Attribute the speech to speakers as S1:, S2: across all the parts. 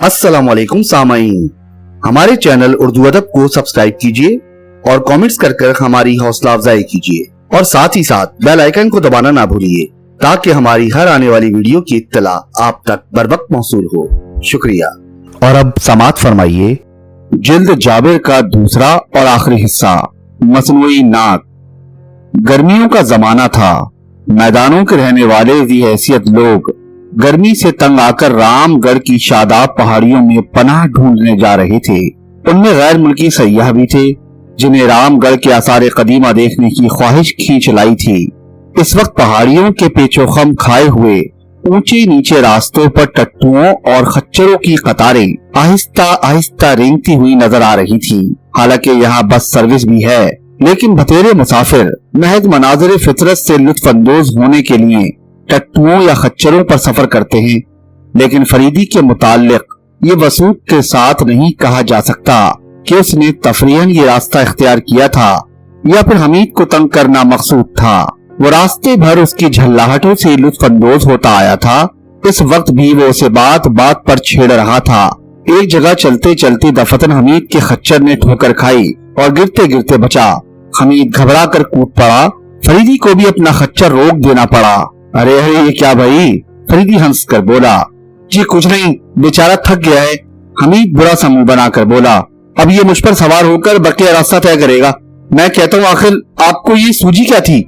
S1: अस्सलाम वालेकुम सामाईन, हमारे चैनल उर्दू अदब को सब्सक्राइब कीजिए और कमेंट्स कर हमारी हौसला अफजाई कीजिए और साथ ही साथ बेल आइकन को दबाना ना भूलिए ताकि हमारी हर आने वाली वीडियो की इत्तला आप तक बर वक्त मौसूल हो। शुक्रिया। और अब समाअत फरमाइए जिल्द जाबिर का दूसरा और आखिरी हिस्सा, मसनूई नाक। गर्मियों का जमाना था। मैदानों के रहने वाले ज़ी हैसियत लोग गर्मी से तंग आकर रामगढ़ की शादाब पहाड़ियों में पनाह ढूंढने जा रहे थे। उनमें गैर मुल्की सयाह भी थे जिन्हें रामगढ़ के आसार कदीमा देखने की ख्वाहिश खींच लाई थी। इस वक्त पहाड़ियों के पेचोखम खाए हुए ऊंचे नीचे रास्तों पर टट्टुओं और खच्चरों की कतारें आहिस्ता आहिस्ता रेंगती हुई नजर आ रही थी। हालांकि यहाँ बस सर्विस भी है, लेकिन बतेरे मुसाफिर महज मनाज़िर फितरत से लुत्फ अंदोज होने के लिए टट्टुओं या खच्चरों पर सफर करते हैं। लेकिन फरीदी के मुताल्लिक ये वसूख के साथ नहीं कहा जा सकता कि उसने तफरीहन ये रास्ता इख्तियार किया था या फिर हमीद को तंग करना मकसूद था। वो रास्ते भर उसकी झल्लाहटों से लुत्फ अंदोज होता आया था। इस वक्त भी वो उसे बात बात पर छेड़ रहा था। एक जगह चलते चलते दफतन हमीद के खच्चर ने ठोकर खाई और गिरते गिरते बचा। हमीद घबरा कर कूद पड़ा। फरीदी को भी अपना खच्चर रोक देना पड़ा। अरे अरे ये क्या भाई? फरीदी हंस कर बोला, जी कुछ नहीं, बेचारा थक गया है। हमीद बुरा सा मुंह बनाकर बोला, अब ये मुझ पर सवार होकर बकिया रास्ता तय करेगा। मैं कहता हूँ आखिर आपको ये सूझी क्या थी?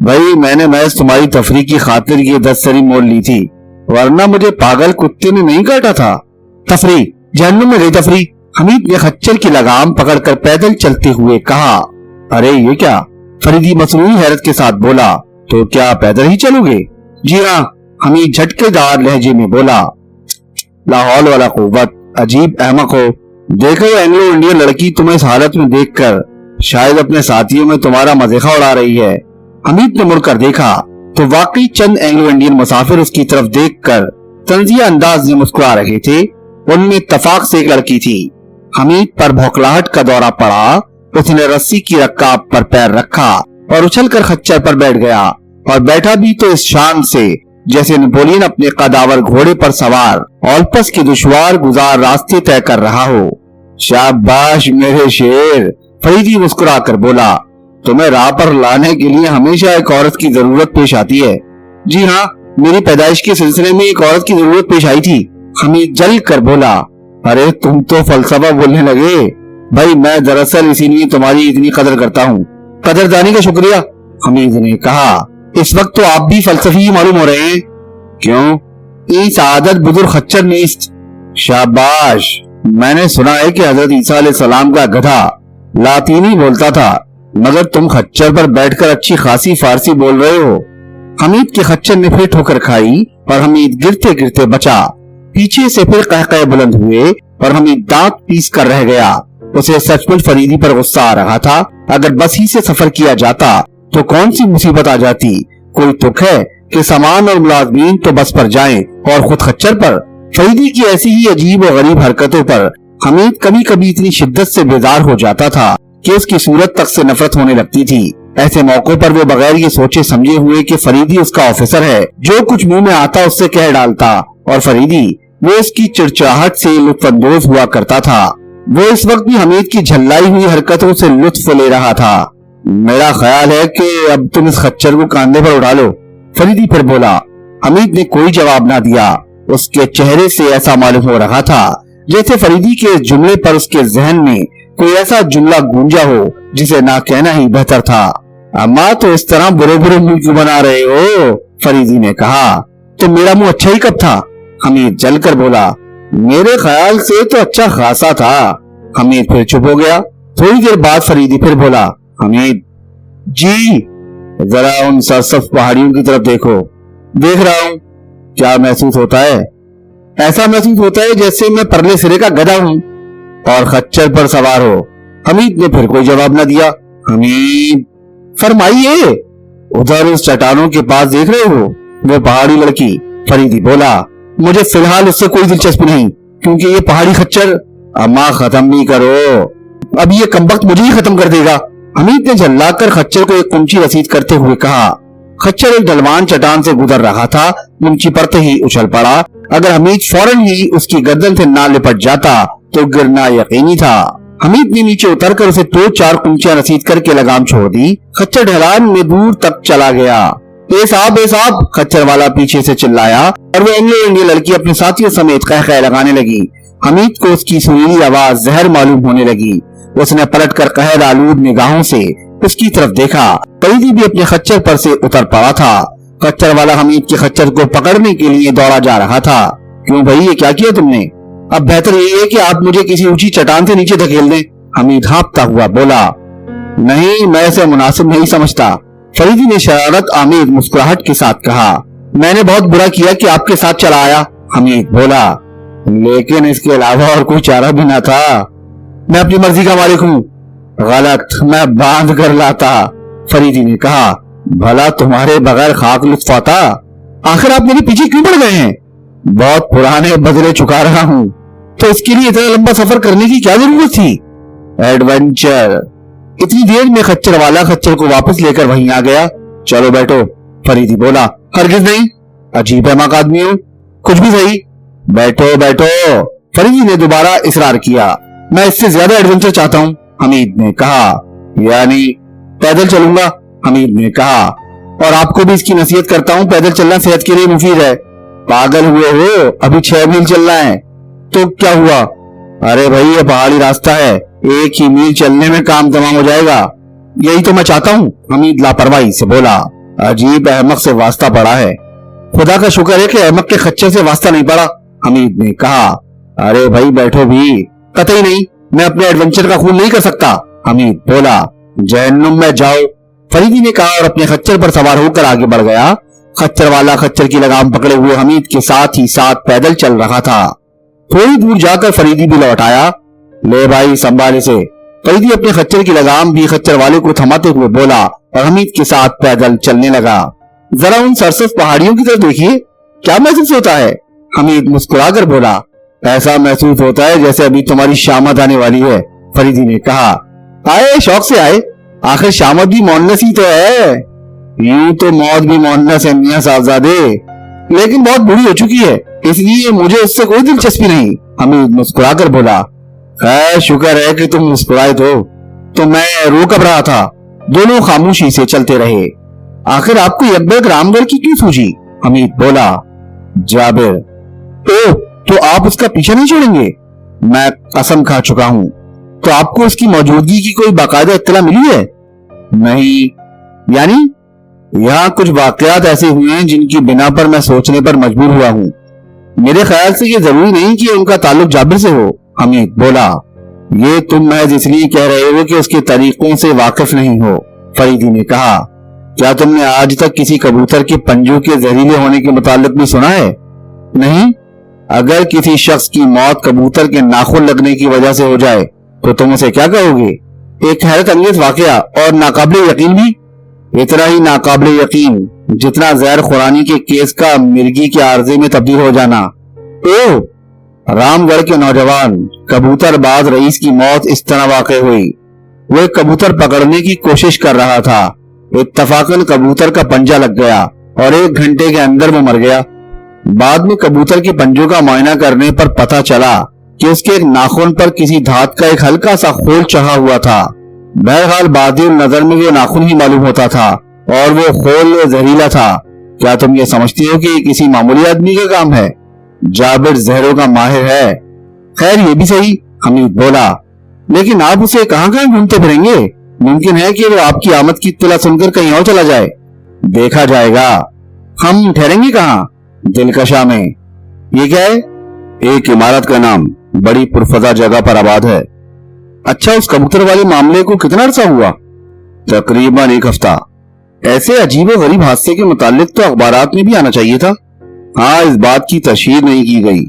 S1: भाई मैंने महज तुम्हारी तफरीह की खातिर ये 10 सरी मोल ली थी, वरना मुझे पागल कुत्ते ने नहीं काटा था। तफरीह जहन्नुम में गई तफरीह। हमीद ने खच्चर की लगाम पकड़कर पैदल चलते हुए कहा। अरे ये क्या? फरीदी मसनूई हैरत के साथ बोला, तो क्या पैदल ही चलोगे? जी हाँ, हमीद झटकेदार लहजे में बोला। ला हौल वला कुव्वत, अजीब अहमक हो। देखो एंग्लो इंडियन लड़की तुम्हें इस हालत में देखकर शायद अपने साथियों में तुम्हारा मजेखा उड़ा रही है। हमीद ने मुड़कर देखा तो वाकई चंद एंग्लो इंडियन मुसाफिर उसकी तरफ देखकर तंजिया अंदाज में मुस्कुरा रहे थे। उनमें इत्तफाक से एक लड़की थी। हमीद पर भौखलाहट का दौरा पड़ा। उसने रस्सी की रक्काब पर पैर रखा और उछलकर खच्चर पर बैठ गया, और बैठा भी तो इस शान से जैसे नेपोलियन अपने कदावर घोड़े पर सवार ऑल्पस के दुश्वार गुजार रास्ते तय कर रहा हो। शाबाश मेरे शेर, फरीदी मुस्कुरा कर बोला। तुम्हें राह पर लाने के लिए हमेशा एक औरत की जरूरत पेश आती है। जी हाँ, मेरी पैदाइश के सिलसिले में एक औरत की जरूरत पेश आई थी। हमीद जल कर बोला। अरे तुम तो फलसफा बोलने लगे। भाई मैं दरअसल इसीलिए तुम्हारी इतनी कदर करता हूँ। कदरदानी का शुक्रिया, हमीद ने कहा। इस वक्त तो आप भी फलसफी मालूम हो रहे हैं। क्यों? इस आदत बुजुर्ग खच्चर नीस्त। शाबाश, मैंने सुना है कि हजरत ईसा अलैहिस्सलाम का गधा लातीनी बोलता था, मगर तुम खच्चर पर बैठकर अच्छी खासी फारसी बोल रहे हो। हमीद के खच्चर ने फिर ठोकर खाई और हमीद गिरते गिरते बचा। पीछे से फिर कहकहे बुलंद हुए और हमीद दांत पीस कर रह गया। उसे सचमुच फरीदी पर गुस्सा आ रहा था। अगर बस ही से सफर किया जाता तो कौन सी मुसीबत आ जाती। कोई तुक है कि सामान और मुलाजमीन तो बस पर जाएं और खुद खच्चर पर। फरीदी की ऐसी ही अजीब और गरीब हरकतों पर हमीद कभी कभी इतनी शिद्दत से बेजार हो जाता था कि उसकी सूरत तक से नफरत होने लगती थी। ऐसे मौकों पर वो बगैर ये सोचे समझे हुए कि फरीदी उसका ऑफिसर है, जो कुछ मुंह में आता उससे कह डालता, और फरीदी वो उसकी चिड़चिड़ाहट से लुत्फअंदोज हुआ करता था। वो इस वक्त भी हमीद की झल्लाई हुई हरकतों से लुत्फ ले रहा था। मेरा ख्याल है कि अब तुम इस खच्चर को कांधे पर उठा लो, फरीदी फिर बोला। हमीद ने कोई जवाब ना दिया। उसके चेहरे से ऐसा मालूम हो रहा था जैसे फरीदी के जुमले पर उसके जहन में कोई ऐसा जुमला गूंजा हो जिसे ना कहना ही बेहतर था। अम्मा तो इस तरह बुरे बुरे मुंह क्यों बना रहे हो? फरीदी ने कहा। तो मेरा मुंह अच्छा ही कब था? हमीद जलकर बोला। मेरे ख्याल से तो अच्छा खासा था। हमीद फिर चुप हो गया। थोड़ी देर बाद फरीदी फिर बोला। हमीद जी, जरा उन सरसब्ज पहाड़ियों की तरफ देखो। देख रहा हूँ। क्या महसूस होता है? ऐसा महसूस होता है जैसे मैं परले सिरे का गधा हूँ और खच्चर पर सवार हो। हमीद ने फिर कोई जवाब न दिया। हमीद फरमाइए, उधर उस चट्टानों के पास देख रहे हो वो पहाड़ी लड़की? फरीदी बोला। मुझे फिलहाल उससे कोई दिलचस्पी नहीं, क्योंकि ये पहाड़ी खच्चर। अम्मा खत्म नहीं करो, अब ये कमबख्त मुझे ही खत्म कर देगा। हमीद ने झल्लाकर खच्चर को एक कुंची रसीद करते हुए कहा। खच्चर एक ढलवान चट्टान से गुजर रहा था। कुंची पड़ते ही उछल पड़ा اگر حمید فوراً ہی اس کی گردن سے نہ لپٹ جاتا تو گرنا یقینی تھا۔ حمید نے نیچے اتر کر اسے 2-4 کنچیاں رسید کر کے لگام چھوڑ دی۔ خچر ڈھلان میں دور تک چلا گیا۔ اے صاحب، خچر والا پیچھے سے چلایا اور وہ انگلی لڑکی اپنے ساتھیوں سمیت قہقہ لگانے لگی۔ حمید کو اس کی سریلی آواز زہر معلوم ہونے لگی۔ اس نے پلٹ کر قہر آلود نگاہوں سے اس کی طرف دیکھا۔ فریدی بھی اپنے خچر پر سے اتر پڑا تھا۔ خچر والا حمید کے خچر کو پکڑنے کے لیے دوڑا جا رہا تھا۔ کیوں بھائی، یہ کیا کیا تم نے؟ اب بہتر یہ ہے کہ آپ مجھے کسی اونچی چٹان سے نیچے دھکیل دیں، حمید ہانپتا ہوا بولا۔ نہیں، میں اسے مناسب نہیں سمجھتا، فریدی نے شرارت آمیز مسکراہٹ کے ساتھ کہا۔ میں نے بہت برا کیا کہ آپ کے ساتھ چلا آیا، حمید بولا، لیکن اس کے علاوہ اور کوئی چارہ بھی نہ تھا۔ میں اپنی مرضی کا مالک ہوں۔ غلط، میں باندھ کر لاتا، فریدی نے کہا۔ بھلا تمہارے بغیر خاک لطف آتا؟ آخر آپ میرے پیچھے کیوں پڑ گئے ہیں؟ بہت پرانے بدلے چکا رہا ہوں، تو اس کے لیے اتنا لمبا سفر کرنے کی کیا ضرورت تھی؟ ایڈونچر۔ اتنی دیر میں خچر والا خچر کو واپس لے کر وہیں آ گیا۔ چلو بیٹھو، فریدی بولا۔ ہرگز نہیں، عجیب احمق آدمی ہو، کچھ بھی صحیح، بیٹھو بیٹھو، فریدی نے دوبارہ اصرار کیا۔ میں اس سے زیادہ ایڈونچر چاہتا ہوں، حمید نے کہا۔ یعنی پیدل چلوں گا، حمید نے کہا، اور آپ کو بھی اس کی نصیحت کرتا ہوں، پیدل چلنا صحت کے لیے مفید ہے۔ پاگل ہوئے ہو، ابھی 6 میل چلنا ہے۔ تو کیا ہوا؟ ارے بھائی، یہ پہاڑی راستہ ہے، 1 ہی میل چلنے میں کام تمام ہو جائے گا۔ یہی تو میں چاہتا ہوں، حمید لاپرواہی سے بولا۔ عجیب احمق سے واسطہ پڑا ہے۔ خدا کا شکر ہے کہ احمق کے خچر سے واسطہ نہیں پڑا، حمید نے کہا۔ ارے بھائی بیٹھو بھی۔ قطعی نہیں، میں اپنے ایڈونچر کا خون نہیں کر سکتا، حمید بولا۔ جہنم میں جاؤ، فریدی نے کہا اور اپنے خچر پر سوار ہو کر آگے بڑھ گیا۔ خچر والا خچر کی لگام پکڑے ہوئے حمید کے ساتھ ہی ساتھ پیدل چل رہا تھا۔ تھوڑی دور جا کر فریدی بھی لوٹ آیا۔ لے بھائی، سنبھالے سے، فریدی اپنے خچر کی لگام بھی خچر والے کو تھماتے ہوئے بولا اور حمید کے ساتھ پیدل چلنے لگا۔ ذرا ان سرسبز پہاڑیوں کی طرف دیکھیے، کیا محسوس ہوتا ہے؟ حمید مسکرا کر بولا۔ ایسا محسوس ہوتا ہے جیسے ابھی تمہاری شامت آنے والی ہے، فریدی نے کہا۔ آئے، شوق سے آئے، آخر شامت بھی مونس ہی تو ہے۔ یوں تو موت بھی مونس ہے میاں صاحبزادے، لیکن بہت بری ہو چکی ہے، اس لیے مجھے اس سے کوئی دلچسپی نہیں، حمید مسکرا کر بولا۔ خیر شکر ہے کہ تم مسکرائے تو میں رو کب رہا تھا۔ دونوں خاموشی سے چلتے رہے۔ آخر آپ کو یکبرک رام گڑھ کی کیوں سوچی؟ حمید بولا۔ جابر، تو آپ اس کا پیچھا نہیں چھوڑیں گے؟ میں قسم کھا چکا ہوں۔ تو آپ کو اس کی موجودگی کی کوئی باقاعدہ اطلاع ملی ہے؟ نہیں، یعنی یہاں کچھ واقعات ایسے ہوئے ہیں جن کی بنا پر میں سوچنے پر مجبور ہوا ہوں۔ میرے خیال سے یہ ضروری نہیں کہ ان کا تعلق جابر سے ہو، حمید بولا۔ یہ تم محض اس لیے کہہ رہے ہو کہ اس کے طریقوں سے واقف نہیں ہو، فریدی نے کہا۔ کیا تم نے آج تک کسی کبوتر کے پنجوں کے زہریلے ہونے کے متعلق بھی سنا ہے؟ نہیں۔ اگر کسی شخص کی موت کبوتر کے ناخن لگنے کی وجہ سے ہو جائے تو تم اسے کیا کہو گے؟ ایک حیرت انگیز واقعہ اور ناقابل یقین بھی، اتنا ہی ناقابل یقین جتنا زہر خورانی کے کیس کا مرگی کے عارضے میں تبدیل ہو جانا۔ رام گڑھ کے نوجوان کبوتر باز رئیس کی موت اس طرح واقع ہوئی۔ وہ ایک کبوتر پکڑنے کی کوشش کر رہا تھا، اتفاقاً کبوتر کا پنجہ لگ گیا اور 1 گھنٹے کے اندر وہ مر گیا۔ بعد میں کبوتر کے پنجوں کا معائنہ کرنے پر پتہ چلا کہ اس کے ایک ناخن پر کسی دھات کا ایک ہلکا سا خول چڑھا ہوا تھا۔ بہرحال بادی نظر میں وہ ناخن ہی معلوم ہوتا تھا اور وہ خول زہریلا تھا۔ کیا تم یہ سمجھتے ہو کہ یہ کسی معمولی آدمی کا کام ہے؟ جابر زہروں کا ماہر ہے۔ خیر یہ بھی صحیح، حمید بولا، لیکن آپ اسے کہاں کہاں گھومتے پھریں گے؟ ممکن ہے کہ وہ آپ کی آمد کی اطلاع سن کر کہیں اور چلا جائے۔ دیکھا جائے گا۔ ہم ٹھہریں گے کہاں؟ دلکشا میں۔ یہ کیا ہے؟ ایک عمارت کا نام، بڑی پرفضا جگہ پر آباد ہے۔ اچھا، اس کبوتر والے معاملے کو کتنا عرصہ ہوا؟ تقریباً 1 ہفتہ۔ ایسے عجیب و غریب حادثے کے متعلق تو اخبارات میں بھی آنا چاہیے تھا۔ ہاں، اس بات کی تشہیر نہیں کی گئی۔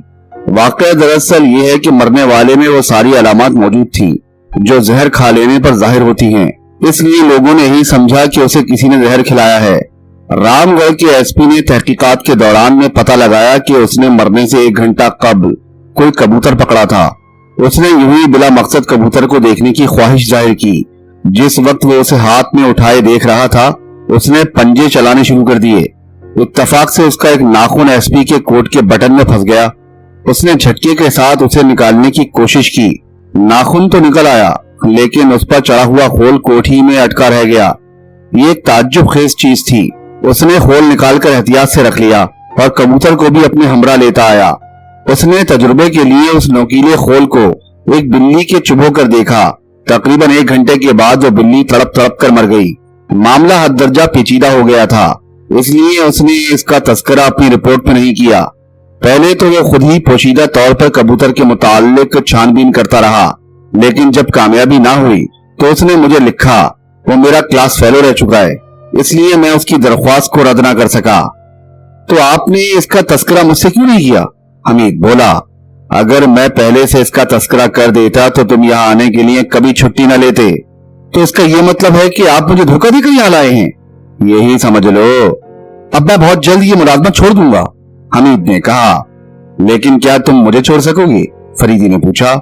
S1: واقعہ دراصل یہ ہے کہ مرنے والے میں وہ ساری علامات موجود تھیں جو زہر کھا لینے پر ظاہر ہوتی ہیں، اس لیے لوگوں نے یہی سمجھا کہ اسے کسی نے زہر کھلایا ہے۔ رام گڑھ کے ایس پی نے تحقیقات کے دوران میں پتہ لگایا کہ اس نے مرنے سے 1 گھنٹہ قبل کوئی کبوتر پکڑا تھا۔ اس نے یوں ہی بلا مقصد کبوتر کو دیکھنے کی خواہش ظاہر کی۔ جس وقت وہ اسے ہاتھ میں اٹھائے دیکھ رہا تھا، اس نے پنجے چلانے شروع کر دیے۔ इत्तफाक से उसका एक नाखून एसपी के कोट के बटन में फंस गया। उसने झटके के साथ उसे निकालने की कोशिश की। नाखून तो निकल आया, लेकिन उस पर चढ़ा हुआ खोल कोट ही में अटका रह गया। ये एक ताज्जुब खेज चीज थी। उसने खोल निकालकर एहतियात से रख लिया और कबूतर को भी अपने हमरा लेता आया। उसने तजुर्बे के लिए उस नोकीले खोल को एक बिल्ली के चुभो कर देखा। तकरीबन 1 घंटे के बाद वो बिल्ली तड़प तड़प कर मर गई। मामला हद दर्जा पेचीदा हो गया था, इसलिए उसने इसका तस्करा अपनी रिपोर्ट में नहीं किया। पहले तो वो खुद ही पोशीदा तौर पर कबूतर के मुताल्लिक छानबीन करता रहा, लेकिन जब कामयाबी ना हुई तो उसने मुझे लिखा। वो मेरा क्लास फेलो रह चुका है, इसलिए मैं उसकी दरख्वास्त को रद्द ना कर सका। तो आपने इसका तस्करा मुझसे क्यों नहीं किया? हमीद बोला, अगर मैं पहले से इसका तस्करा कर देता तो तुम यहाँ आने के लिए कभी छुट्टी न लेते। तो इसका ये मतलब है कि आप मुझे धोखा देकर यहाँ लाए हैं? यही समझ लो। अब मैं बहुत जल्द ये मुलाजमत छोड़ दूंगा, हमीद ने कहा। लेकिन क्या तुम मुझे छोड़ सकोगे? फरीदी ने पूछा।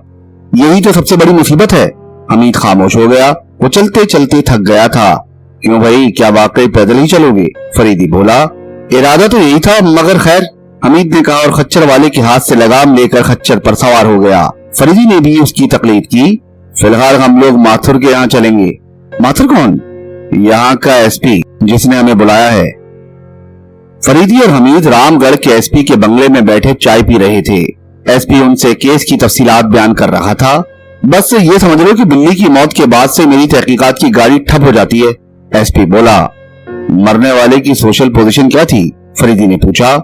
S1: यही तो सबसे बड़ी मुसीबत है। हमीद खामोश हो गया। वो चलते चलते थक गया था। क्यों भाई, क्या वाकई पैदल ही चलोगे? फरीदी बोला। इरादा तो यही था, मगर खैर, हमीद ने कहा और खच्चर वाले के हाथ से लगाम लेकर खच्चर पर सवार हो गया। फरीदी ने भी उसकी तकलीद की। फिलहाल हम लोग माथुर के यहाँ चलेंगे। माथुर कौन? यहाँ का एसपी जिसने हमें बुलाया है। फरीदी और हमीद रामगढ़ के एसपी के बंगले में बैठे चाय पी रहे थे। एसपी उनसे केस की तफसीलात बयान कर रहा था। बस ये समझ लो कि बिल्ली की मौत के बाद से मेरी तहकीकात की गाड़ी ठप हो जाती है। एसपी बोला। मरने वाले की सोशल पोजीशन क्या थी? फरीदी ने पूछा।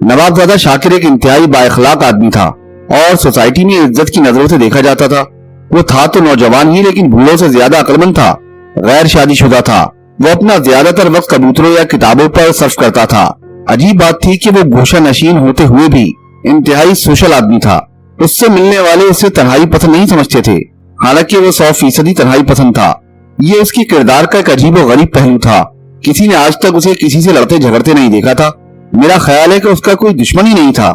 S1: नवाबजादा शाकिर एक इंतहाई बाइखलाक आदमी था और सोसाइटी में इज्जत की नजरों से देखा जाता था। वो था तो नौजवान ही, लेकिन बूढ़ों से ज्यादा अक्लमंद था। गैर शादीशुदा था। वो अपना ज्यादातर वक्त कबूतरों या किताबों पर सर्फ करता था। अजीब बात थी कि वो गोशा नशीन होते हुए भी इंतहाई सोशल आदमी था। उससे मिलने वाले उसे तन्हाई पसंद नहीं समझते थे, हालांकि वो 100% तन्हाई पसंद था। ये उसके किरदार का एक अजीब और गरीब पहलू था। किसी ने आज तक उसे किसी से लड़ते झगड़ते नहीं देखा था। मेरा ख्याल है कि उसका कोई दुश्मन ही नहीं था।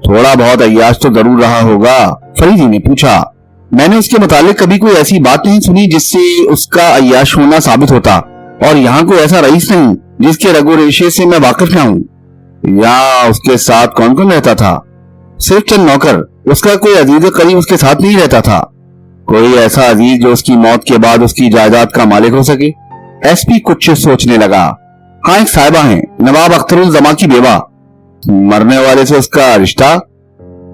S1: थोड़ा बहुत अय्याश तो जरूर रहा होगा? फरीदी ने पूछा। मैंने उसके मुतालिक कभी कोई ऐसी बात नहीं सुनी जिससे उसका अय्याश होना साबित होता, और यहाँ कोई ऐसा रईस नहीं जिसके रगो रेशे से मैं वाकिफ न हूँ। यहाँ उसके साथ कौन कौन रहता था? सिर्फ चंद नौकर। उसका कोई अजीज करीब उसके साथ नहीं रहता था। कोई ऐसा अजीज जो उसकी मौत के बाद उसकी जायदाद का मालिक हो सके? एसपी कुछ सोचने लगा। हाँ, एक साहिबा हैं, नवाब अख्तरुल की बेवा। मरने वाले से उसका रिश्ता?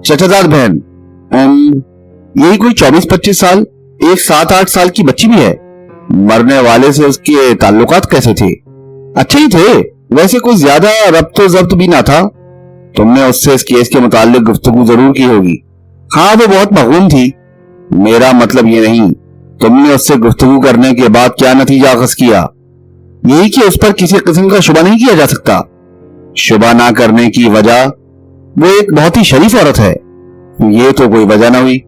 S1: चचाजाद बहन। यही कोई 24-25 साल। एक 7-8 साल की बच्ची भी है। मरने वाले से उसके ताल्लुकात कैसे थे? अच्छे ही थे, वैसे कोई ज्यादा रब्तो जब्त भी ना था। तुमने उससे इस केस के मुताल्लिक गुफ्तगू जरूर की होगी। हाँ, वो बहुत मगहूम थी। मेरा मतलब ये नहीं, तुमने उससे गुफ्तगू करने के बाद क्या नतीजा अखज़ किया? यही कि उस पर किसी किस्म का शुबा नहीं किया जा सकता। शुबा ना करने की वजह? वो एक बहुत ही शरीफ औरत है। ये तो कोई वजह ना हुई।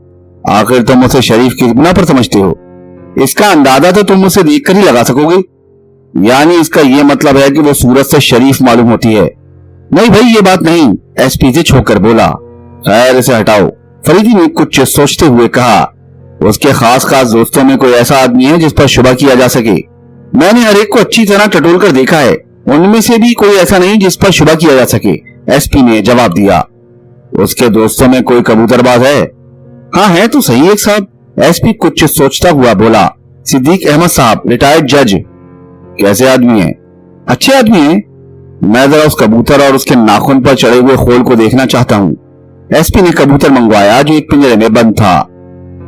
S1: आखिर तुम उसे शरीफ किस बिना पर समझते हो? इसका अंदाजा तो तुम उसे देखकर ही लगा सकोगे। यानी इसका ये मतलब है कि वो सूरत से शरीफ मालूम होती है? नहीं भाई, ये बात नहीं। एसपी से छोकर बोला। खैर, इसे हटाओ। फरीदी ने कुछ सोचते हुए कहा। उसके खास दोस्तों में कोई ऐसा आदमी है जिस पर शुबा किया जा सके? मैंने हर एक को अच्छी तरह टटोल कर देखा है, उनमें से भी कोई ऐसा नहीं जिस पर शुबा किया जा सके। एसपी ने जवाब दिया। उसके दोस्तों में कोई कबूतरबाज है? हाँ है तो सही एक साहब। एसपी कुछ सोचता हुआ बोला। सिद्दीक अहमद साहब, रिटायर्ड जज। कैसे आदमी है? अच्छे आदमी है। मैं जरा उस कबूतर और उसके नाखून पर चढ़े हुए खोल को देखना चाहता हूँ। एसपी ने कबूतर मंगवाया जो एक पिंजरे में बंद था।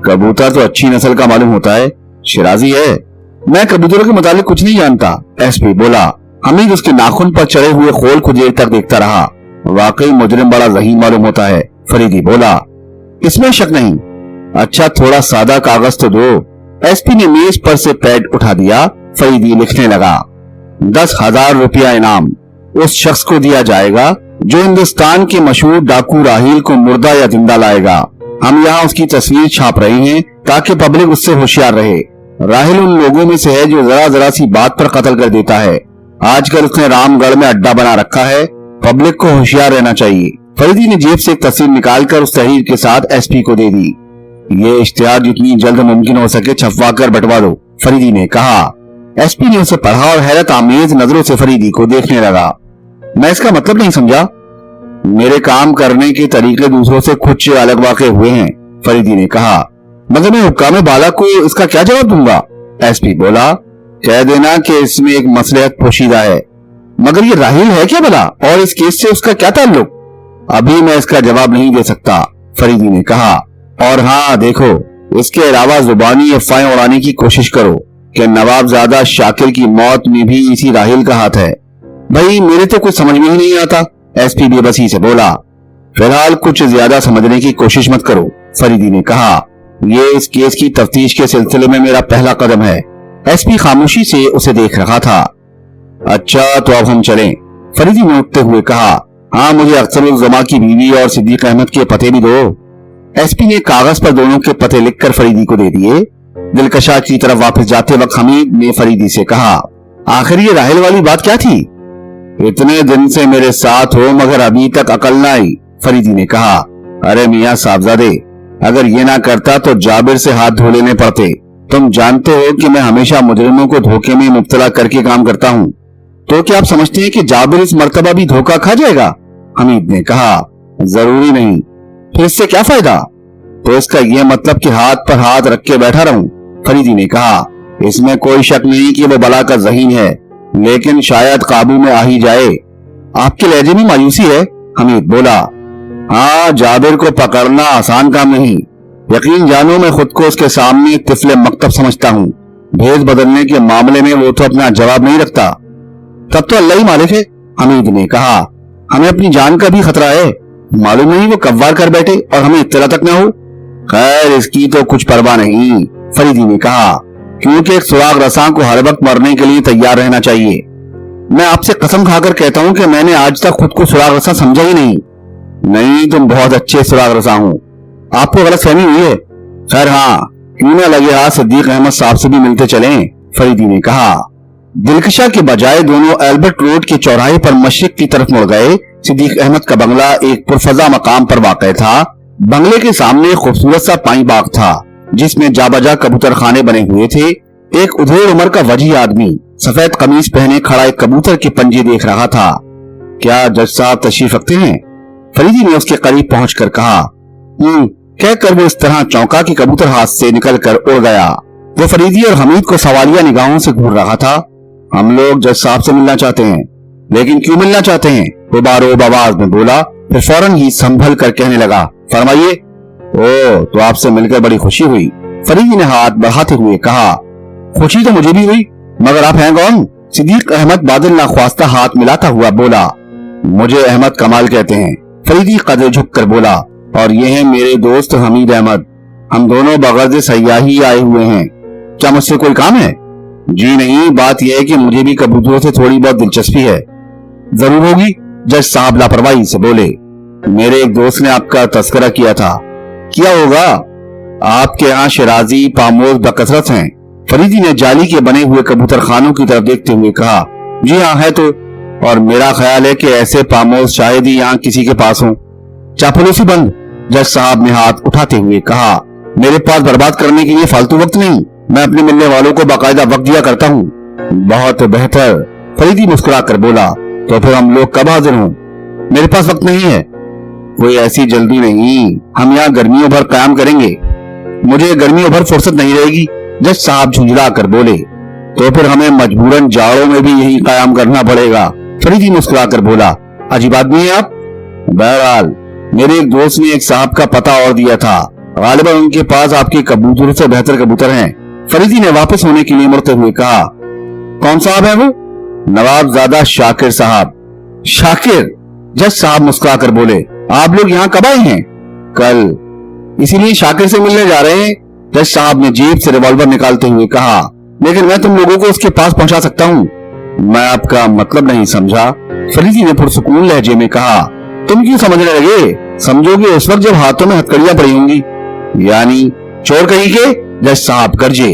S1: कबूतर तो अच्छी नस्ल का मालूम होता है, शिराजी है। मैं कबूतरों के मुतालिक कुछ नहीं जानता, एसपी बोला। हमीद उसके नाखून पर चढ़े हुए खोल को देर तक देखता रहा। वाकई मुजरिम बड़ा ज़हीन मालूम होता है, फरीदी बोला। इसमें शक नहीं। अच्छा, थोड़ा सादा कागज तो दो। एसपी ने मेज पर से पैड उठा दिया। फरीदी लिखने लगा। 10,000 रुपया इनाम उस शख्स को दिया जाएगा जो हिंदुस्तान के मशहूर डाकू राहिल को मुर्दा या जिंदा लाएगा। हम यहाँ उसकी तस्वीर छाप रहे हैं ताकि पब्लिक उससे होशियार रहे। राहिल उन लोगों में से है जो जरा जरा सी बात पर कत्ल कर देता है। आजकल उसने रामगढ़ में अड्डा बना रखा है। पब्लिक को होशियार रहना चाहिए। फरीदी ने जेब से एक तस्वीर निकालकर उस तहरीर के साथ एसपी को दे दी। ये इश्तिहार जितनी जल्द मुमकिन हो सके छपवा कर बंटवा दो, फरीदी ने कहा। एसपी ने उसे पढ़ा और हैरत आमेज नजरों से फरीदी को देखने लगा। मैं इसका मतलब नहीं समझा। मेरे काम करने के तरीके दूसरों से कुछ अलग वाक़ई हुए हैं, फरीदी ने कहा। मगर मैं हुक्काम बाला को इसका क्या जवाब दूंगा? एसपी बोला। कह देना कि इसमें एक मसलहत पोशीदा है। मगर ये राहिल है क्या भला, और इस केस से उसका क्या ताल्लुक? अभी मैं इसका जवाब नहीं दे सकता, फरीदी ने कहा। और हाँ देखो, इसके अलावा जुबानी अफवाहें उड़ाने की कोशिश करो कि नवाबजादा शाकिर की मौत में भी इसी राहिल का हाथ है। भाई मेरे तो कुछ समझ में ही नहीं आता, एसपी बेबसी से बोला। फिलहाल कुछ ज्यादा समझने की कोशिश मत करो, फरीदी ने कहा। ये इस केस की तफ्तीश के सिलसिले में मेरा पहला कदम है। एसपी खामोशी से उसे देख रहा था। अच्छा तो अब हम चलें, फरीदी ने उठते हुए कहा। हाँ मुझे अख्तरुज़्ज़मा की बीवी और सिद्दीक अहमद के पते भी दो। एसपी ने कागज पर दोनों के पते लिखकर फरीदी को दे दिए। दिलकशा की तरफ वापस जाते वक्त हमीद ने फरीदी से कहा, आखिर ये राहिल वाली बात क्या थी? इतने दिन से मेरे साथ हो मगर अभी तक अकल न आई, फरीदी ने कहा। अरे मियां साहबजादे, अगर ये ना करता तो जाबिर से हाथ धो लेने पड़ते। तुम जानते हो कि मैं हमेशा मुजरिमों को धोखे में मुब्तला करके काम करता हूँ। तो क्या आप समझते हैं कि जाबिर इस मर्तबा भी धोखा खा जाएगा? हमीद ने कहा। जरूरी नहीं, फिर इससे क्या फायदा? तो इसका यह मतलब कि हाथ पर हाथ रख के बैठा रहूं, फरीदी ने कहा। इसमें कोई शक नहीं कि वो बला का ज़हीन है, लेकिन शायद काबू में आ ही जाए। आपके लहजे में मायूसी है, हमीद बोला। हाँ जाबिर को पकड़ना आसान काम नहीं। यकीन जानो मैं खुद को उसके सामने तिफले मकतब समझता हूँ। भेद बदलने के मामले में वो तो अपना जवाब नहीं रखता। तब तो अल्लाह ही मालिक है, हमीद ने कहा। हमें अपनी जान का भी खतरा है। मालूम नहीं वो कब वार कर बैठे और हमें इत्तला तक न हो। खैर इसकी तो कुछ परवाह नहीं, फरीदी ने कहा, क्योंकि एक सुराग रसां को हर वक्त मरने के लिए तैयार रहना चाहिए। मैं आपसे कसम खाकर कहता हूँ कि मैंने आज तक खुद को सुराग रसां समझा ही नहीं। नहीं तुम बहुत अच्छे सुराग रसां हो, आपको गलतफहमी हुई है। खैर हाँ, क्यों न लगे हाथ सिद्दीक अहमद साहब से भी मिलते चलें, फरीदी ने कहा। दिलकशा के बजाय दोनों एल्बर्ट रोड के चौराहे पर मशरिक की तरफ मुड़ गए। सिद्दीक अहमद का बंगला एक पुरफजा मकाम पर वाक़ था। बंगले के सामने खूबसूरत सा पानी बाग था, जिसमें जाबजा कबूतर खाने बने हुए थे। एक उधेड़ उम्र का वजीह आदमी सफेद कमीज पहने खड़ा एक कबूतर के पंजे देख रहा था। क्या जज साहब तशरीफ रखते हैं? फरीदी ने उसके करीब पहुंचकर कहा। कहकर वो इस तरह चौंका कि कबूतर हाथ से निकल कर उड़ गया। वो फरीदी और हमीद को सवालिया निगाहों से घूर रहा था। हम लोग जज साहब से मिलना चाहते हैं। लेकिन क्यों मिलना चाहते हैं? वो बारोब आवाज में बोला, फिर फौरन ही संभल कर कहने लगा, फरमाइए। ओ तो आपसे मिलकर बड़ी खुशी हुई, फरीदी ने हाथ बढ़ाते हुए कहा। खुशी तो मुझे भी हुई, मगर आप हैं कौन? सिद्दीक अहमद बादल नाख्वास्ता हाथ मिलाता हुआ बोला। मुझे अहमद कमाल कहते हैं, फरीदी कदर झुक कर बोला। और ये है मेरे दोस्त हमीद अहमद। हम दोनों बगैर सयाही आए हुए हैं। क्या मुझसे कोई काम है? जी नहीं, बात यह है कि मुझे भी कबूतरों से थोड़ी बहुत दिलचस्पी है। जरूर होगी, जज साहब लापरवाही से बोले। मेरे एक दोस्त ने आपका तस्करा किया था। किया होगा, आपके यहाँ शिराजी पामोज बकसरत हैं। फरीदी ने जाली के बने हुए कबूतर खानों की तरफ देखते हुए कहा। जी हाँ है तो, और मेरा ख्याल है कि ऐसे पामोज शायद ही यहाँ किसी के पास हो। चापलूसी बंद, जज साहब ने हाथ उठाते हुए कहा। मेरे पास बर्बाद करने के लिए फालतू वक्त नहीं। मैं अपने मिलने वालों को बाकायदा वक्त दिया करता हूँ। बहुत बेहतर, फरीदी मुस्कुरा कर बोला। तो फिर हम लोग कब हाजिर हों? मेरे पास वक्त नहीं है। कोई ऐसी जल्दी नहीं, हम यहाँ गर्मियों भर कायम करेंगे। मुझे गर्मियों भर फुर्सत नहीं रहेगी, जज साहब झुंझला कर बोले। तो फिर हमें मजबूरन जाड़ों में भी यही कायम करना पड़ेगा, फरीदी मुस्कुरा कर बोला। अजीब आदमी है आप। बहरहाल मेरे एक दोस्त ने एक साहब का पता और दिया था। गालिबा उनके पास आपके कबूतर से बेहतर कबूतर हैं। फरीदी ने वापस होने के लिए मुड़ते हुए कहा। कौन साहब है वो? नवाबजादा शाकिर साहब। शाकिर, जज साहब मुस्कुरा कर बोले। आप लोग यहाँ कब आए हैं? कल। इसीलिए शाकिर से मिलने जा रहे हैं? जज साहब ने जेब से रिवॉल्वर निकालते हुए कहा। लेकिन मैं तुम लोगों को उसके पास पहुंचा सकता हूँ। मैं आपका मतलब नहीं समझा, फरीदी ने पुरसुकून लहजे में कहा। तुम क्यों समझने लगे? समझोगे उस वक्त जब हाथों में हथकड़ियां पड़ी होंगी। यानी चोर कहीं के? जज साहब गरजे।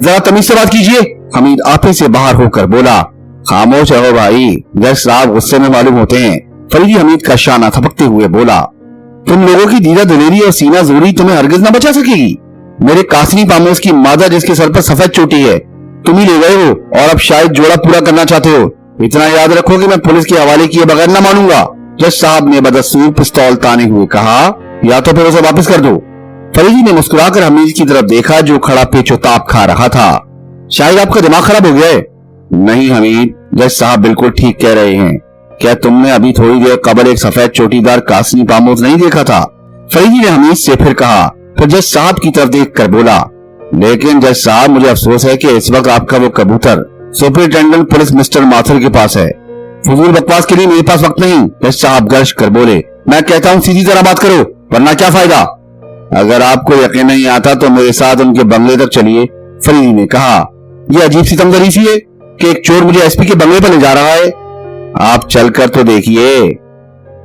S1: जरा तमीज से बात कीजिए, हमीद आपे से बाहर होकर बोला। खामोश रहो भाई, जज साहब गुस्से में मालूम होते हैं, फरीदी हमीद का शाना थपकते हुए बोला। तुम लोगों की दीदा दिलेरी और सीना जोरी तुम्हें हरगिज न बचा सकेगी। मेरे कासनी पामोस की मादा जिसके सर पर सफेद चोटी है, तुम ही ले गए हो और अब शायद जोड़ा पूरा करना चाहते हो। इतना याद रखो कि मैं पुलिस के हवाले किए बगैर न मानूंगा। जज साहब ने बदसूर पिस्तौल ताने हुए कहा, या तो फिर उसे वापस कर दो। फरीदी ने मुस्कुराकर हमीद की तरफ देखा जो खड़ा पेचोताप खा रहा था। शायद आपका दिमाग खराब हो गया है। नहीं हमीद, जज साहब बिल्कुल ठीक कह रहे हैं। क्या तुमने अभी थोड़ी देर कबल एक सफेद चोटीदार कासनी पामोज नहीं देखा था? फरीदी ने हमीद से फिर कहा, फिर जज साहब की तरफ देख कर बोला, लेकिन जज साहब मुझे अफसोस है कि इस वक्त आपका वो कबूतर सुपरिटेंडेंट पुलिस मिस्टर माथुर के पास है। फजूल बकवास के लिए मेरे पास वक्त नहीं। जज साहब गर्ज कर बोले, मैं कहता हूँ सीधी तरह बात करो, वरना क्या फायदा। अगर आपको यकीन नहीं आता तो मेरे साथ उनके बंगले तक चलिए। फरीदी ने कहा, यह अजीब सी तमदरीसी है कि एक चोर मुझे एसपी के बंगले पर ले जा रहा है। आप चलकर तो देखिए।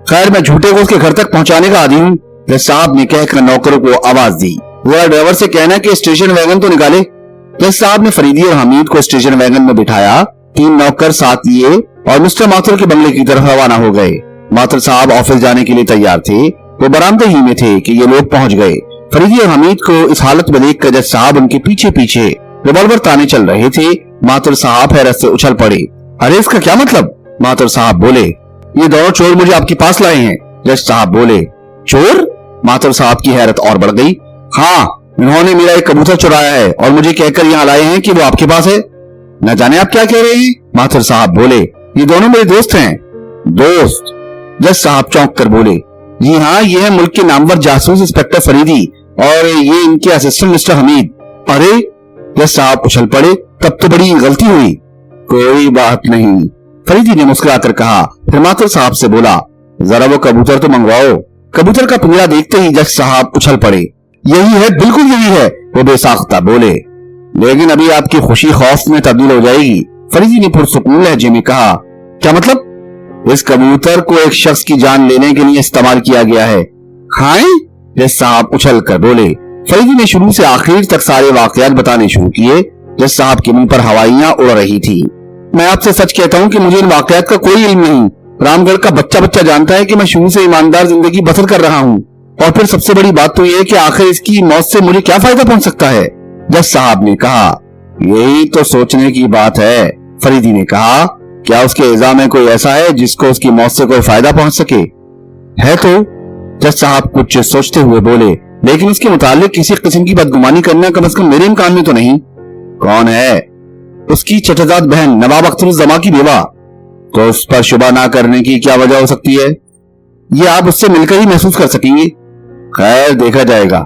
S1: खैर, मैं झूठे को उसके घर तक पहुंचाने का आदी हूँ। जज साहब ने कहकर नौकरों को आवाज दी, वो ड्राइवर से कहना कि स्टेशन वैगन तो निकाले। जज साहब ने फरीदी और हमीद को स्टेशन वैगन में बिठाया। 3 नौकर साथ लिए और मिस्टर माथुर के बंगले की तरफ रवाना हो गए। माथुर साहब ऑफिस जाने के लिए तैयार थे। वो बरामदे ही में थे कि ये लोग पहुंच गए। फरीदी और हमीद को इस हालत में देखकर जज साहब उनके पीछे पीछे रिवॉल्वर ताने चल रहे थे। माथुर साहब हैरत से उछल पड़े। अरे इसका क्या मतलब? माथुर साहब बोले, ये दोनों चोर मुझे आपके पास लाए हैं। जज साहब बोले, चोर? माथुर साहब की हैरत और बढ़ गई। हाँ, इन्होंने मेरा एक कबूतर चुराया है और मुझे कहकर यहाँ लाए हैं कि वो आपके पास है। न जाने आप क्या कह रहे हैं। माथुर साहब बोले, ये दोनों मेरे दोस्त हैं। दोस्त? जज साहब चौंक कर बोले, जी हाँ, ये है मुल्क के नामवर जासूस इंस्पेक्टर फरीदी और ये इनके असिस्टेंट मिस्टर हमीद। अरे! जज साहब उछल पड़े, तब तो बड़ी गलती हुई। कोई बात नहीं, फरीदी ने मुस्कुराकर कहा। फिर माथुर साहब से बोला, जरा वो कबूतर तो मंगवाओ। कबूतर का पिंजरा देखते ही जज साहब उछल पड़े। यही है, बिल्कुल यही है, वो बेसाख्ता बोले। लेकिन अभी आपकी खुशी खौफ में तब्दील हो जाएगी। फरीदी ने पुरसुकून लहजे में कहा, क्या मतलब? इस कबूतर को एक शख्स की जान लेने के लिए इस्तेमाल किया गया है। खाएं? जज साहब उछल कर बोले। फरीदी ने शुरू से आखिर तक सारे वाकयात बताने शुरू किए। जज साहब के मुंह पर हवाइयां उड़ रही थी। मैं आपसे सच कहता हूँ कि मुझे इन वाकयात का कोई इल्म नहीं। रामगढ़ का बच्चा बच्चा जानता है कि मैं शुरू से ईमानदार जिंदगी बसर कर रहा हूँ। और फिर सबसे बड़ी बात तो यह है कि आखिर इसकी मौत से मुझे क्या फायदा पहुंच सकता है? जज साहब ने कहा, यही तो सोचने की बात है। फरीदी ने कहा, क्या उसके इल्जाम में कोई ऐसा है जिसको उसकी मौत से कोई फायदा पहुंच सके? है तो? जज साहब कुछ सोचते हुए बोले, लेकिन उसके मुतालिक किसी किस्म की बदगुमानी करना कम से कम मेरे इम्कान में तो नहीं। कौन है? उसकी चचेजाद बहन नवाब अख्तरुज़्ज़मा की बेवा। तो उस पर शुबा ना करने की क्या वजह हो सकती है? ये आप उससे मिलकर ही महसूस कर सकेंगे। खैर, देखा जाएगा।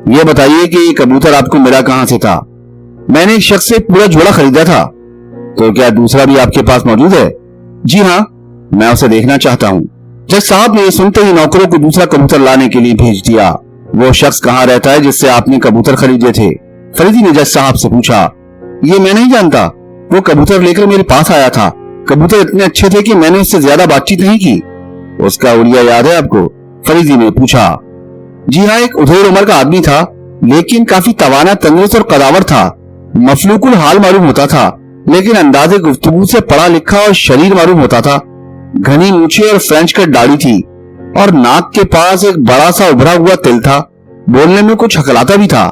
S1: ये बताइए कि ये कबूतर आपको मिला कहां से था? मैंने एक शख्स से पूरा जोड़ा खरीदा था। तो क्या दूसरा भी आपके पास मौजूद है? जी हाँ, मैं उसे देखना चाहता हूँ। जज साहब ने सुनते ही नौकरों को दूसरा कबूतर लाने के लिए भेज दिया। वो शख्स कहाँ रहता है जिससे आपने कबूतर खरीदे थे? फरीदी ने जज साहब से पूछा। ये मैं नहीं जानता। वो कबूतर लेकर मेरे पास आया था। कबूतर इतने अच्छे थे कि मैंने उससे ज्यादा बातचीत नहीं की। उसका उड़िया याद है आपको? फरीदी ने पूछा। जी हाँ, एक उधेड़ उम्र का आदमी था, लेकिन काफी तवाना, तंदुरुस्त और कदावर था। मफलूकुल हाल मालूम होता था, लेकिन अंदाजे गुफ्तगू से पढ़ा लिखा और शरीर मालूम होता था। घनी मूछें और फ्रेंच कट दाढ़ी थी और नाक के पास एक बड़ा सा उभरा हुआ तिल था। बोलने में कुछ हकलाता भी था।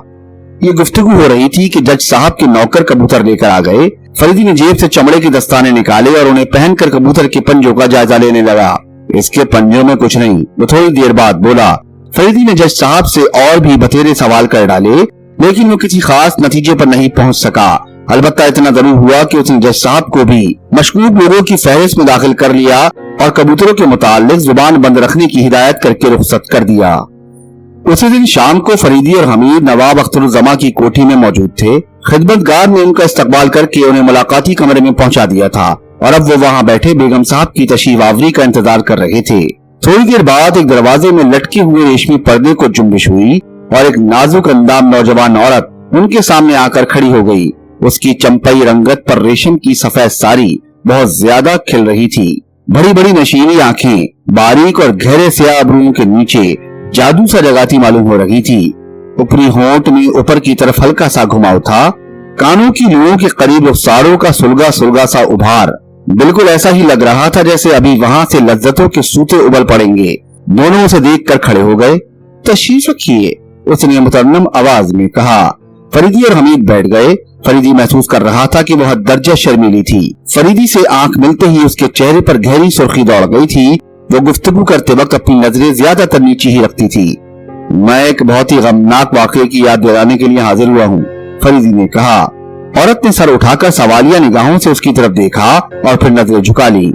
S1: ये गुफ्तगू हो रही थी कि जज साहब के नौकर कबूतर लेकर आ गए। फरीदी ने जेब से चमड़े के दस्ताने निकाले और उन्हें पहनकर कबूतर के पंजों का जायजा लेने लगा। इसके पंजों में कुछ नहीं, वो थोड़ी देर बाद बोला। फरीदी ने जज साहब से और भी बतेरे सवाल कर डाले, लेकिन वो किसी खास नतीजे पर नहीं पहुंच सका। अलबत्ता इतना जरूर हुआ कि उसने जज साहब को भी मशकूक लोगों की फहरिस्त में दाखिल कर लिया और कबूतरों के मुताल्लिक जुबान बंद रखने की हिदायत करके रुखसत कर दिया। उसी दिन शाम को फरीदी और हमीद नवाब अख्तरुज़्ज़मा की कोठी में मौजूद थे। खिदमतगार ने उनका इस्तकबाल करके उन्हें मुलाकाती कमरे में पहुंचा दिया था और अब वो वहां बैठे बेगम साहब की तशरीफ आवरी का इंतजार कर रहे थे। थोड़ी देर बाद एक दरवाजे में लटके हुए रेशमी पर्दे को जुम्बिश हुई और एक नाजुक अंदाम नौजवान औरत उनके सामने आकर खड़ी हो गई। उसकी चंपई रंगत पर रेशम की सफेद साड़ी बहुत ज्यादा खिल रही थी। बड़ी बड़ी नशीली आंखें बारीक और गहरे स्याह अबरूओं के नीचे जादू सा जगाती मालूम हो रही थी। ऊपरी होंठ में ऊपर की तरफ हल्का सा घुमाव था। कानों की लुओं के करीब रुखसारों का सुलगा सुलगा सा उभार बिल्कुल ऐसा ही लग रहा था जैसे अभी वहां से लज्जतों के सूते उबल पड़ेंगे। दोनों उसे देख कर खड़े हो गए। तशरीफ रखिए, उसने मुतरन्नम आवाज में कहा। फरीदी और हमीद बैठ गए। फरीदी महसूस कर रहा था कि वह दर्जा शर्मीली थी। फरीदी से आंख मिलते ही उसके चेहरे पर गहरी सुर्खी दौड़ गई थी। वो गुफ्तगू करते वक्त अपनी नजरें ज्यादातर नीचे ही रखती थी। मैं एक बहुत ही गमनाक वाकये की याद दिलाने के लिए हाजिर हुआ हूँ, फरीदी ने कहा। औरत ने सर उठाकर सवालिया निगाहों से उसकी तरफ देखा और फिर नजरें झुका ली।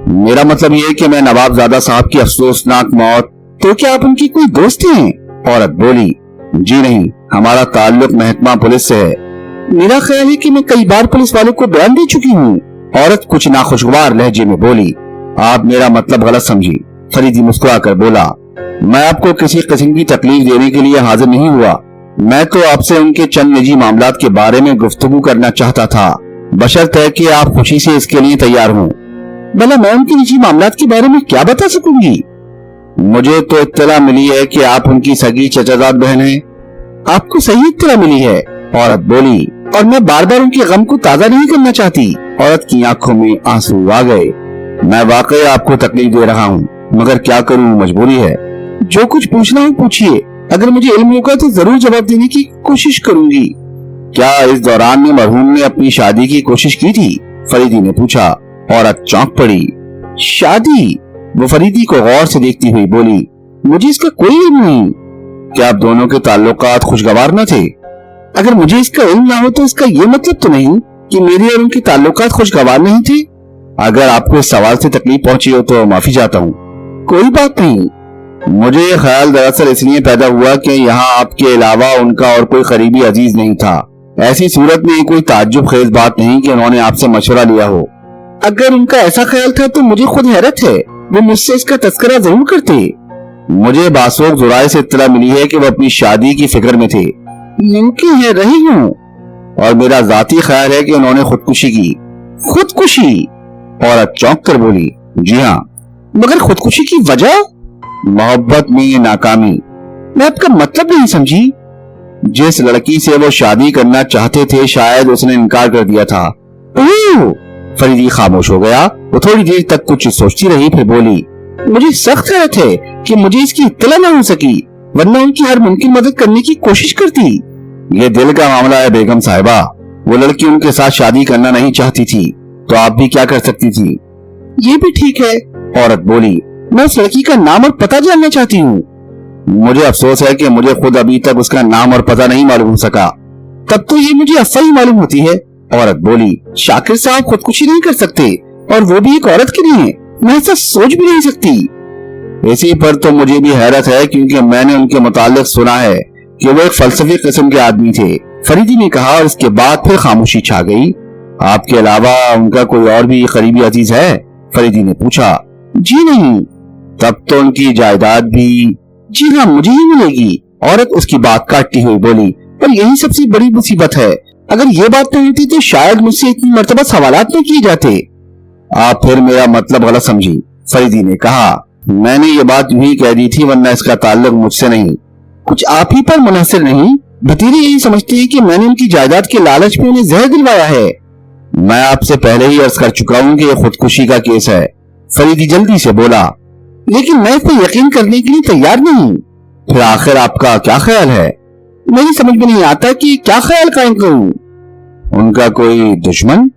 S1: मेरा मतलब ये है कि मैं नवाबजादा साहब की अफसोसनाक मौत। तो क्या आप उनकी कोई दोस्त हैं? औरत बोली। जी नहीं, हमारा ताल्लुक महकमा पुलिस से है। मेरा ख्याल है कि मैं कई बार पुलिस वालों को बयान दे चुकी हूँ। औरत कुछ नाखुशगवार लहजे में बोली। आप मेरा मतलब गलत समझी, फरीदी मुस्कुराकर बोला। मैं आपको किसी किस्म की तकलीफ देने के लिए हाजिर नहीं हुआ। मैं तो आपसे उनके चंद निजी मामलात के बारे में गुफ्तगू करना चाहता था, बशर्ते कि आप खुशी से इसके लिए तैयार हों। भला मैं उनके निजी मामलात के बारे में क्या बता सकूंगी? मुझे तो इत्तला मिली है कि आप उनकी सगी चचाजाद बहन हैं। आपको सही इत्तला मिली है, औरत बोली, और मैं बार बार उनके गम को ताज़ा नहीं करना चाहती। औरत की आंखों में आंसू आ गए। मैं वाकई आपको तकलीफ दे रहा हूँ, मगर क्या करूँ, मजबूरी है। जो कुछ पूछना हो पूछिए, अगर मुझे इल्म होगा तो जरूर जवाब देने की कोशिश करूंगी। क्या इस दौरान में मरहूम ने अपनी शादी की कोशिश की थी? फरीदी ने पूछा। औरत चौंक पड़ी। शादी? वो फरीदी को गौर से देखती हुई बोली, मुझे इसका कोई इल्म नहीं। क्या आप दोनों के ताल्लुकात खुशगवार न थे? अगर मुझे इसका इल्म ना हो तो इसका ये मतलब तो नहीं कि मेरे और उनके ताल्लुकात खुशगवार नहीं थे। अगर आपको इस सवाल से तकलीफ पहुंची हो तो माफी चाहता हूँ। कोई बात नहीं। मुझे ये ख्याल दरअसल इसलिए पैदा हुआ कि यहाँ आपके अलावा उनका और कोई करीबी अजीज नहीं था। ऐसी सूरत में कोई ताज्जुब खेज बात नहीं कि उन्होंने आपसे मशवरा लिया हो। अगर उनका ऐसा ख्याल था तो मुझे खुद हैरत है, वो मुझसे इसका तस्करा जरूर करते। मुझे बासोक जुराए से इत्तला मिली है कि वो अपनी शादी की फिक्र में थे। मुमकिन है रही हूँ, और मेरा जाती ख्याल है कि उन्होंने खुदकुशी की। खुदकुशी? औरत चौंक कर बोली। जी हाँ। मगर खुदकुशी की वजह? मोहब्बत में ये नाकामी। मैं आपका मतलब नहीं समझी। जिस लड़की से वो शादी करना चाहते थे शायद उसने इनकार कर दिया था। ओह! फरीदी खामोश हो गया। वो थोड़ी देर तक कुछ सोचती रही, फिर बोली, मुझे सख्त हैरत है कि मुझे इसकी इत्तला न हो सकी, वरना उनकी हर मुमकिन मदद करने की कोशिश करती। ये दिल का मामला है बेगम साहिबा। वो लड़की उनके साथ शादी करना नहीं चाहती थी, तो आप भी क्या कर सकती थी? ये भी ठीक है, औरत बोली। मैं उस लड़की का नाम और पता जानना चाहती हूँ। मुझे अफसोस है कि मुझे खुद अभी तक उसका नाम और पता नहीं मालूम हो सका। तब तो ये मुझे अफवाह ही मालूम होती है, औरत बोली। शाकिर साहब खुदकुशी नहीं कर सकते, और वो भी एक औरत के लिए। मैं ऐसा सोच भी नहीं सकती। इसी पर तो मुझे भी हैरत है, क्योंकि मैंने उनके मुताल्लिक सुना है कि वो एक फलसफी किस्म के आदमी थे, फरीदी ने कहा, और इसके बाद फिर खामोशी छा गई। आपके अलावा उनका कोई और भी करीबी अजीज है? फरीदी ने पूछा। जी नहीं। तब तो उनकी जायदाद भी? जी हाँ, मुझे ही मिलेगी। औरत उसकी बात काटती हुई बोली, पर यही सबसे बड़ी मुसीबत है। अगर ये बात नहीं होती तो शायद मुझसे इतनी मर्तबा सवालात न किए जाते। आप फिर मेरा मतलब गलत समझी, फरीदी ने कहा। मैंने ये बात यूं ही कह दी थी, वरना इसका ताल्लुक मुझसे नहीं। कुछ आप ही पर मुनहसर नहीं। भतीजे यही समझते हैं कि मैंने उनकी जायदाद के लालच में उन्हें जहर दिलवाया है। मैं आपसे पहले ही अर्ज कर चुका हूँ कि यह खुदकुशी का केस है, फरीदी जल्दी से बोला। लेकिन मैं इस पर यकीन करने के लिए तैयार नहीं। फिर आखिर आपका क्या ख्याल है? मेरी समझ में नहीं आता कि क्या ख्याल कायम करूं। उनका कोई दुश्मन?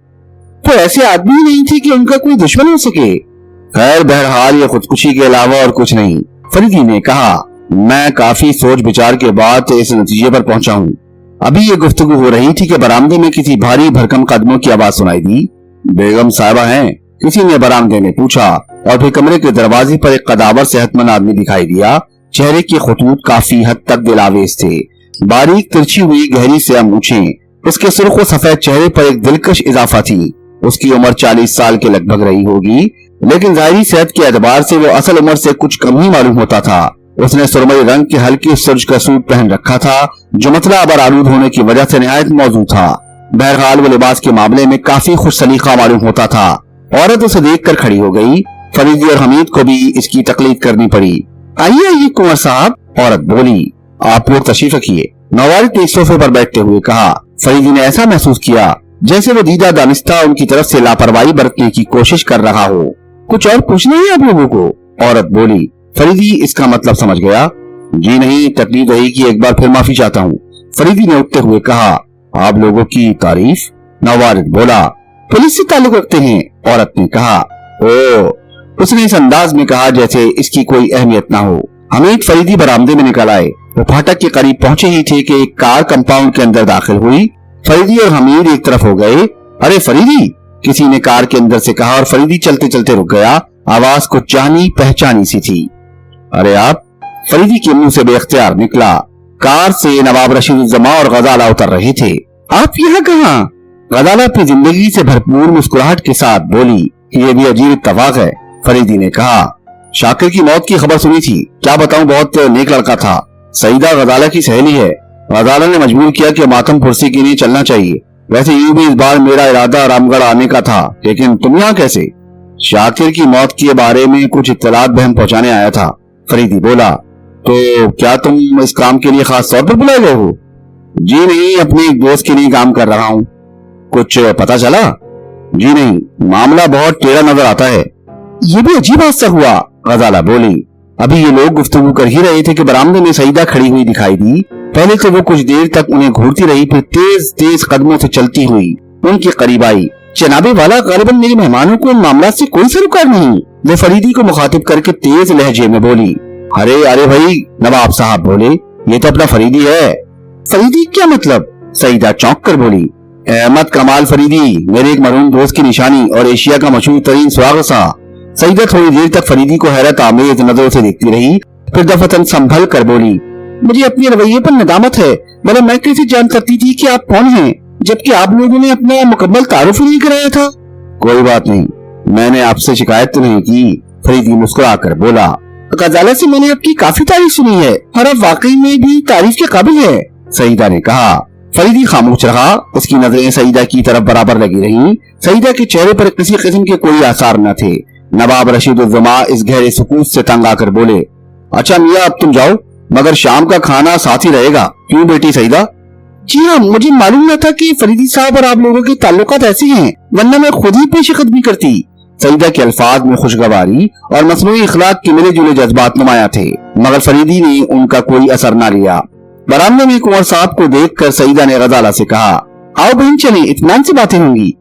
S1: तो ऐसे आदमी नहीं थे कि उनका कोई दुश्मन हो सके। खैर, बहरहाल ये खुदकुशी के अलावा और कुछ नहीं, फरीदी ने कहा। मैं काफी सोच विचार के बाद इस नतीजे पर पहुंचा हूँ। अभी ये गुफ्तगू हो रही थी कि बरामदे में किसी भारी भरकम कदमों की आवाज सुनाई दी। बेगम साहिबा हैं? किसी ने बरामदे में पूछा, और फिर कमरे के दरवाजे पर एक कदावर सेहतमंद आदमी दिखाई दिया। चेहरे के खतूत काफी हद तक दिलावेज थे। बारीक तिरछी हुई गहरी से मूछें, उसके सुर्ख व सफेद चेहरे पर एक दिलकश इजाफा थी। उसकी उम्र 40 साल के लगभग रही होगी, लेकिन जाहिरी सेहत के एतबार से वो असल उम्र से कुछ कम ही मालूम होता था। उसने सुरमई रंग के हल्के सुर्ज का सूट पहन रखा था, जो मतला अबर आलूद होने की वजह से निहायत मौजूद था। बहरहाल वो लिबास के मामले में काफी खुश सलीका मालूम होता था। औरत उसे देखकर खड़ी हो गई। फरीदी और हमीद को भी इसकी तकलीद करनी पड़ी। आइए आइए कुंवर साहब, औरत बोली। आप लोग तशरीफ रखिए, नवारित एक सोफे पर बैठते हुए कहा। फरीदी ने ऐसा महसूस किया जैसे वो दीदा दानिस्ता उनकी तरफ से लापरवाही बरतने की कोशिश कर रहा हो। कुछ और पूछना है आप लोगों को? औरत बोली। फरीदी इसका मतलब समझ गया। जी नहीं, तकलीफ रही कि एक बार फिर माफी चाहता हूँ, फरीदी ने उठते हुए कहा। आप लोगों की तारीफ? नवारिद बोला, पुलिस से ताल्लुक रखते हैं। औरत ने कहा, ओ। उसने इस अंदाज में कहा जैसे इसकी कोई अहमियत ना हो। हमीद फरीदी बरामदे में निकल आए। वो फाटक के करीब पहुंचे ही थे कि एक कार कंपाउंड के अंदर दाखिल हुई। फरीदी और हमीद एक तरफ हो गए। अरे फरीदी, किसी ने कार के अंदर से कहा और फरीदी चलते चलते रुक गया। आवाज कुछ जानी पहचानी सी थी। अरे आप? फरीदी के मुंह से बेख्तियार निकला। कार से नवाब रशीदुज्जमा और गजाला उतर रहे थे। आप यहाँ कहाँ? गजाला अपनी जिंदगी से भरपूर मुस्कुराहट के साथ बोली, ये भी अजीब इत्तफाक है। फरीदी ने कहा, शाकिर की मौत की खबर सुनी थी। क्या बताऊं, बहुत नेक लड़का था। सईदा गजाला की सहेली है। गजाला ने मजबूर किया कि मातम फुर्सी के लिए चलना चाहिए। वैसे यूं भी इस बार मेरा इरादा रामगढ़ आने का था, लेकिन तुम यहाँ कैसे? शाकिर की मौत के बारे में कुछ इत्तलात बहम पहुंचाने आया था। फरीदी बोला, तो क्या तुम इस काम के लिए खास तौर पर बुलाए गए हो? जी नहीं, अपने एक दोस्त के लिए काम कर रहा हूँ। कुछ पता चला? जी नहीं, मामला बहुत टेढ़ा नजर आता है। ये भी अजीब हादसा हुआ, गजाला बोली। अभी ये लोग गुफ्तगू कर ही रहे थे कि बरामदे में सईदा खड़ी हुई दिखाई दी। पहले तो वो कुछ देर तक उन्हें घूरती रही, फिर तेज तेज कदमों से चलती हुई उनके करीब आई। जनाबे वाला, गालिबन मेरे मेहमानों को इन मामला से कोई सरोकार नहीं। वो फरीदी को मुखातिब करके तेज लहजे में बोली। अरे अरे भाई, नवाब साहब बोले, ये तो अपना फरीदी है। फरीदी क्या मतलब? सईदा चौंक कर बोली, अहमद कमाल फरीदी, मेरे एक मरहूम दोस्त की निशानी और एशिया का मशहूर तरीन सुराग सा। सईदा थोड़ी देर तक फरीदी को हैरत आमेज नजरों से देखती रही, फिर दफतन संभल कर बोली, मुझे अपने रवैये पर नदामत है। भला मैं कैसे जान सकती थी कि आप कौन हैं, जबकि आप लोगों ने अपना मुकम्मल तारुफ नहीं कराया था। कोई बात नहीं, मैंने आपसे शिकायत तो नहीं की। फरीदी मुस्कुरा कर बोला, गजाला से मैंने आपकी काफी तारीफ सुनी है और आप वाकई में भी तारीफ के काबिल है। सईदा ने कहा। फरीदी खामोश रहा। उसकी नजरें सईदा की तरफ बराबर लगी रहीं। सईदा के चेहरे पर किसी किस्म के कोई आसार न थे। नवाब रशीदुज्जमा इस गहरे सुकूत से तंग आकर बोले, अच्छा मियाँ, अब तुम जाओ, मगर शाम का खाना साथ ही रहेगा। क्यों बेटी सईदा? जी हाँ, मुझे मालूम न था कि फरीदी साहब और आप लोगों के ताल्लुकात ऐसे हैं, वरना मैं खुद ही पेशकदमी करती। सईदा के अल्फाज में खुशगवारी और मसनूई इखलाक के मिले जुले जज्बात नुमाया थे, मगर फरीदी ने उनका कोई असर न लिया। बरामदे में कुंवर साहब को देखकर सईदा ने गजाला से कहा, आओ बहन चलें, इत्मीनान से बातें होंगी।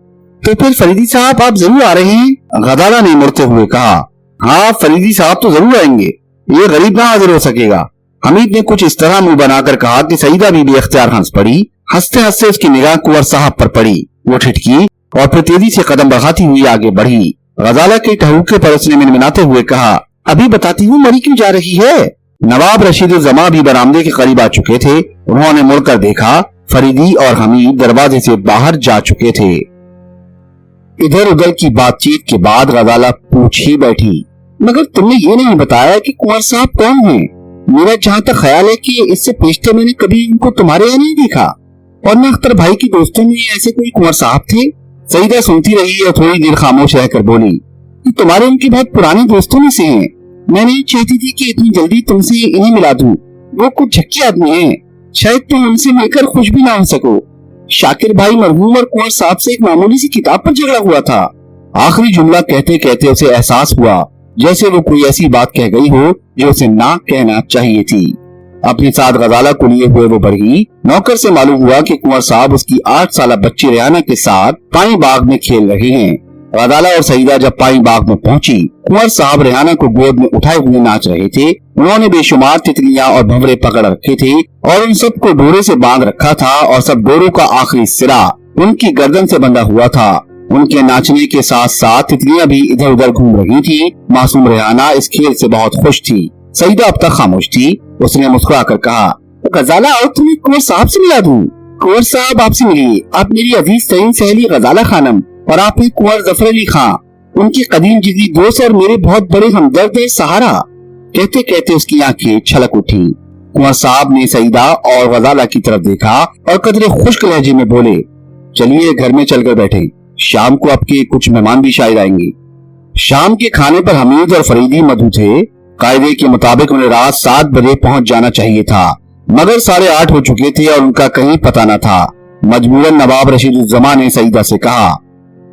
S1: तो फिर फरीदी साहब आप जरूर आ रहे हैं? गजाला ने मुड़ते हुए कहा, हाँ फरीदी साहब तो जरूर आएंगे, ये गरीब ना हाजिर हो सकेगा। हमीद ने कुछ इस तरह मुंह बनाकर कहा कि सईदा भी बेख्तियार हंस पड़ी। हंसते हंसते उसकी निगाह कुंवर साहब पर पड़ी। वो ठिठकी और फिर तेजी से कदम बढ़ाती हुई आगे बढ़ी। गजाला के ठहूके पर उसने मिनमिनाते हुए कहा, अभी बताती हूँ, मरी क्यों जा रही है? नवाब रशीदुज्जमा भी बरामदे के करीब आ चुके थे। उन्होंने मुड़कर देखा, फरीदी और हमीद दरवाजे से बाहर जा चुके थे। इधर उधर की बातचीत के बाद गजाला पूछ ही बैठी, मगर तुमने ये नहीं बताया कि कुंवर साहब कौन हैं? मेरा जहाँ तक ख्याल है कि इससे पेशतर मैंने कभी इनको तुम्हारे यहाँ नहीं देखा, और न अख्तर भाई के दोस्तों में ऐसे कोई कुंवर साहब थे। सईदा सुनती रही और थोड़ी देर खामोश रहकर बोली, तुम्हारे उनके बहुत पुराने दोस्तों में से हैं। मैं नहीं चाहती थी कि इतनी जल्दी तुमसे इन्हें मिला दूं। वो कुछ झक्की आदमी हैं, शायद तुम उनसे मिलकर खुश भी ना हो सको। शाकिर भाई मरहूम और कुंवर साहब से एक मामूली सी किताब पर झगड़ा हुआ था। आखिरी जुमला कहते कहते उसे एहसास हुआ जैसे वो कोई ऐसी बात कह गई हो जो उसे ना कहना चाहिए थी। अपने साथ गजाला को लिए हुए वो बढ़ी। नौकर से मालूम हुआ कि कुंवर साहब उसकी 8 साल बच्ची रेहाना के साथ पाई बाग में खेल रहे हैं। गजाला और सईदा जब पाई बाग में पहुंची, कुंवर साहब रेहाना को गोद में उठाए हुए नाच रहे थे। उन्होंने बेशुमार तितलियां और भंवरे पकड़ रखे थे और उन सबको डोरे से बांध रखा था, और सब डोरों का आखिरी सिरा उनकी गर्दन से बंधा हुआ था। उनके नाचने के साथ साथ तितलियां भी इधर उधर घूम रही थी। मासूम रेहाना इस खेल से बहुत खुश थी। सईदा अब तक खामोश थी। उसने मुस्कुरा कर कहा, गजाला आओ, तुम्हें कुंवर साहब से मिला दूं। कुंवर साहब आपसे मिलिए, आप मेरी अजीज तरीन सहेली गजाला खानम, और आप हैं कुंवर जफर अली खां, उनकी कदीम जिगरी दोस्त और मेरे बहुत बड़े हमदर्द सहारा। कहते कहते उसकी आंखें छलक उठी। कुंवर साहब ने सईदा और गजाला की तरफ देखा और कदरे खुश्क लहजे में बोले, चलिए घर में चलकर बैठे, शाम को आपके कुछ मेहमान भी शायद आएंगे। शाम के खाने पर हमीद और फरीदी मधु थे। कायदे के मुताबिक उन्हें रात 7 बजे पहुंच जाना चाहिए था, मगर 8:30 हो चुके थे और उनका कहीं पता न था। मजबूरन नवाब रशीदुज्जमा ने सईदा से कहा,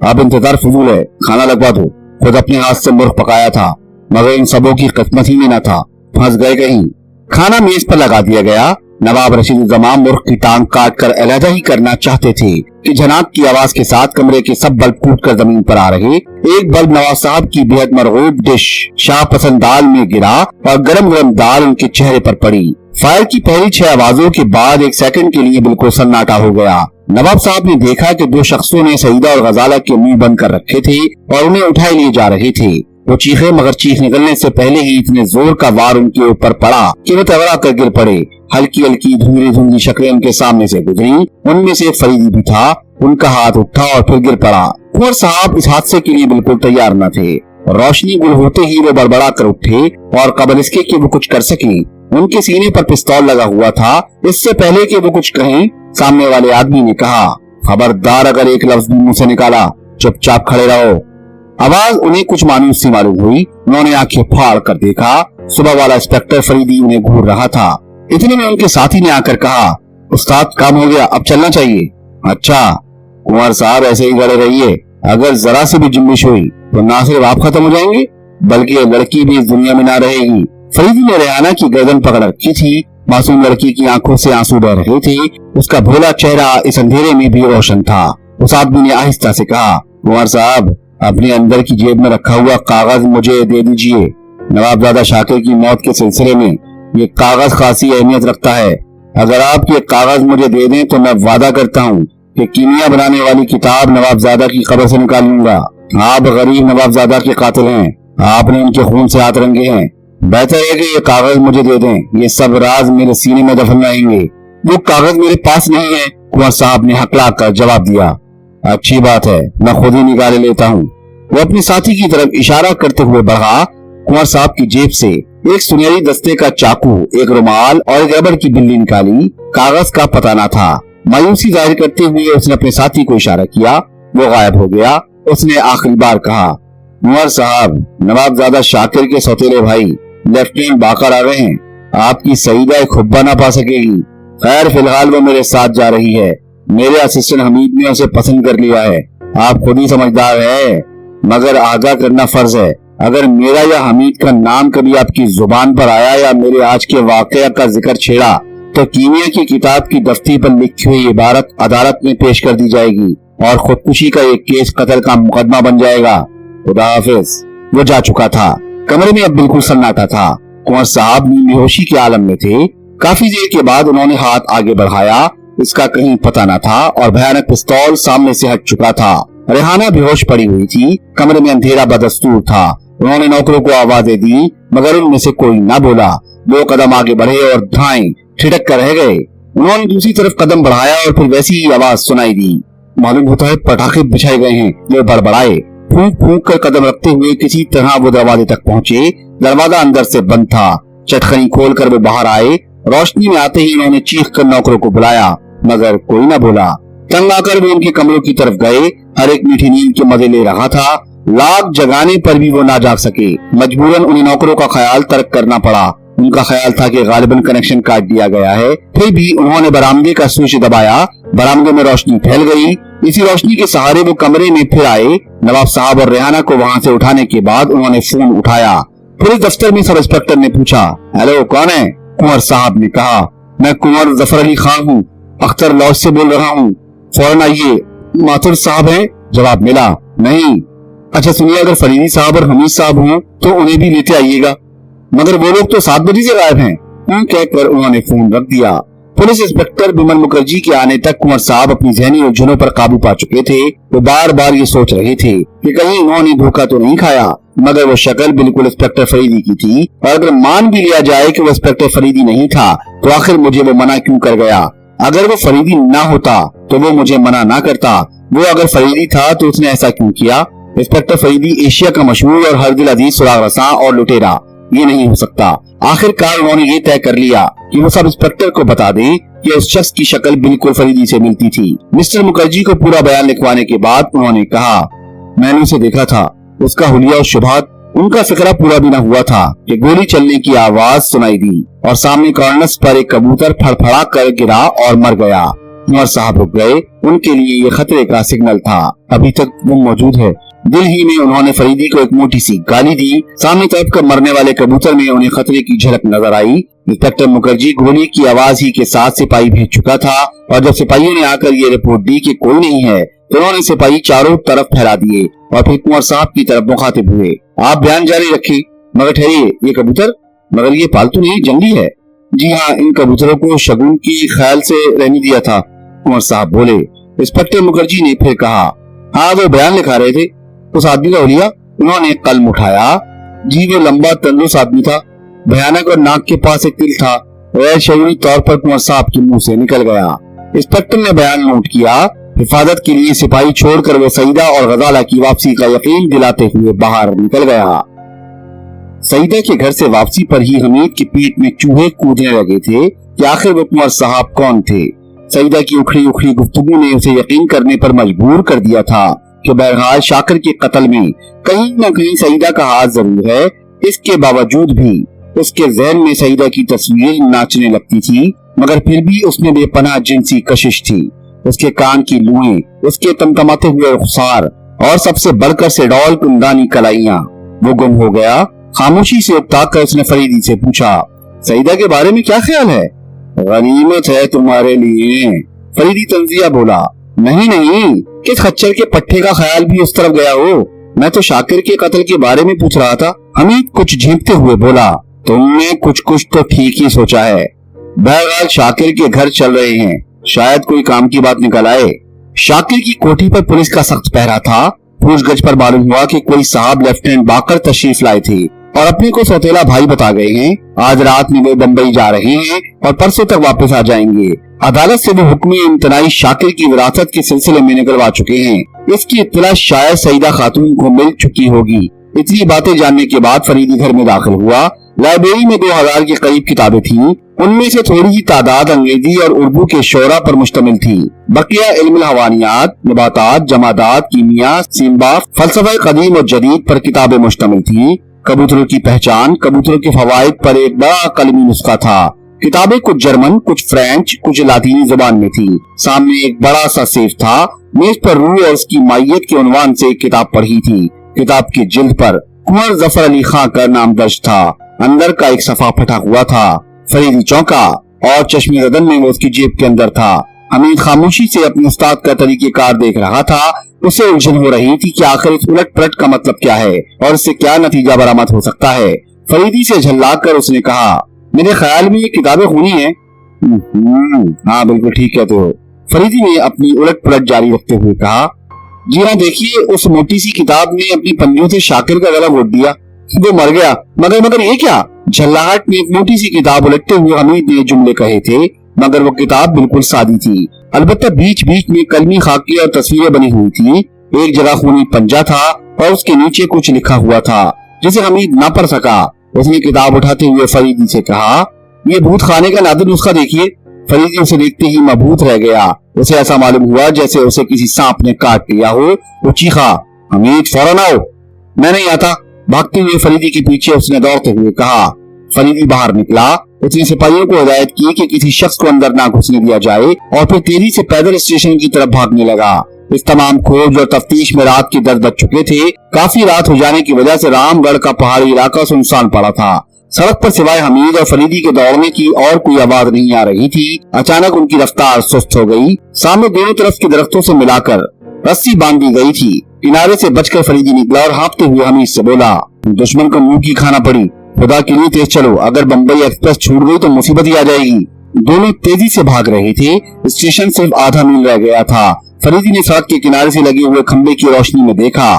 S1: अब इंतजार फजूल है, खाना लगवा दो। खुद अपने हाथ से मुर्ग पकाया था, मगर इन सबों की किस्मत ही में न था, फंस गए कहीं। खाना मेज पर लगा दिया गया।
S2: नवाब रशीदुद्दौला मुर्ख की टांग काट कर अलहदा ही करना चाहते थे कि जनाब की आवाज के साथ कमरे के सब बल्ब टूट कर जमीन पर आ रहे। एक बल्ब नवाब साहब की बेहद मरगूब डिश शाह पसंद दाल में गिरा और गरम गरम दाल उनके चेहरे पर पड़ी। फायर की पहली 6 आवाजों के बाद एक सेकंड के लिए बिल्कुल सन्नाटा हो गया। नवाब साहब ने देखा कि 2 शख्सों ने सईदा और गजाला के मुंह बंद कर रखे थे और उन्हें उठाए लिए जा रहे थे। वो चीखे मगर चीख निकलने से पहले ही इतने जोर का वार उनके ऊपर पड़ा कि वो तगड़ा कर गिर पड़े। हल्की हल्की धुंधली शक्लें उनके सामने से गुजरी। उनमें से एक फरीदी भी था। उनका हाथ उठा और फिर गिर पड़ा। कुंवर साहब इस हादसे के लिए बिल्कुल तैयार न थे। रोशनी गुल होते ही वो बड़बड़ा कर उठे और कबल इसके कि वो कुछ कर सके उनके सीने पर पिस्तौल लगा हुआ था। इससे पहले कि वो कुछ कहें, सामने वाले आदमी ने कहा, खबरदार अगर एक लफ्ज भी मुंह से निकाला, चुपचाप खड़े रहो। आवाज उन्हें कुछ मायूस सी मालूम हुई। उन्होंने आंखें फाड़ कर देखा। सुबह वाला इंस्पेक्टर फरीदी उन्हें घूर रहा था। इतने में उनके साथी ने आकर कहा, उस्ताद काम हो गया, अब चलना चाहिए। अच्छा कुंवर साहब ऐसे ही खड़े रहिए, अगर जरा से भी जुम्बिश हुई तो ना सिर्फ आप खत्म हो जाएंगे बल्कि ये लड़की भी इस दुनिया में ना रहेगी। फरीदी ने रेहाना की गर्दन पकड़ रखी थी। मासूम लड़की की आंखों से आंसू बह रहे थे। उसका भोला चेहरा इस अंधेरे में भी रोशन था। उस आदमी ने आहिस्ता से कहा, कुंवर साहब अपने अंदर की जेब में रखा हुआ कागज मुझे दे दीजिए। नवाबजादा शाकिर की मौत के सिलसिले में ये कागज खासी अहमियत रखता है। अगर आप ये कागज मुझे दे दें तो मैं वादा करता हूँ कि कीमिया बनाने वाली किताब नवाबजादा की कब्र से निकाल लूंगा। आप गरीब नवाबजादा के कातिल हैं। आपने उनके खून से हाथ रंगे हैं। बेहतर है कि ये कागज मुझे दे दें। ये सब राज मेरे सीने में दफन रहेंगे। वो कागज मेरे पास नहीं है, कुंवर साहब ने हकला कर जवाब दिया। अच्छी बात है, मैं खुद ही निकाले लेता हूँ। वो अपने साथी की तरफ इशारा करते हुए बढ़ा। कुंवर साहब की जेब से एक सुनहरी दस्ते का चाकू, एक रुमाल और एक रबड़ की बिल्ली निकाली। कागज का पता न था। मायूसी जाहिर करते हुए उसने अपने साथी को इशारा किया। वो गायब हो गया। उसने आखिरी बार कहा, कुंवर साहब नवाबजादा शाकिर के सौतेले भाई लेफ्टिनेंट बाकर आ रहे हैं। आपकी सईदा एक खुब्बा ना पा सकेगी। खैर फिलहाल वो मेरे साथ जा रही है। मेरे असिस्टेंट हमीद ने उसे पसंद कर लिया है। आप खुद ही समझदार है, मगर आगाह करना फर्ज है। अगर मेरा या हमीद का नाम कभी आपकी जुबान पर आया या मेरे आज के वाकया का जिक्र छेड़ा तो कीमिया की किताब की दफ्ती पर लिखी हुई इबारत अदालत में पेश कर दी जाएगी और खुदकुशी का एक केस कत्ल का मुकदमा बन जाएगा। खुदा हाफिज। वो जा चुका था। कमरे में अब बिल्कुल सन्नाटा था। कुंवर साहब बेहोशी के आलम में थे। काफी देर के बाद उन्होंने हाथ आगे बढ़ाया। इसका कहीं पता न था और भयानक पिस्तौल सामने से हट चुका था। रेहाना बेहोश पड़ी हुई थी। कमरे में अंधेरा बदस्तूर था। उन्होंने नौकरों को आवाजें दी मगर उनमें से कोई न बोला। 2 कदम आगे बढ़े और धाएं ठिठक कर रह गए। उन्होंने दूसरी तरफ कदम बढ़ाया और फिर वैसी ही आवाज सुनाई दी। मालूम होता है पटाखे बिछाए गए हैं। वे बड़बड़ाए। फूंक फूंक कर कदम रखते हुए किसी तरह वो दरवाजे तक पहुंचे। दरवाजा अंदर से बंद था। चटखनी खोल कर वो बाहर आए। रोशनी में आते ही उन्होंने चीख कर नौकरों को बुलाया मगर कोई न बोला। तंग आकर वो उनके कमरों की तरफ गए। हर एक मीठी नींद के मजे ले रहा था। लाख जगाने पर भी वो ना जाग सके। मजबूरन उन्हें नौकरों का ख्याल तर्क करना पड़ा। उनका ख्याल था कि गालिबन कनेक्शन काट दिया गया है। फिर भी उन्होंने बरामदे का स्विच दबाया। बरामदे में रोशनी फैल गई। इसी रोशनी के सहारे वो कमरे में फिर आए। नवाब साहब और रेहाना को वहाँ से उठाने के बाद उन्होंने फोन उठाया। पुलिस दफ्तर में सब इंस्पेक्टर ने पूछा, हेलो कौन है? कुंवर साहब ने कहा, मैं कुंवर जफर अली खान हूँ, अख्तर लॉज से बोल रहा हूँ, फौरन आइए। माथुर साहब हैं? जवाब मिला, नहीं। अच्छा सुनिए, अगर फरीदी साहब और हमीद साहब हों तो उन्हें भी लेते आइएगा, मगर वो लोग तो 7 बजे से गायब हैं। कहकर उन्होंने फोन रख दिया। पुलिस इंस्पेक्टर बिमल मुखर्जी के आने तक कुंवर साहब अपनी जहनी उलझनों पर काबू पा चुके थे। वो बार बार ये सोच रहे थे कि कहीं उन्होंने धोखा तो नहीं खाया, मगर वो शक्ल बिल्कुल इंस्पेक्टर फरीदी की थी। और अगर मान भी लिया जाए कि वो इंस्पेक्टर फरीदी नहीं था तो आखिर मुझे वो मना क्यों कर गया? अगर वो फरीदी ना होता तो वो मुझे मना ना करता। वो अगर फरीदी था तो उसने ऐसा क्यों किया? इंस्पेक्टर फरीदी एशिया का मशहूर और हर दिल अजीज सुराग रसां और लुटेरा, ये नहीं हो सकता। आखिरकार उन्होंने ये तय कर लिया कि वो सब इंस्पेक्टर को बता दें कि उस शख्स की शक्ल बिल्कुल फरीदी से मिलती थी। मिस्टर मुखर्जी को पूरा बयान लिखवाने के बाद उन्होंने कहा, मैंने उसे देखा था, उसका हुलिया और शुभात उनका फिक्रा पूरा भी न हुआ था कि गोली चलने की आवाज सुनाई दी और सामने कॉर्नर्स पर एक कबूतर फड़फड़ा कर गिरा और मर गया। कुंवर साहब रुक गए। उनके लिए ये खतरे का सिग्नल था। अभी तक वो मौजूद है। दिल ही में उन्होंने फरीदी को एक मोटी सी गाली दी। सामने तरफ कर मरने वाले कबूतर में उन्हें खतरे की झलक नजर आई। इंस्पेक्टर मुखर्जी गोली की आवाज ही के साथ सिपाही भेज चुका था और जब सिपाहियों ने आकर ये रिपोर्ट दी कि कोई नहीं है तो उन्होंने सिपाही चारों तरफ फैला दिए और फिर कुंवर साहब की तरफ मुखातिब हुए। आप बयान जारी रखिए, मगर ठहरिए, ये कबूतर, मगर ये पालतू नहीं, जंगली है। जी हाँ, इन कबूतरों को शगुन की ख्याल से रहने दिया था, कुंवर साहब बोले। इंस्पेक्टर मुखर्जी ने फिर कहा, हाँ वो बयान लिखा रहे थे, उस आदमी का हुलिया। उन्होंने कलम उठाया। जी वो लंबा तंदुरुस्त आदमी था, भयानक और नाक के पास एक तिल था। गैर शऊरी तौर पर कुंवर साहब के मुंह से निकल गया। इंस्पेक्टर ने बयान नोट किया। हिफाजत के लिए सिपाही छोड़कर वो सईदा और गजाला की वापसी का यकीन दिलाते हुए बाहर निकल गया। सईदा के घर से वापसी पर ही हमीद की पीठ में चूहे कूदने लगे थे कि आखिर वो कुंवर साहब कौन थे। सईदा की उखड़ी उखड़ी गुफ्तगू ने उसे यकीन करने पर मजबूर कर दिया था कि बहरहाल शाकिर के कत्ल में कहीं न कहीं सईदा का हाथ जरूर है। इसके बावजूद भी उसके ज़हन में सईदा की तस्वीर नाचने लगती थी, मगर फिर भी उसमें बेपनाह जिनसी कशिश थी। उसके कान की लुएं, उसके तमतमाते हुए रुखसार और सबसे बढ़कर से डॉल कुंदानी कलाइयां। वो गुम हो गया। खामोशी से उकता कर उसने फरीदी से पूछा, सईदा के बारे में क्या ख्याल है? गनीमत है तुम्हारे लिए, फरीदी तंजिया बोला। नहीं नहीं, किस खच्चर के पट्टे का ख्याल भी उस तरफ गया हो? मैं तो शाकिर के कत्ल के बारे में पूछ रहा था। हमीद कुछ झींकते हुए बोला, तुमने कुछ कुछ तो ठीक ही सोचा है। बहरहाल शाकिर के घर चल रहे हैं, शायद कोई काम की बात निकल आए। शाकिर की कोठी पर पुलिस का सख्त पहरा था। पूछगछ पर मालूम हुआ कि कोई साहब लेफ्टिनेंट बाकर तशरीफ लाए थे और अपने को सौतेला भाई बता गए हैं। आज रात में वो बम्बई जा रहे हैं और परसों तक वापस आ जाएंगे। अदालत से वो हुक्म इम्तनाई शाकिर की विरासत के सिलसिले में निकलवा चुके हैं। इसकी इत्तला शायद सईदा खातून को मिल चुकी होगी। इतनी बातें जानने के बाद फरीदी घर में दाखिल हुआ। लाइब्रेरी में 2000 के करीब किताबें थीं। उनमें से थोड़ी ही तादाद अंग्रेजी और उर्दू के शोरा पर मुश्तमिल थी। बकिया इल्म हवानियात, नबातात, जमादात, कीमिया, सिम्बा, फलसफा कदीम और जदीद पर किताबें मुश्तमिल थी। कबूतरों की पहचान, कबूतरों के फवाइद पर एक बड़ा कलमी नुस्खा था। किताबें कुछ जर्मन, कुछ फ्रेंच, कुछ लातीनी जुबान में थी। सामने एक बड़ा सा सेफ था। मेज पर रूह और उसकी मायत के उन्वान से एक किताब पढ़ी थी। किताब की जिल्द पर कुंवर जफर अली खां का नाम दर्ज था। अंदर का एक सफा फटा हुआ था। फरीदी चौंका और चश्मे रदन में वो उसकी जेब के अंदर था। हमीद खामोशी से अपने उस्ताद का तरीकेकार देख रहा था। उसे उलझन हो रही थी कि आखिर इस उलट पलट का मतलब क्या है और इससे क्या नतीजा बरामद हो सकता है। फरीदी से झल्लाकर उसने कहा, मेरे ख्याल में ये किताबें खूनी है। हाँ बिल्कुल ठीक कहते हो। फरीदी ने अपनी उलट पलट जारी रखते हुए कहा, जी हाँ देखिए, उस मोटी सी किताब ने अपनी पंजों से शाकिर का गला घोट दिया। वो मर गया। मगर ये क्या? झल्लाहट में एक मोटी सी किताब उलटते हुए हमीद ने जुमले कहे थे, मगर वो किताब बिल्कुल सादी थी। अलबत्ता बीच बीच में कलमी खाकी और तस्वीरें बनी हुई थी। एक जगह खूनी पंजा था और उसके नीचे कुछ लिखा हुआ था जिसे हमीद ना पढ़ सका। उसने किताब उठाते हुए फरीदी से कहा, ये भूत खाने का नादिर नुस्खा देखिए। फरीदी उसे देखते ही मबहूत रह गया। उसे ऐसा मालूम हुआ जैसे उसे किसी सांप ने काट लिया हो। वो चीखा, हमीद फौरन आओ। मैं नहीं आता। भागते हुए फरीदी के पीछे उसने दौड़ते हुए कहा। फरीदी बाहर निकला। उसने सिपाहियों को हिदायत की कि किसी शख्स को अंदर ना घुसने दिया जाए और फिर तेजी से पैदल स्टेशन की तरफ भागने लगा। इस तमाम खोज और तफ्तीश में रात के 10 बज चुके थे। काफी रात हो जाने की वजह से रामगढ़ का पहाड़ी इलाका सुनसान पड़ा था। सड़क पर सिवाय हमीद और फरीदी के दौड़ने की और कोई आवाज नहीं आ रही थी। अचानक उनकी रफ्तार सुस्त हो गई। सामने दोनों तरफ के दरख्तों से मिलाकर रस्सी बांध दी गई थी। किनारे से बचकर फरीदी निकला और हाँफते हुए हमीद से बोला, दुश्मन को मुंह की खाना पड़ी। खुदा के लिए तेज चलो, अगर बम्बई एक्सप्रेस छूट गई तो मुसीबत ही आ जाएगी। दोनों तेजी से भाग रहे थे। स्टेशन सिर्फ आधा मील रह गया था। फरीदी ने सड़क के किनारे से लगे हुए खंबे की रोशनी में देखा।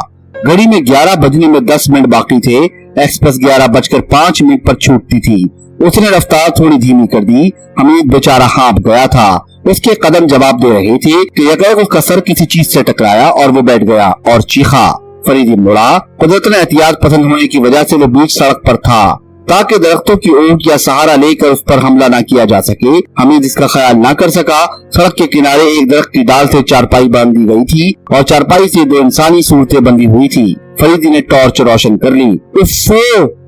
S2: घड़ी में 11 बजने में 10 मिनट बाकी थे। एक्सप्रेस 11:05 पर छूटती थी। उसने रफ्तार थोड़ी धीमी कर दी। हमीद बेचारा हाँफ गया था। उसके कदम जवाब दे रहे थे कि यकायक उसका सर किसी चीज से टकराया और वो बैठ गया और चीखा। फरीदी मुड़ा। कुदरत ने एहतियात पसंद होने की वजह से वो बीच सड़क पर था ताकि दरख्तों की ओट या सहारा लेकर उस पर हमला न किया जा सके। हमीद इसका ख्याल न कर सका। सड़क के किनारे एक दरख्त की डाल से चारपाई बांध दी गई थी और चारपाई से 2 इंसानी सूरतें बंधी हुई थी। फरीदी ने टॉर्च रोशन कर ली।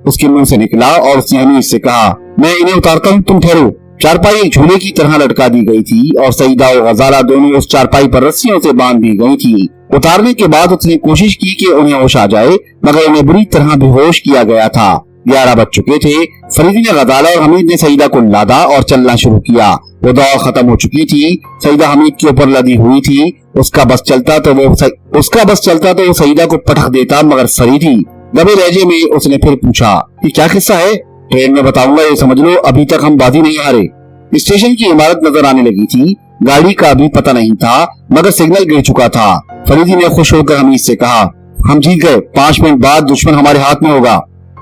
S2: उसके मुंह से निकला और उसने हमीद से कहा, मैं इन्हें उतारता हूँ, तुम ठहरो। चारपाई एक झूले की तरह लटका दी गई थी और सईदा और गजाला दोनों उस चारपाई पर रस्सियों से बांध दी गई थी। उतारने के बाद उसने कोशिश की कि उन्हें होश आ जाए, मगर उन्हें बुरी तरह बेहोश किया गया था। 11 बज चुके थे। फरीदी ने गजाला और हमीद ने सईदा को लादा और चलना शुरू किया। वो दौड़ खत्म हो चुकी थी। सईदा हमीद के ऊपर लदी हुई थी। उसका बस चलता तो वो सईदा को पटक देता, मगर फरीदी दबे लहजे में उसने फिर पूछा कि क्या किस्सा है? ट्रेन में बताऊंगा, ये समझ लो अभी तक हम बाजी नहीं हारे। स्टेशन की इमारत नजर आने लगी थी। गाड़ी का भी पता नहीं था, मगर सिग्नल गिर चुका था। फरीदी ने खुश होकर हमीद से कहा, हम जीत गए, 5 मिनट बाद दुश्मन हमारे हाथ में होगा।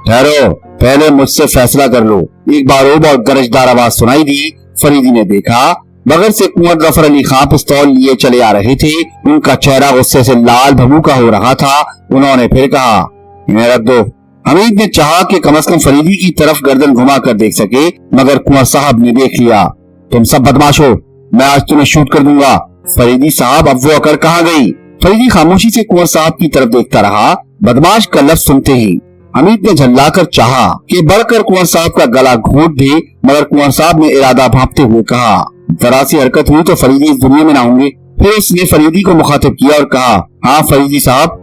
S2: ठहरो, पहले मुझसे फैसला कर लो। एक बारोब और गरजदार आवाज सुनाई दी। फरीदी ने देखा, बगल से कुंवर जफर अली खां पिस्तौल लिए चले आ रहे थे। उनका चेहरा गुस्से से लाल भभूका हो रहा था। उन्होंने फिर कहा, इन्हें रख दो। हमीद ने चाहा कि कम से कम फरीदी की तरफ गर्दन घुमा कर देख सके, मगर कुंवर साहब ने देख लिया। तुम सब बदमाश हो, मैं आज तुम्हें शूट कर दूंगा। फरीदी साहब, अब वो अकड़ कहाँ गई? फरीदी खामोशी से कुंवर साहब की तरफ देखता रहा। बदमाश का लफ्ज सुनते ही हमीद ने झल्लाकर चाहा कि बढ़कर कुंवर साहब का गला घोंट दे, मगर कुंवर साहब ने इरादा भांपते हुए कहा, जरा सी हरकत हुई तो फरीदी इस दुनिया में ना होंगे। फिर उसने फरीदी को मुखातिब किया और कहा, हाँ फरीदी साहब,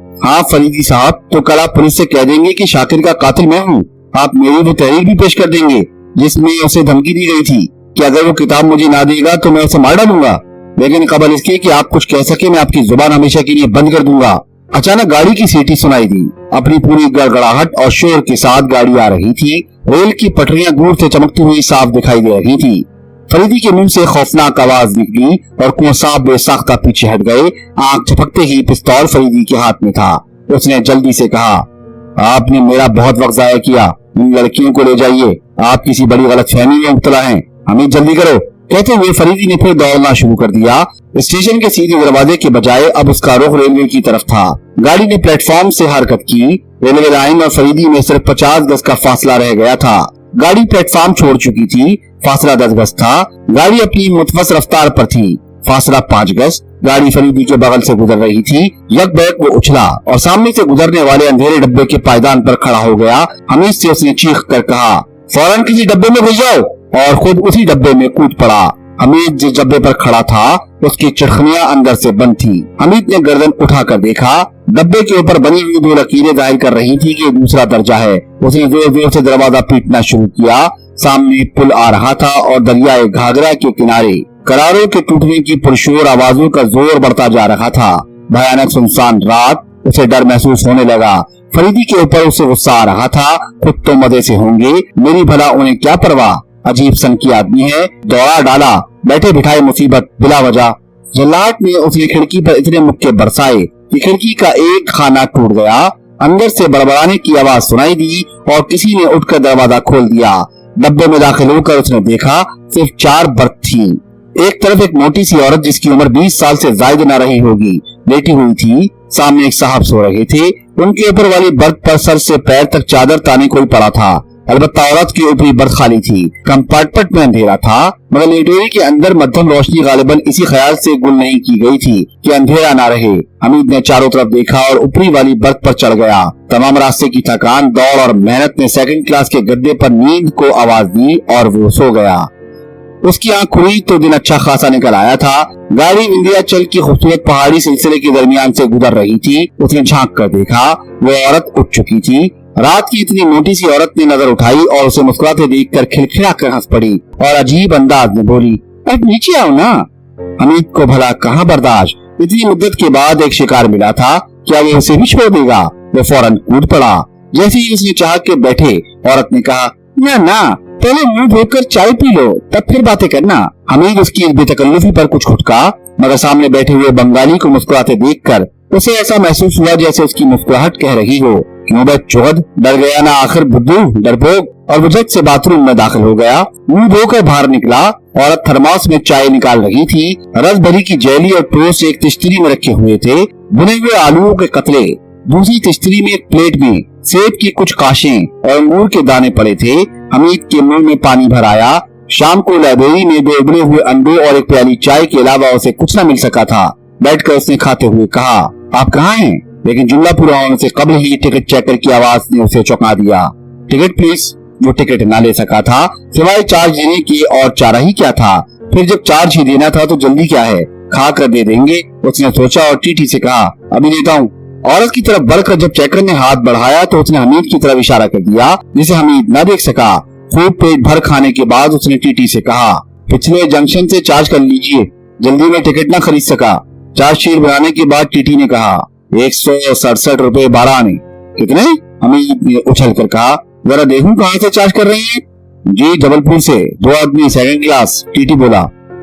S2: तो कल आप पुलिस से कह देंगे कि शाकिर का कातिल मैं हूँ। आप मेरी वो तहरीर भी पेश कर देंगे जिसमें उसे धमकी दी गई थी कि अगर वो किताब मुझे ना देगा तो मैं उसे मार डालूंगा, लेकिन कबल इसके कि आप कुछ कह सके मैं आपकी जुबान हमेशा के लिए बंद कर दूंगा। अचानक गाड़ी की सीटी सुनाई दी। अपनी पूरी गड़गड़ाहट और शोर के साथ गाड़ी आ रही थी। रेल की पटरियां दूर से चमकती हुई साफ दिखाई दे रही थी। फरीदी के मुंह से खौफनाक आवाज निकली और कुंवर साहब बेसाख्ता पीछे हट गए। आंख झपकते ही पिस्तौल फरीदी के हाथ में था। उसने जल्दी से कहा, आपने मेरा बहुत वक्त जाया किया, इन लड़कियों को ले जाइए, आप किसी बड़ी गलतफहमी में मुब्तला हैं, हमें जल्दी करो। कहते हुए फरीदी ने फिर दौड़ना शुरू कर दिया। स्टेशन के सीधे दरवाजे के बजाय अब उसका रुख रेलवे की तरफ था। गाड़ी ने प्लेटफॉर्म से हरकत की। रेलवे लाइन और फरीदी में सिर्फ 50 गज का फासला रह गया था। गाड़ी प्लेटफॉर्म छोड़ चुकी थी। फासला 10 गज था। गाड़ी अपनी मुतवस रफ्तार पर थी। फासला 5 गज। गाड़ी फरीदी के बगल से गुजर रही थी। यकबैक वो उछला और सामने से गुजरने वाले अंधेरे डब्बे के पायदान पर खड़ा हो गया। हमीद से उसने चीख कर कहा, फौरन किसी डब्बे में घुस जाओ, और खुद उसी डब्बे में कूद पड़ा। हमीद जिस डब्बे पर खड़ा था उसकी चिड़खनियां अंदर से बंद थी। हमीद ने गर्दन उठाकर देखा। डब्बे के ऊपर बनी हुई 2 लकीरें जाहिर कर रही थी कि दूसरा दर्जा है। उसने जोर जोर से दरवाजा पीटना शुरू किया। सामने पुल आ रहा था और दरियाए घाघरा के किनारे करारों के टूटने की पुरशोर आवाजों का जोर बढ़ता जा रहा था। भयानक सुनसान रात। उसे डर महसूस होने लगा। फरीदी के ऊपर उसे गुस्सा आ रहा था। खुद तो मजे से होंगे, मेरी भला उन्हें क्या परवाह। अजीब सन की आदमी है। दौड़ा डाला, बैठे बिठाए मुसीबत बिला वजह। जल्लाद ने उसने खिड़की पर इतने मुक्के बरसाए कि खिड़की का एक खाना टूट गया। अंदर से बड़बड़ाने की आवाज सुनाई दी और किसी ने उठकर दरवाजा खोल दिया। डब्बे में दाखिल होकर उसने देखा सिर्फ 4 बर्थ थी। एक तरफ एक मोटी सी औरत जिसकी उम्र 20 साल से ज्यादा न रही होगी लेटी हुई थी। सामने एक साहब सो रहे थे। उनके ऊपर वाली बर्थ पर सर से पैर तक चादर ताने कोई पड़ा था। अलबत्ता औरत की ऊपरी बर्थ खाली थी। कंपार्टमेंट में अंधेरा था, मगर लेटोरी के अंदर मध्यम रोशनी गालिबन इसी ख्याल से गुल नहीं की गई थी कि अंधेरा ना रहे। हमीद ने चारों तरफ देखा और ऊपरी वाली बर्थ पर चढ़ गया। तमाम रास्ते की थकान, दौड़ और मेहनत ने 2nd क्लास के गद्दे पर नींद को आवाज दी और वो सो गया। उसकी आंख खुली तो दिन अच्छा खासा निकल आया था। गाड़ी विंध्याचल की खूबसूरत पहाड़ी सिलसिले के दरमियान से गुजर रही थी। उसने झांक कर देखा, वो औरत उठ चुकी थी। रात की इतनी मोटी सी औरत ने नजर उठाई और उसे मुस्कुराते देखकर खिलखिला कर हंस पड़ी और अजीब अंदाज में बोली, अब नीचे आओ ना। हमीद को भला कहाँ बर्दाश्त। इतनी मुद्दत के बाद एक शिकार मिला था, क्या वो उसे भी छोड़ देगा? वो फौरन कूद पड़ा। जैसे ही उसने चाह के बैठे, औरत ने कहा, ना पहले मुंह धोकर चाय पी लो, तब फिर बातें करना। हमीद उसकी इस बेतकल्लुफी पर कुछ खुटका, मगर सामने बैठे हुए बंगाली को मुस्कुराते देखकर उसे ऐसा महसूस हुआ जैसे उसकी मुस्कुराहट कह रही हो, क्यों बे चौध, डर गया ना आखिर बुद्धू डरपोक। और वो झट से बाथरूम में दाखिल हो गया। मुंह धोकर बाहर निकला। औरत थर्मास में चाय निकाल रही थी। रस भरी की जेली और टोस्ट एक तिश्तरी में रखे हुए थे। भुने हुए आलूओं के कतले। दूसरी तिश्तरी में एक प्लेट में सेब की कुछ काशें और अंगूर के दाने पड़े थे। हमीद के मुंह में पानी भर आया। शाम को लाइब्रेरी में 2 उबले हुए अंडों और एक प्याली चाय के अलावा उसे कुछ न मिल सका था। बैठकर उसने खाते हुए कहा, आप कहाँ हैं? लेकिन जुमला पूरा होने से कबल ही टिकट चेकर की आवाज ने उसे चौंका दिया। Ticket please. वो टिकट ना ले सका था, सिवाय चार्ज देने के और चारा ही क्या था। फिर जब चार्ज ही देना था तो जल्दी क्या है, खा कर दे देंगे, उसने सोचा और टीटी से कहा, अभी देता हूँ। औरत की तरफ बढ़कर जब चेकर ने हाथ बढ़ाया तो उसने हमीद की तरफ इशारा कर दिया, जिसे हमीद न देख सका। खूब पेट भर खाने के बाद उसने टीटी से कहा, पिछले जंक्शन से चार्ज कर लीजिए, जल्दी में टिकट न खरीद सका। चार्ज शीट बनाने के बाद टीटी ने कहा, 167 रुपए 12 आने। कितने? हमीद ने उछल कर कहा, जरा देखूं कहाँ से चार्ज कर रही हैं? जी जबलपुर से, 2 आदमी, 2nd क्लास। टीटी बोला।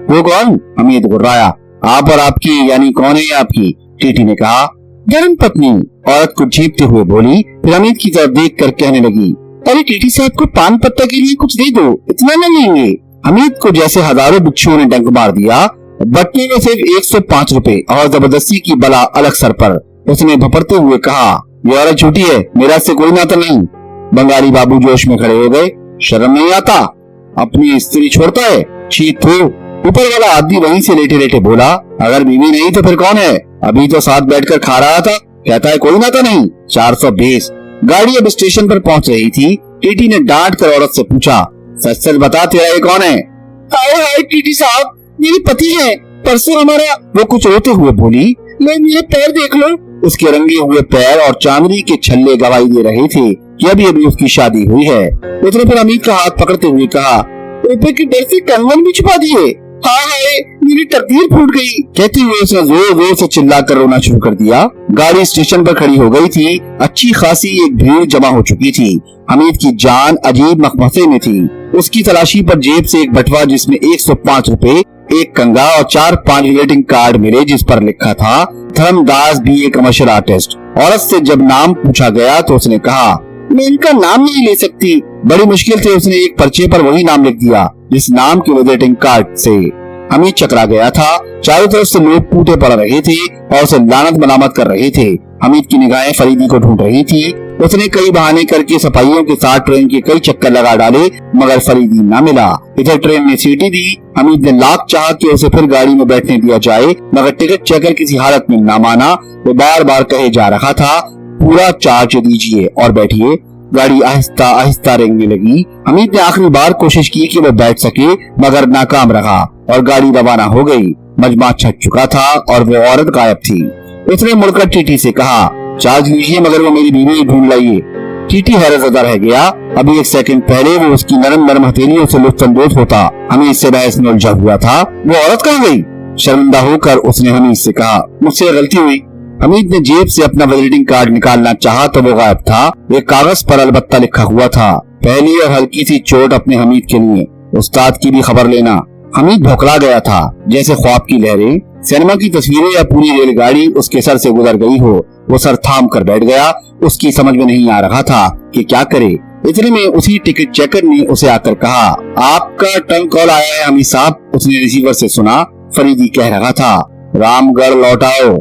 S2: वो कौन? हमीद घुर्राया। आप और आपकी, यानी कौन है ये आपकी? टीटी ने कहा, धर्म पत्नी। औरत को झींकते हुए बोली, फिर हमीद की तरफ देख कर कहने लगी, अरे टीटी साहब को पान पत्ता के लिए कुछ दे दो, इतना न लेंगे। हमीद को जैसे हजारों बिच्छुओं ने डंक मार दिया। बटने में सिर्फ 105 रुपए और जबरदस्ती की बला अलग सर पर। उसने भपड़ते हुए कहा, ये औरत झूठी है, मेरा से कोई नाता नहीं। बंगाली बाबू जोश में खड़े हो गए। शर्म नहीं आता? अपनी स्त्री छोड़ता है? छी थू। ऊपर वाला आदमी वहीं से लेटे लेटे बोला, अगर बीवी नहीं तो फिर कौन है? अभी तो साथ बैठकर खा रहा था, कहता है कोई नाता नहीं। 420। गाड़ी अब स्टेशन पर पहुंच रही थी। टीटी ने डांट कर औरत से पूछा, सच सच बता, तेरा ये कौन है? हाय हाय टीटी साहब, मेरे पति है, परसों हमारा। वो कुछ रोते हुए बोली, ले मेरे पैर देख लो। उसके रंगे हुए पैर और चांदी के छल्ले गवाही दे रहे थे कि अभी अभी उसकी शादी हुई है। उसने फिर हमीद का हाथ पकड़ते हुए कहा, रुपए के डर से कंगन भी छुपा दिए। हाँ हाय, मेरी तकदीर फूट गई। कहते हुए उसने जोर जोर से चिल्लाकर रोना शुरू कर दिया। गाड़ी स्टेशन पर खड़ी हो गई थी। अच्छी खासी एक भीड़ जमा हो चुकी थी। हमीद की जान अजीब मखमसे में थी। उसकी तलाशी पर जेब से एक बटवा जिसमें 105 रुपए, एक कंगा और 4-5 विजिटिंग कार्ड मिले, जिस पर लिखा था धर्मदास BA कमर्शियल आर्टिस्ट। औरत से जब नाम पूछा गया तो उसने कहा, मैं इनका नाम नहीं ले सकती। बड़ी मुश्किल से उसने एक पर्चे पर वही नाम लिख दिया जिस नाम के विजिटिंग कार्ड से। हमीद चकरा गया था। चारों तरफ से लोग टूटे पड़ रहे थे और उसे लानत मलामत कर रहे थे। हमीद की निगाहें फरीदी को ढूंढ रही थी। उसने कई बहाने करके सफाइयों के साथ ट्रेन के कई चक्कर लगा डाले, मगर फरीदी न मिला। इधर ट्रेन ने सीटी दी। हमीद ने लाख चाहा कि उसे फिर गाड़ी में बैठने दिया जाए, मगर टिकट चेकर किसी हालत में न माना। वो बार बार कहे जा रहा था, पूरा चार्ज दीजिए और बैठिए। गाड़ी आहिस्ता आहिस्ता रेंगने लगी। हमीद ने आखिरी बार कोशिश की कि वो बैठ सके, मगर नाकाम रहा और गाड़ी रवाना हो गई। मजमा छट चुका था और वो औरत गायब थी। उसने मुड़कर टीटी से कहा, चार्ज लीजिए, मगर वो मेरी बीवी ढूंढ लाइए। टीटी हैरत ज़दा रह गया। अभी 1 सेकंड पहले वो उसकी नरम नरम हथेलियों से लुत्फानंदोज होता। हमीद से बहस में उलझा हुआ था। वो औरत कहाँ गई? शर्मिंदा होकर उसने हमीद से कहा, मुझसे गलती हुई। हमीद ने जेब से अपना विजिटिंग कार्ड निकालना चाहा तो वो गायब था। एक कागज पर अलबत्ता लिखा हुआ था, पहली और हल्की सी चोट अपने हमीद के लिए, उस्ताद की भी खबर लेना। हमीद भौंकला गया था, जैसे ख्वाब की लहरें, सिनेमा की तस्वीरें या पूरी रेलगाड़ी उसके सर से गुजर गई हो। वो सर थाम कर बैठ गया। उसकी समझ में नहीं आ रहा था कि क्या करे। इतने में उसी टिकट चेकर ने उसे आकर कहा, आपका टर्न कॉल आया है हमीद साहब। उसने रिसीवर से सुना, फरीदी कह रहा था, रामगढ़ लौटाओ।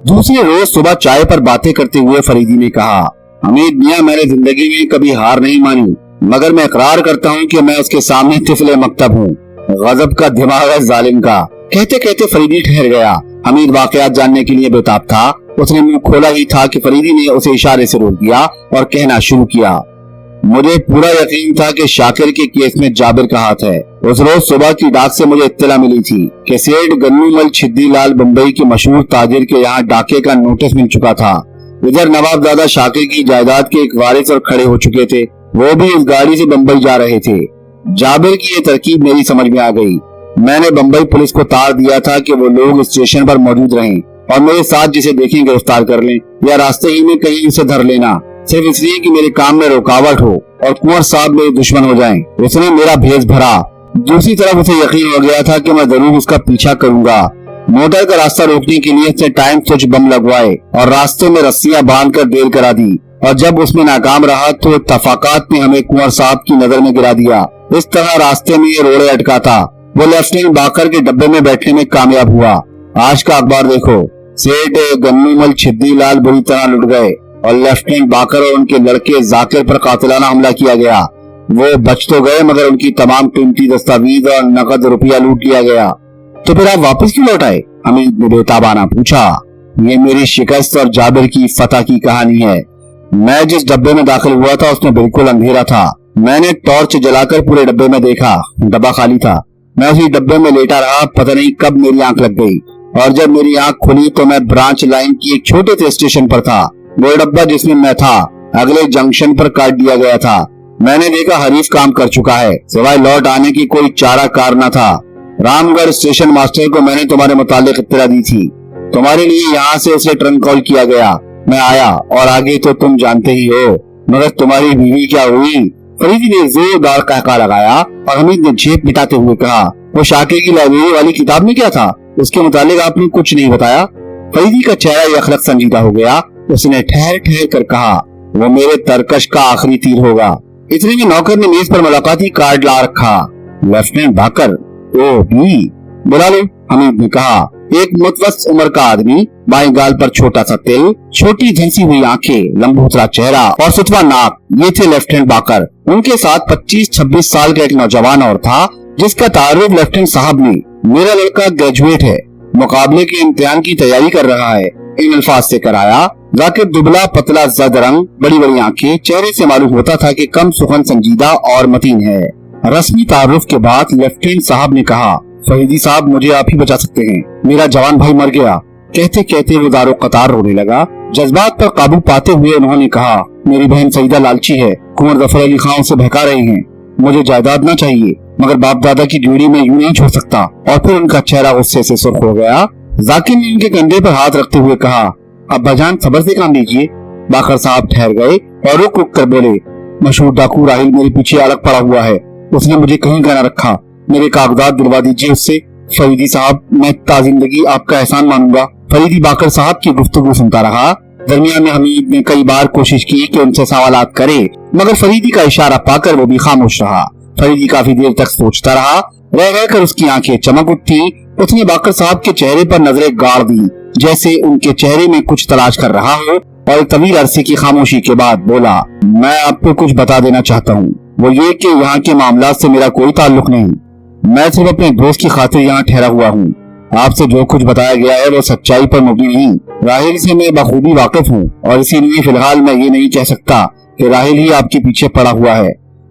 S2: दूसरे रोज सुबह चाय पर बातें करते हुए फरीदी ने कहा, हमीद मियां, मैंने जिंदगी में कभी हार नहीं मानी, मगर मैं इकरार करता हूँ कि मैं उसके सामने तिफले मकतब हूँ। गजब का दिमाग है जालिम का। कहते कहते फरीदी ठहर गया। हमीद वाकयात जानने के लिए बेताब था। उसने मुंह खोला ही था कि फरीदी ने उसे इशारे से रोक दिया और कहना शुरू किया, मुझे पूरा यकीन था कि शाकिर के केस में जाबिर का हाथ है। उस रोज सुबह की डाक से मुझे इत्तला मिली थी कि सेठ गन्नूमल छिद्दीलाल बम्बई के मशहूर ताजिर के यहाँ डाके का नोटिस मिल चुका था। इधर नवाबजादा शाकिर की जायदाद के एक वारिस और खड़े हो चुके थे। वो भी इस गाड़ी से बम्बई जा रहे थे। जाबिर की ये तरकीब मेरी समझ में आ गई। मैंने बम्बई पुलिस को तार दिया था कि वो लोग स्टेशन पर मौजूद रहें और मेरे साथ जिसे देखें गिरफ्तार कर लें या रास्ते ही में कहीं उसे धर लेना, सिर्फ इसलिए कि मेरे काम में रुकावट हो और कुंवर साहब मेरे दुश्मन हो जाएं। उसने मेरा भेस भरा। दूसरी तरफ उसे यकीन हो गया था कि मैं जरूर उसका पीछा करूंगा। मोटर का रास्ता रोकने के लिए उसने टाइम स्विच बम लगवाए और रास्ते में रस्सियां बांधकर देर करा दी, और जब उसमें नाकाम रहा तो तफाकात ने हमें कुंवर साहब की नजर में गिरा दिया। इस तरह रास्ते में ये रोड़े अटका था। वो लेफ्टिनेंट बाकर के डब्बे में बैठने में कामयाब हुआ। आज का अखबार देखो, सेठ गन्नूमल छिद्दीलाल बुरी तरह लुट गए और लेफ्टिनेंट बाकर और उनके लड़के जाकिर पर कातिलाना हमला किया गया। वो बच तो गए, मगर उनकी तमाम कीमती दस्तावेज और नकद रुपया लूट लिया गया। तो फिर आप वापस क्यों लौट आए? हमीद ने बेताबाना पूछा। ये मेरी शिकस्त और जाबिर की फतह की कहानी है। मैं जिस डब्बे में दाखिल हुआ था उसमें बिल्कुल अंधेरा था। मैंने टॉर्च जलाकर पूरे डब्बे में देखा, डब्बा खाली था। मैं उसी डब्बे में लेटा रहा, पता नहीं कब मेरी आंख लग गई और जब मेरी आंख खुली तो मैं ब्रांच लाइन की एक छोटे से स्टेशन पर था। वो डब्बा जिसमें मैं था अगले जंक्शन पर काट दिया गया था। मैंने देखा हरीफ काम कर चुका है, सिवाय लौट आने की कोई चारा कार न था। रामगढ़ स्टेशन मास्टर को मैंने तुम्हारे मुतालिक इत्तला दी थी। तुम्हारे लिए यहाँ से उसे ट्रंक कॉल किया गया। मैं आया और आगे तो तुम जानते ही हो, मगर तुम्हारी बीवी क्या हुई? फरीदी ने जोरदार कहका लगाया और हमीद ने झेप मिटाते हुए कहा, वो शाकिर की लाइब्रेरी वाली किताब में क्या था? उसके मुतालिक आपने कुछ नहीं बताया। फरीदी का चेहरा यखलक संजीदा हो गया। उसने ठहर ठहर कर कहा, वो मेरे तरकश का आखिरी तीर होगा। इतने में नौकर ने मेज पर मुलाकाती कार्ड ला रखा। लेफ्टिनेंट भाकर, ओ भी बुला लो, हमीद ने कहा। एक मुतवस्सित उम्र का आदमी, बाएं गाल पर छोटा सा तिल, छोटी झंसी हुई आंखें, लंबोतरा चेहरा और सुतवा नाक, ये थे लेफ्टिनेंट बाकर। उनके साथ 25-26 साल का एक नौजवान और था जिसका तारुफ लेफ्टिनेंट साहब ने, मेरा लड़का ग्रेजुएट है, मुकाबले के इम्तिहान की तैयारी कर रहा है, इन अल्फाज से कराया। जाकिर दुबला पतला जद रंग, बड़ी बड़ी आंखें, चेहरे से मालूम होता था कि कम सुखन, संजीदा और मतीन है। रस्मी तारुफ के बाद लेफ्टिनेंट साहब ने कहा, फरीदी साहब मुझे आप ही बचा सकते हैं, मेरा जवान भाई मर गया। कहते कहते वो दारो कतार रोने लगा। जज्बात पर काबू पाते हुए उन्होंने कहा, मेरी बहन सईदा लालची है, कुंवर गफर अली खान से बहका रहे हैं, मुझे जायदाद न चाहिए, मगर बाप दादा की ड्यूटी में यूं नहीं छोड़ सकता। और फिर उनका चेहरा गुस्से से सुर्ख हो गया। जाकिर ने उनके कंधे पर हाथ रखते हुए कहा, अब्बाजान सब्र से काम लीजिए। बाकर साहब ठहर गए और रुक रुक कर बोले, मशहूर डाकू राहिल मेरे पीछे अलग पड़ा हुआ है, उसने मुझे कहीं का न रखा, मेरे कागजात दिलवा दीजिए उससे। फरीदी साहब मैं ताजिंदगी आपका एहसान मानूंगा। फरीदी बाकर साहब की गुफ्तगू सुनता रहा। दरमियान में हमीद ने कई बार कोशिश की कि उनसे सवालात करे, मगर फरीदी का इशारा पाकर वो भी खामोश रहा। फरीदी काफी देर तक सोचता रहा। रह रहकर उसकी आंखें चमक उठी। उसने बाकर साहब के चेहरे पर नजरें गाड़ दी, जैसे उनके चेहरे में कुछ तलाश कर रहा हो, और एक तवील अरसे की खामोशी के बाद बोला, मैं आपको कुछ बता देना चाहता हूँ, वो ये कि यहाँ के मामलात से मेरा कोई ताल्लुक नहीं। मैं सिर्फ अपने दोस्त की खातिर यहाँ ठहरा हुआ हूँ। आपसे जो कुछ बताया गया है वो सच्चाई पर मुबनी नहीं। राहिल से मैं बखूबी वाकिफ हूँ और इसीलिए फिलहाल मैं ये नहीं कह सकता कि राहिल ही आपके पीछे पड़ा हुआ है।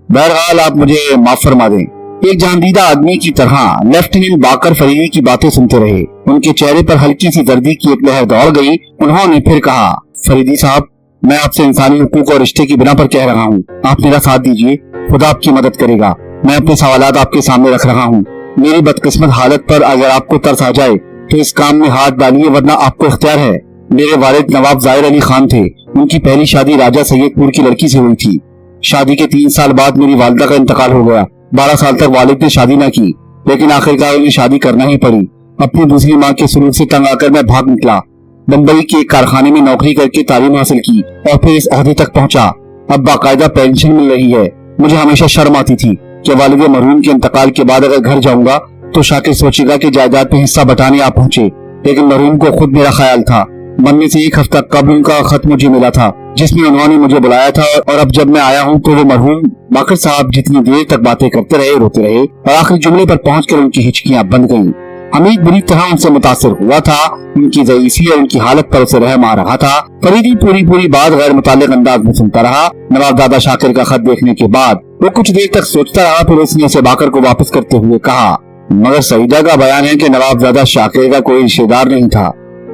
S2: बहरहाल आप मुझे माफ फरमा दें। एक जानीदा आदमी की तरह लेफ्टिनेंट बाकर फरीदी की बातें सुनते रहे। उनके चेहरे पर हल्की सी दर्दी की एक लहर दौड़ गई। उन्होंने फिर कहा, फरीदी साहब मैं आपसे इंसानी हुकूक और रिश्ते की बिना पर कह रहा हूँ, आप मेरा साथ दीजिए, खुदा आपकी मदद करेगा। मैं अपने सवालात आपके सामने रख रहा हूँ। मेरी बदकिस्मत हालत पर अगर आपको तरस आ जाए तो इस काम में हाथ डालिए, वरना आपको इख्तियार है। मेरे वालिद नवाब जाहिर अली खान थे। उनकी पहली शादी राजा सैयदपुर की लड़की से हुई थी। शादी के 3 साल बाद मेरी वालिदा का इंतकाल हो गया। 12 साल तक वालिद ने शादी न की, लेकिन आखिरकार उन्हें शादी करना ही पड़ी। अपनी दूसरी माँ के सुलूक से तंग आकर मैं भाग निकला। बम्बई के एक कारखाने में नौकरी करके तालीम हासिल की और फिर इस अहदे तक पहुंचा। अब बाकायदा पेंशन मिल रही है। मुझे हमेशा शर्म आती थी कि वालिद मरहूम के इंतकाल के बाद अगर घर जाऊंगा तो शाकिर सोचेगा कि जायदाद पे हिस्सा बटाने आ पहुंचे, लेकिन मरहूम को खुद मेरा ख्याल था। मरने से 1 हफ्ता कबल उनका खत मुझे मिला था जिसमें उन्होंने मुझे बुलाया था, और अब जब मैं आया हूँ तो वो मरहूम बाकर साहब जितनी देर तक बातें करते रहे, रोते रहे, और आखिरी जुमले पर पहुंचकर उनकी हिचकियां बंद गईं। हमीद बुरी तरह उनसे मुतासिर हुआ था। उनकी ज़ईफ़ी और उनकी हालत पर उसे रहम आ रहा था। फरीदी पूरी बात गैर मुताल्लिक अंदाज में सुनता रहा। नवाबजादा शाकिर का खत देखने के बाद वो कुछ देर तक सोचता रहा, फिर उसने उसे बाकर को वापस करते हुए कहा, मगर सईदा का बयान है कि नवाबजादा शाकिर का कोई रिश्तेदार नहीं था।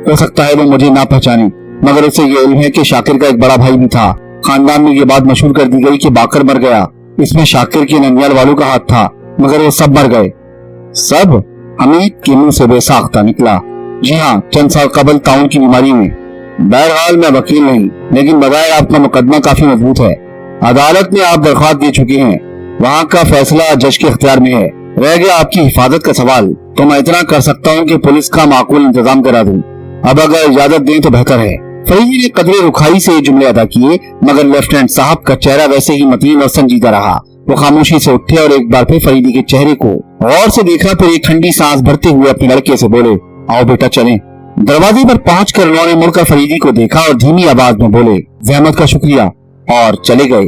S2: हो सकता है वो मुझे ना पहचाने, मगर उसे ये इल्म है कि शाकिर का एक बड़ा भाई भी था। खानदान में ये बात मशहूर कर दी गई कि बाकर मर गया। इसमें शाकिर के ननियाल वालों का हाथ था, मगर वो सब मर गए। सब? हमीद के मुंह से बेसाख्ता निकला। जी हाँ, चंद साल कबल ताउन की बीमारी में। बहरहाल मैं वकील नहीं, लेकिन बजाय आपका मुकदमा काफी मजबूत है। अदालत में आप दरख्वास्त दे चुके हैं, वहाँ का फैसला जज के इख्तियार में है। रह गया आपकी हिफाजत का सवाल, तो मैं इतना कर सकता हूँ कि पुलिस का माकूल इंतजाम करा दूं। अब अगर इजाजत दें तो बेहतर है। फरीदी ने कदरे रुखाई से ये जुमले अदा किए, मगर लेफ्टिनेंट साहब का चेहरा वैसे ही मतीन और संजीदा रहा। वो खामोशी से उठे और एक बार फिर फरीदी के चेहरे को गौर से देखा, फिर एक ठंडी सांस भरते हुए अपने लड़के से बोले, आओ बेटा चलें। दरवाजे पर पहुंचकर उन्होंने मुड़कर फरीदी को देखा और धीमी आवाज में बोले, जहमत का शुक्रिया, और चले गए।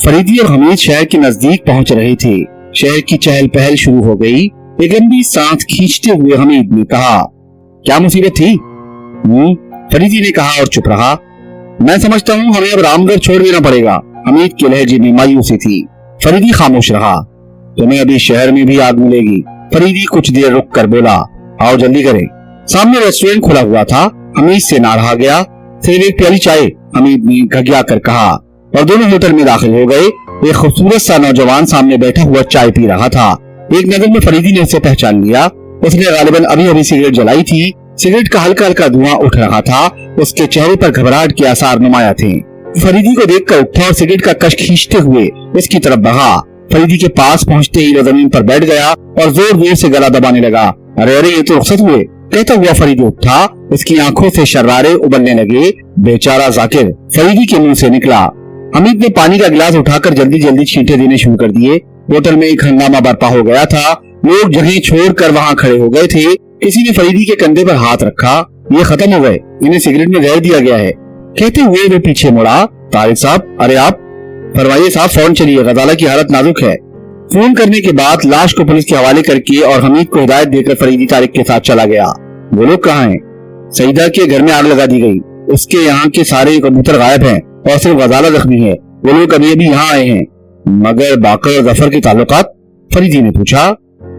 S2: फरीदी और हमीद शहर के नजदीक पहुंच रहे थे। शहर की चहल पहल शुरू हो गई। एक लंबी सांस खींचते हुए हमीद ने कहा, क्या मुसीबत थी? फरीदी ने कहा और चुप रहा। मैं समझता हूँ हमें अब रामगढ़ छोड़ देना पड़ेगा। حمید کے لہجے میں مایوسی تھی۔ فریدی خاموش رہا۔ تمہیں ابھی شہر میں بھی آگ ملے گی۔ فریدی کچھ دیر رک کر بولا، آؤ جلدی کریں۔ سامنے ریسٹورینٹ کھلا ہوا تھا۔ حمید سے نہ رہا گیا۔ صرف ایک پیالی چائے، حمید نے گھگیا کر کہا، اور دونوں ہوٹل میں داخل ہو گئے۔ ایک خوبصورت سا نوجوان سامنے بیٹھا ہوا چائے پی رہا تھا۔ ایک نظر میں فریدی نے اسے پہچان لیا۔ اس نے غالباً ابھی سگریٹ جلائی تھی۔ سگریٹ کا ہلکا ہلکا دھواں اٹھ رہا تھا۔ اس کے چہرے پر گھبراہٹ کے آثار نمایاں تھے۔ فریدی کو دیکھ کر اٹھا اور سگریٹ کا کش کھینچتے ہوئے اس کی طرف بڑھا۔ فریدی کے پاس پہنچتے ہی وہ زمین پر بیٹھ گیا اور زور زور سے گلا دبانے لگا۔ ارے ارے، یہ تو رخصت ہوئے، کہتا ہوا فریدی اٹھا۔ اس کی آنکھوں سے شرارے ابلنے لگے۔ بیچارہ ذاکر، فریدی کے منہ سے نکلا۔ حمید نے پانی کا گلاس اٹھا کر جلدی جلدی چھینٹے دینے شروع کر دیے۔ ہوٹل میں ایک ہنگامہ برپا ہو گیا تھا۔ لوگ جگہ چھوڑ کر وہاں کھڑے ہو گئے تھے۔ کسی نے فریدی کے کندھے پر ہاتھ رکھا۔ یہ ختم ہو گئے، انہیں سگریٹ میں زہر دیا گیا ہے، کہتے ہوئے وہ پیچھے مڑا۔ طارق صاحب، ارے آپ فرمائیے صاحب، فون چلیے، غزالہ کی حالت نازک ہے۔ فون کرنے کے بعد لاش کو پولیس کے حوالے کر کے اور حمید کو ہدایت دے کر فریدی طارق کے ساتھ چلا گیا۔ وہ لوگ کہاں ہیں؟ سعیدہ کے گھر میں آگ لگا دی گئی، اس کے یہاں کے سارے کبوتر غائب ہیں اور صرف غزالہ زخمی ہے۔ وہ لوگ ابھی یہاں آئے ہیں۔ مگر باقر اور ظفر کے تعلقات؟ فریدی نے پوچھا۔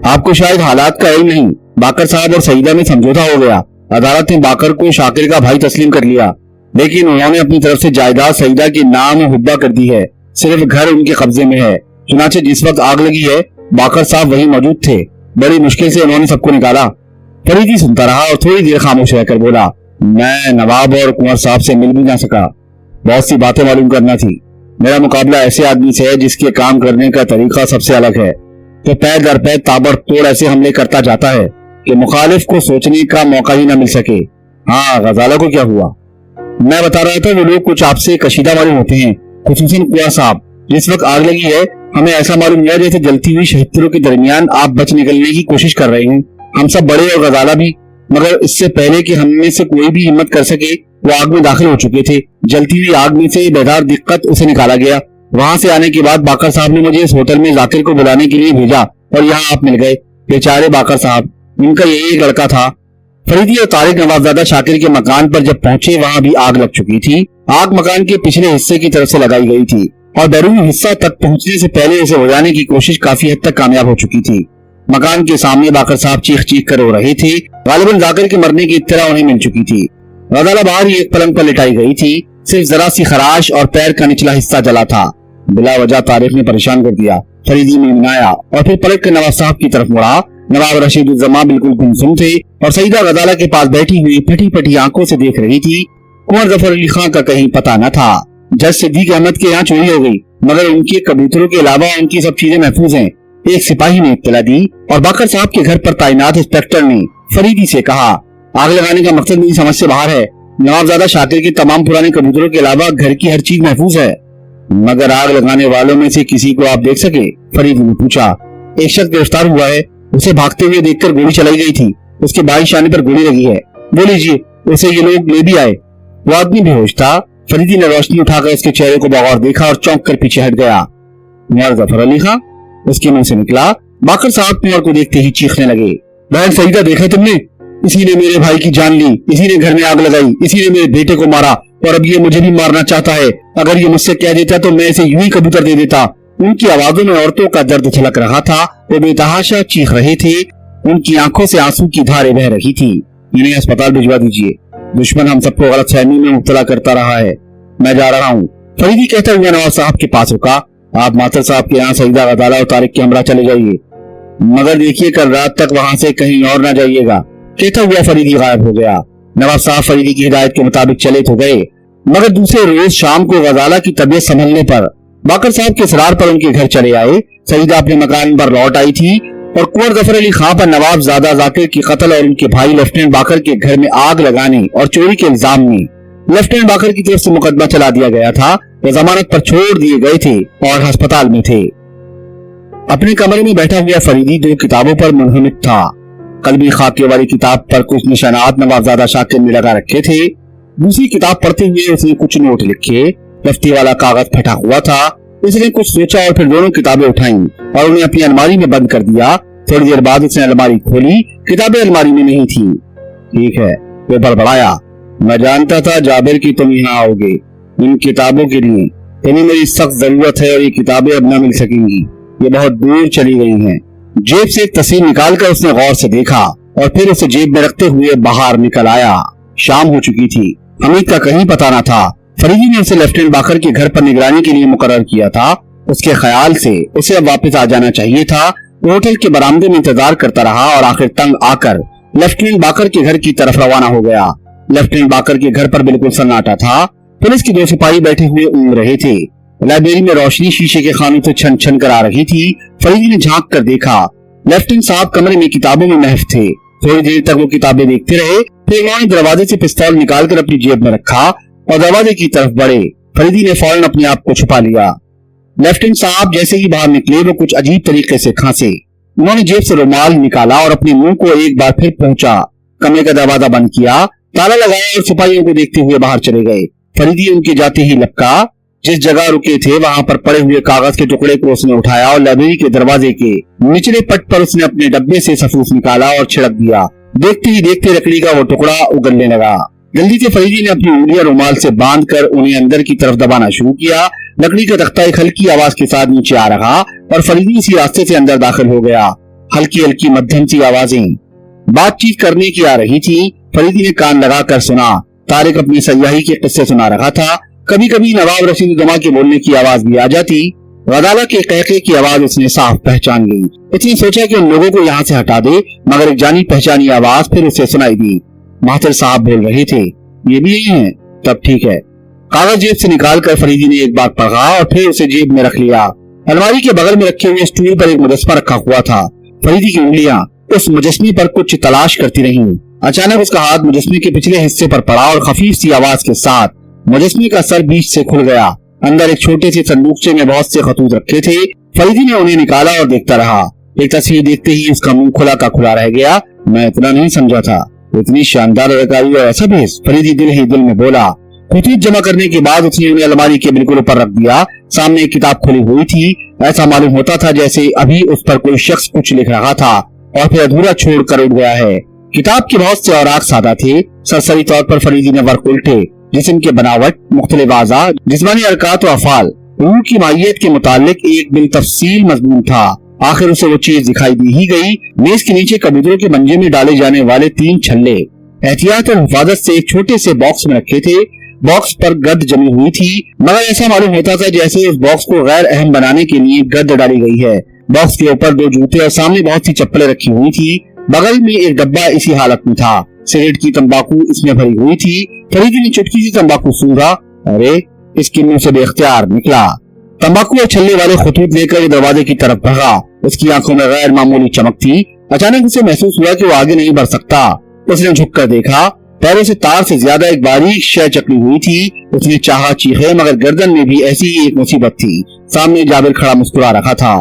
S2: آپ کو شاید حالات کا علم نہیں، باقر صاحب اور سعیدہ میں سمجھوتا ہو گیا۔ عدالت نے باقر کو شاکر کا بھائی تسلیم کر لیا، لیکن انہوں نے اپنی طرف سے جائیداد سعیدہ کے نام حبہ کر دی ہے۔ صرف گھر ان کے قبضے میں ہے۔ چنانچہ جس وقت آگ لگی ہے باقر صاحب وہی موجود تھے۔ بڑی مشکل سے انہوں نے سب کو نکالا۔ فریدی سنتا رہا اور تھوڑی دیر خاموش رہ کر بولا، میں نواب اور کنور صاحب سے مل بھی نہ سکا، بہت سی باتیں معلوم کرنا تھی۔ میرا مقابلہ ایسے آدمی سے ہے جس کے کام کرنے کا طریقہ سب سے الگ ہے، تو پیر در پیر تابڑ توڑ ایسے حملے کرتا جاتا ہے کہ مخالف کو سوچنے کا موقع ہی نہ مل سکے۔ ہاں، غزالہ کو کیا ہوا؟ میں بتا رہا تھا وہ لوگ کچھ آپ سے کشیدہ معلوم ہوتے ہیں، خصوصاً کنور صاحب۔ جس وقت آگ لگی ہے ہمیں ایسا معلوم ہوا جیسے جلتی ہوئی شہتروں کے درمیان آپ بچ نکلنے کی کوشش کر رہے ہیں، ہم سب بڑے اور غزالہ بھی، مگر اس سے پہلے کہ ہم میں سے کوئی بھی ہمت کر سکے وہ آگ میں داخل ہو چکے تھے۔ جلتی ہوئی آگ میں سے بیدار دقت اسے نکالا گیا۔ وہاں سے آنے کے بعد باقر صاحب نے مجھے اس ہوٹل میں ذاکر کو بلانے کے لیے بھیجا اور یہاں آپ مل گئے۔ بیچارے باقر صاحب، ان کا یہی ایک لڑکا تھا۔ فریدی اور طارق نوابزادہ شاکر کے مکان پر جب پہنچے وہاں بھی آگ لگ چکی تھی۔ آگ مکان کے پچھلے حصے کی طرف سے لگائی گئی تھی اور بیرونی حصہ تک پہنچنے سے پہلے اسے بجھانے کی کوشش کافی حد تک کامیاب ہو چکی تھی۔ مکان کے سامنے باقر صاحب چیخ چیخ کر رو رہے تھے۔ غالباً ذاکر کے مرنے کی اطلاع انہیں مل چکی تھی۔ غزالہ باہر ہی ایک پلنگ پر لٹائی گئی تھی، صرف ذرا سی خراش اور پیر کا نچلا حصہ جلا تھا۔ بلا وجہ طارق نے پریشان کر دیا۔ فریدی میں منایا اور پھر پلٹ کر نواب صاحب کی طرف مڑا۔ نواب رشید الزماں بالکل گمسم تھے اور سعیدہ غزالہ کے پاس بیٹھی ہوئی پھٹی پھٹی آنکھوں سے دیکھ رہی تھی۔ کنور ظفر علی خان کا کہیں پتہ نہ تھا۔ جج صدیق احمد کے یہاں چوری ہو گئی، مگر ان کے کبوتروں کے علاوہ ان کی سب چیزیں محفوظ ہیں، ایک سپاہی نے اطلاع دی۔ اور باقر صاحب کے گھر پر تعینات انسپکٹر نے فریدی سے کہا، آگ لگانے کا مقصد میری سمجھ سے باہر ہے۔ نوابزادہ شاکر کے تمام پرانے کبوتروں کے علاوہ گھر کی ہر چیز محفوظ ہے۔ مگر آگ لگانے والوں میں سے کسی کو آپ دیکھ سکے؟ فریدی نے پوچھا۔ ایک شخص گرفتار ہوا ہے، اسے بھاگتے ہوئے دیکھ کر گولی چلائی گئی تھی، اس کے بائیں شانے پر گولی لگی ہے۔ وہ لیجیے، اسے یہ لوگ لے بھی آئے۔ وہ آدمی بے ہوش تھا۔ فریدی نے روشنی اٹھا کر اس کے چہرے کو بغور دیکھا اور چونک کر پیچھے ہٹ گیا۔ کنور ظفر علی خان، اس کے منہ سے نکلا۔ باقر صاحب کنور کو دیکھتے ہی چیخنے لگے، بہن سعیدہ دیکھا تم نے؟ اسی نے میرے بھائی کی جان لی، اسی نے گھر میں آگ لگائی، اسی نے میرے بیٹے کو مارا اور اب یہ مجھے بھی مارنا چاہتا ہے۔ اگر یہ مجھ سے کہہ دیتا تو میں اسے یوں ہی کبوتر دے دیتا۔ ان کی آوازوں میں عورتوں کا درد چھلک رہا تھا، وہ بے تحاشا چیخ رہے تھے، ان کی آنکھوں سے آنسو کی دھاریں بہ رہی تھی۔ انہیں اسپتال بھجوا دیجیے، دشمن ہم سب کو غلط فہمی میں مبتلا کرتا رہا ہے، میں جا رہا ہوں۔ فریدی کہتا ہوا نواز صاحب کے پاس رکا، آپ ماتر صاحب کے یہاں سعیدہ غزالہ اور طارق کے ہمراہ چلے جائیے، مگر دیکھیے کل رات تک وہاں سے کہیں اور نہ جائیے گا۔ کہتا ہوا فریدی غائب ہو گیا۔ نواز صاحب فریدی کی ہدایت کے مطابق چلے تو گئے، مگر دوسرے روز شام کو غزالہ کی طبیعت سنبھلنے پر باقر صاحب کے اصرار پر ان کے گھر چلے آئے۔ سعیدہ اپنے مکان پر لوٹ آئی تھی اور کنور ظفر علی خان پر نواب زادہ ذاکر کے قتل اور ان کے بھائی لیفٹیننٹ باقر کے گھر میں آگ لگانے اور چوری کے الزام میں لیفٹیننٹ باقر کی طرف سے مقدمہ چلا دیا گیا تھا۔ وہ ضمانت پر چھوڑ دیے گئے تھے اور ہسپتال میں تھے۔ اپنے کمرے میں بیٹھا ہوا فریدی دو کتابوں پر منہمک تھا۔ قلبی خاکے والی کتاب پر کچھ نشانات نوابزادہ شاکر نے لگا رکھے تھے، دوسری کتاب پڑھتے ہوئے اس نے کچھ نوٹ لکھے۔ دفتی والا کاغذ پھٹا ہوا تھا۔ اس نے کچھ سوچا اور پھر دونوں کتابیں اٹھائیں اور انہیں اپنی الماری میں بند کر دیا۔ تھوڑی دیر بعد اس نے الماری کھولی، کتابیں الماری میں نہیں تھیں۔ ٹھیک ہے، وہ بڑبڑایا، میں جانتا تھا جابر کی تم یہاں آؤ گے ان کتابوں کے لیے، तुम्हें मेरी सख्त जरूरत है और ये किताबें अब न मिल सकेंगी, ये बहुत दूर चली गई हैं। जेब से एक तस्वीर निकालकर उसने गौर से देखा और फिर उसे जेब में रखते हुए बाहर निकल आया। शाम हो चुकी थी। हमीद का कहीं पता न था। फरीदी ने उसे लेफ्टिनेंट बाकर के घर पर निगरानी के लिए मुकर्रर किया था। उसके ख्याल से उसे अब वापस आ जाना चाहिए था। वो होटल के बरामदे में इंतजार करता रहा और आखिर तंग आकर लेफ्टिनेंट बाकर के घर की तरफ रवाना हो गया। लेफ्टिनेंट बाकर के घर पर बिल्कुल सन्नाटा था। पुलिस के 2 सिपाही बैठे हुए ऊँग रहे थे। लाइब्रेरी में रोशनी शीशे के खानों से छन छन कर आ रही थी। फरीदी ने झांक कर देखा, लेफ्टिनेंट साहब कमरे में किताबों में महफ थे। थोड़ी देर तक वो किताबें देखते रहे, फिर उन्होंने दरवाजे से पिस्तौल निकालकर अपनी जेब में रखा और दरवाजे की तरफ बढ़े। फरीदी ने फौरन अपने आप को छुपा लिया। लेफ्टिनेंट साहब जैसे ही बाहर निकले वो कुछ अजीब तरीके से खांसे। उन्होंने जेब से रुमाल निकाला और अपने मुंह को एक बार फिर पहुंचा। कमरे का दरवाजा बंद किया, ताला लगाया और सिपाहियों को देखते हुए बाहर चले गए। फरीदी उनके जाते ही लपका। जिस जगह रुके थे वहां पर पड़े हुए कागज के टुकड़े को उसने उठाया और लाइब्रेरी के दरवाजे के निचले पट पर उसने अपने डब्बे से सफूफ निकाला और छिड़क दिया। देखते ही देखते लकड़ी का वो टुकड़ा उगलने लगा। जल्दी से फरीदी ने अपनी उंगलियां रुमाल से बांधकर उन्हें अंदर की तरफ दबाना शुरू किया। लकड़ी का तख्ता एक हल्की आवाज के साथ नीचे आ रहा और फरीदी इसी रास्ते से अंदर दाखिल हो गया। हल्की हल्की मध्यम सी आवाजें बातचीत करने की आ रही थी। फरीदी ने कान लगाकर सुना। तारिक अपनी सयाही के किस्से सुना रहा था। कभी कभी नवाब रशीद उद्दमा के बोलने की आवाज भी आ जाती। गदाला के कहके की आवाज उसने साफ पहचान ली। उसने सोचा कि उन लोगों को यहाँ से हटा दे, मगर एक जानी पहचानी आवाज फिर उसे सुनाई दी। मास्टर साहब बोल रहे थे, ये भी यही है? तब ठीक है। कागज जेब से निकालकर फरीदी ने एक बार पढ़ा और फिर उसे जेब में रख लिया। अलमारी के बगल में रखे हुए स्टूल पर एक मुजस्मा रखा हुआ था। फरीदी की उंगलियां उस मुजस्मे पर कुछ तलाश करती रहीं। अचानक उसका हाथ मुजस्मे के पिछले हिस्से पर पड़ा और खफीफ सी आवाज के साथ मुजस्मे का सर बीच से खुल गया। अंदर एक छोटे से संदूकचे में बहुत से खतूत रखे थे। फरीदी ने उन्हें निकाला और देखता रहा। एक तस्वीर देखते ही उसका मुंह खुला का खुला रह गया। मैं इतना नहीं समझा था, इतनी शानदार अदाकारी और ऐसा भेस। फरीदी दिल ही दिल में बोला। खतूत जमा करने के बाद उसने उन्हें अलमारी के बिल्कुल ऊपर रख दिया। सामने एक किताब खुली हुई थी। ऐसा मालूम होता था जैसे अभी उस पर कोई शख्स कुछ लिख रहा था और फिर अधूरा छोड़ कर उठ गया है। किताब के बहुत से औराक सादा थे। सरसरी तौर पर फरीदी ने वर्क उल्टे, जिस्म के बनावट, मुख्तलिफ आज़ा, जिस्मानी हरकत व अफ़ाल, रूह की माहियत के मुतालिक एक बिलतफसील मज़मून था। आखिर उसे वो चीज दिखाई दी ही गई। मेज के नीचे कबूतरों के मंजे में डाले जाने वाले 3 छल्ले एहतियात और हिफाजत से एक छोटे से बॉक्स में रखे थे। बॉक्स पर गद जमी हुई थी, मगर ऐसा मालूम होता था जैसे उस बॉक्स को गैर अहम बनाने के लिए गद डाली गई है। बॉक्स के ऊपर 2 जूते और सामने बहुत सी चप्पलें रखी हुई थी। बगल में एक डब्बा इसी हालत में था। सिगरेट की तंबाकू इसमें भरी हुई थी। फरीदी ने चुटकी सी तंबाकू सूंघा। अरे, इसके मुंह से बेख्तियार निकला। तंबाकू और छल्ले वाले खतूत लेकर दरवाजे की तरफ भागा। उसकी आंखों में गैर मामूली चमक थी। अचानक उसे महसूस हुआ कि वो आगे नहीं बढ़ सकता। उसने झुककर देखा। पैरों से तार से ज्यादा एक बारीक शय चकली हुई थी। उसने चाहा चीखे, मगर गर्दन में भी ऐसी ही एक मुसीबत थी। सामने जाबिर खड़ा मुस्कुरा रखा था।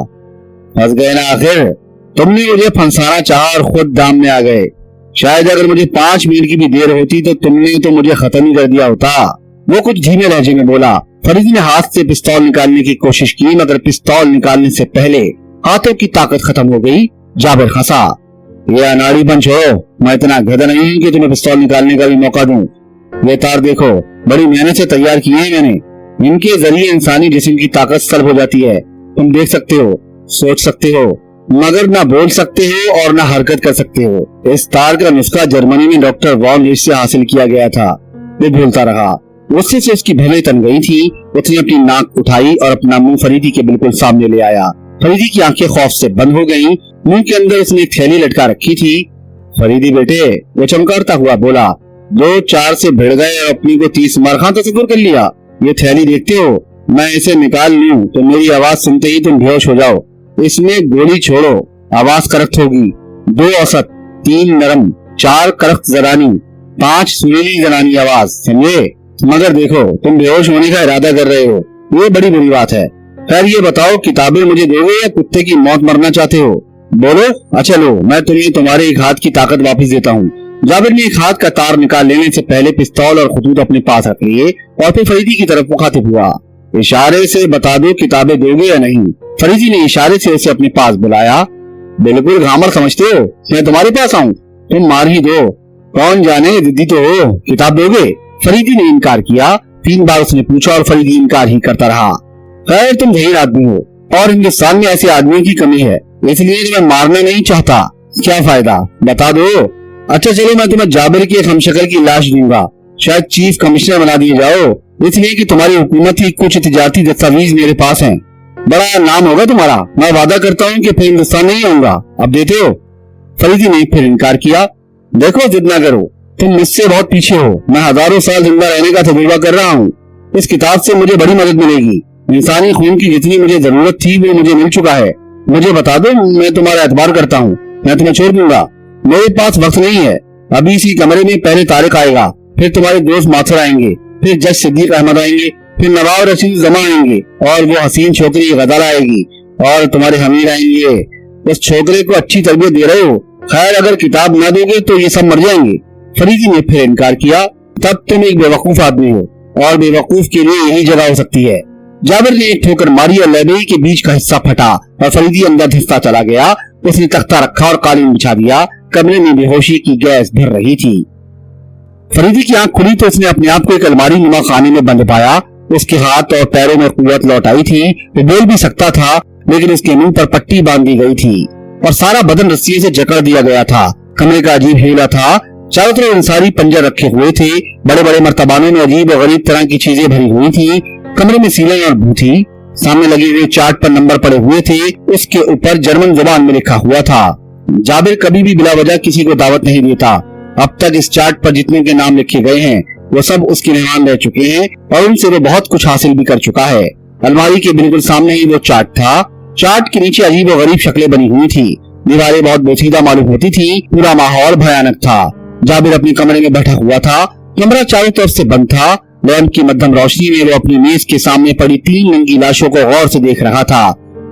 S2: फंस गए ना आखिर। तुमने मुझे फंसाना चाहा और खुद दाम में आ गए। शायद अगर मुझे 5 मिनट की भी देर होती तो तुमने तो मुझे खत्म ही कर दिया होता। वो कुछ धीमे लहजे में बोला। फरीदी ने हाथ से पिस्तौल निकालने की कोशिश की, मगर पिस्तौल निकालने से पहले हाथों की ताकत खत्म हो गई। जाबिर हंसा। ये अनाड़ी पंच हो, मैं इतना गधा नहीं हूं कि तुम्हें पिस्तौल निकालने का भी मौका दूं। ये तार देखो, बड़ी मेहनत से तैयार किए हैं मैंने। इनके जरिए इंसानी जिस्म की ताकत सल्ब हो जाती है। तुम देख सकते हो, सोच सकते हो, मगर ना बोल सकते हो और ना हरकत कर सकते हो। इस तार का नुस्खा जर्मनी में डॉक्टर वॉन लीच से हासिल किया गया था। वो भूलता रहा। गुस्से से उसकी भवें तन गई थी। उसने अपनी नाक उठाई और अपना मुंह फरीदी के बिल्कुल सामने ले आया। फरीदी की आंखें खौफ से बंद हो गईं। मुंह के अंदर उसने एक थैली लटका रखी थी। फरीदी बेटे, वो चमकारता हुआ बोला, 2-4 से भिड़ गए और अपनी को 30 मार तस्वीर कर लिया। ये थैली देखते हो, मैं इसे निकाल लूं तो मेरी आवाज सुनते ही तुम बेहोश हो जाओ। इसमें गोली छोड़ो, आवाज करख्त होगी। 2 औसत, 3 नरम, 4 करख्त जरानी, 5 सुरीली जनानी आवाज, समझे? मगर देखो, तुम बेहोश होने का इरादा कर रहे हो, ये बड़ी बुरी बात है। खैर ये बताओ, किताबें मुझे दोगे या कुत्ते की मौत मरना चाहते हो? बोलो। अच्छा लो, मैं तुम्हें तुम्हारे एक हाथ की ताकत वापस देता हूँ। जाबिर ने एक हाथ का तार निकाल लेने से पहले पिस्तौल और खतूत अपने पास रख लिए और फिर फरीदी की तरफ मुखातिब हुआ। इशारे से बता दो किताबें दोगे या नहीं। फरीदी ने इशारे से उसे अपने पास बुलाया। बिल्कुल घामर समझते हो मैं तुम्हारे पास आऊं? तुम मार ही दो, कौन जाने जिद्दी तो हो। किताब दोगे? फरीदी ने इनकार किया। 3 बार उसने पूछा और फरीदी इनकार ही करता रहा। खैर तुम ढेर आदमी हो और हिंदुस्तान में ऐसे आदमियों की कमी है, इसलिए मैं मारना नहीं चाहता। क्या फायदा, बता दो। अच्छा चलो, मैं तुम्हें जाबिर की एक हमशक्ल की लाश दूंगा, शायद चीफ कमिश्नर बना दिए जाओ, इसलिए कि तुम्हारी हुकूमत की कुछ तिजारती दस्तावेज मेरे पास हैं। बड़ा नाम होगा तुम्हारा, मैं वादा करता हूँ कि फिर हिंदुस्तान नहीं आऊंगा। अब देते हो? फरीदी ने फिर इनकार किया। देखो जिद ना करो, तुम मुझसे बहुत पीछे हो, मैं हजारों साल जिंदा रहने का तजुर्बा कर रहा हूँ। इस किताब से मुझे बड़ी मदद मिलेगी। इंसानी खून की जितनी मुझे जरूरत थी वो मुझे मिल चुका है। मुझे बता दो, मैं तुम्हारा एतबार करता हूँ, मैं तुम्हें छोड़ दूंगा। मेरे पास वक्त नहीं है, अभी इसी कमरे में पहले तारिक आएगा, फिर तुम्हारे दोस्त माथुर आएंगे, फिर जज सिद्दीक अहमद आएंगे, फिर नवाब रशीद जमा आएंगे, और वो हसीन छोकरी गजल आएगी, और तुम्हारे हमीर आएंगे। उस छोकरे को अच्छी तरबियत दे रहे हो। खैर अगर किताब न दोगे तो ये सब मर जाएंगे। फरीदी ने फिर इनकार किया। तब तुम एक बेवकूफ आदमी हो, और बेवकूफ के लिए यही जगह हो सकती है। जाबिर ने एक ठोकर मारी और लाइब्रेरी के बीच का हिस्सा फटा और फरीदी अंदर धंसता चला गया। उसने तख्ता रखा और कालीन बिछा दिया। कमरे में बेहोशी की गैस भर रही थी। फरीदी की आंख खुली तो उसने अपने आप को एक अलमारी नुमा खाने में बंद पाया। उसके हाथ और पैरों में कुव्वत लौट आई थी। वो बोल भी सकता था, लेकिन उसके मुंह पर पट्टी बांध दी गई थी और सारा बदन रस्सी से जकड़ दिया गया था। कमरे का अजीब हीला था। चारों तरफ इंसारी पंजर रखे हुए थे। बड़े बड़े मर्तबानों में अजीब और गरीब तरह की चीजें भरी हुई थी। कमरे में सीलें और बू थी। सामने लगे हुए चार्ट पर नंबर पड़े हुए थे। उसके ऊपर जर्मन जुबान में लिखा हुआ था। जाबिर कभी भी बिला वजह किसी को दावत नहीं देता। अब तक इस चार्ट पर जितने के नाम लिखे गए हैं वो सब उसके मेहमान रह चुके हैं और उनसे वो बहुत कुछ हासिल भी कर चुका है। अलमारी के बिल्कुल सामने ही वो चार्ट था। चार्ट के नीचे अजीब और गरीब शक्लें बनी हुई थी। दीवारें बहुत बोसीदा मालूम होती थी। पूरा माहौल भयानक था। जाबिर अपने कमरे में बैठा हुआ था। कमरा चारों तरफ से बंद था। लैंप की मध्यम रोशनी में वो अपनी मेज के सामने पड़ी 3 नंगी लाशों को गौर से देख रहा था।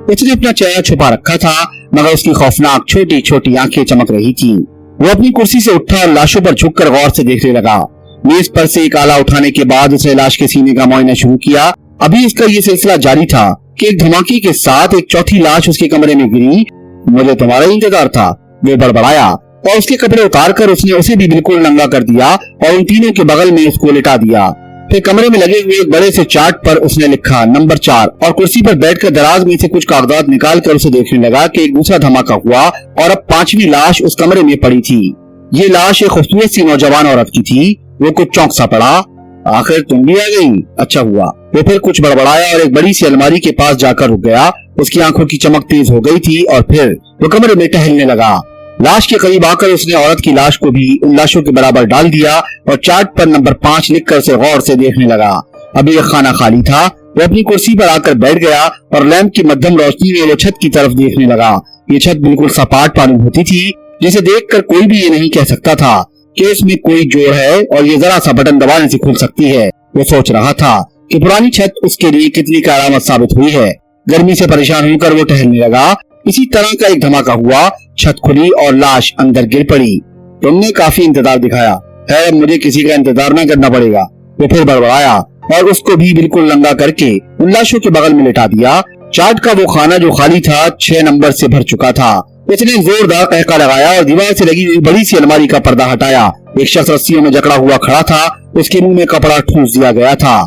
S2: उसने अपना चेहरा छुपा रखा था, मगर उसकी खौफनाक छोटी छोटी आंखें चमक रही थी। वो अपनी कुर्सी से उठा और लाशों पर झुककर गौर से देखने लगा। मेज पर से एक आला उठाने के बाद उसने लाश के सीने का मुआयना शुरू किया। अभी इसका ये सिलसिला जारी था कि एक धमाके के साथ एक चौथी लाश उसके कमरे में गिरी। मुझे तुम्हारा ही इंतजार था, वो बड़बड़ाया और उसके कपड़े उतार कर उसने उसे भी बिल्कुल नंगा कर दिया और उन तीनों के बगल में उसको लिटा दिया। फिर कमरे में लगे हुए एक बड़े से चार्ट पर उसने लिखा नंबर 4 और कुर्सी पर बैठकर दराज में से कुछ कागजात निकाल कर उसे देखने लगा कि एक दूसरा धमाका हुआ और अब 5वीं लाश उस कमरे में पड़ी थी। ये लाश एक खूबसूरत सी नौजवान औरत की थी। वो कुछ चौंक सा पड़ा। आखिर तुम भी आ गई, अच्छा हुआ। वो फिर कुछ बड़बड़ाया और एक बड़ी सी अलमारी के पास जाकर रुक गया। उसकी आंखों की चमक तेज हो गई थी और फिर वो कमरे में टहलने लगा। लाश के करीब आकर उसने औरत की लाश को भी उन लाशों के बराबर डाल दिया और चार्ट पर नंबर 5 लिखकर उसे गौर से देखने लगा। अभी यह खाना खाली था। वो अपनी कुर्सी पर आकर बैठ गया और लैंप की मध्यम रोशनी में वो छत की तरफ देखने लगा। ये छत बिल्कुल सपाट मालूम होती थी, जिसे देखकर कोई भी ये नहीं कह सकता था कि इसमें कोई जोड़ है और ये जरा सा बटन दबाने से खुल सकती है। वो सोच रहा था कि पुरानी छत उसके लिए कितनी करामत साबित हुई है। गर्मी से परेशान होकर वो टहलने लगा। इसी तरह का एक धमाका हुआ। छत खुली और लाश अंदर गिर पड़ी। तुमने काफी इंतजार दिखाया है, अब मुझे किसी का इंतजार न करना पड़ेगा। वो फिर बड़बड़ाया और उसको भी बिल्कुल नंगा करके उन लाशों के बगल में लिटा दिया। चार्ट का वो खाना जो खाली था 6 नंबर से भर चुका था। उसने जोरदार कहका लगाया और दीवार से लगी हुई बड़ी सी अलमारी का पर्दा हटाया। एक शख्स रस्सियों में जकड़ा हुआ खड़ा था। उसके मुंह में कपड़ा ठूस दिया गया था।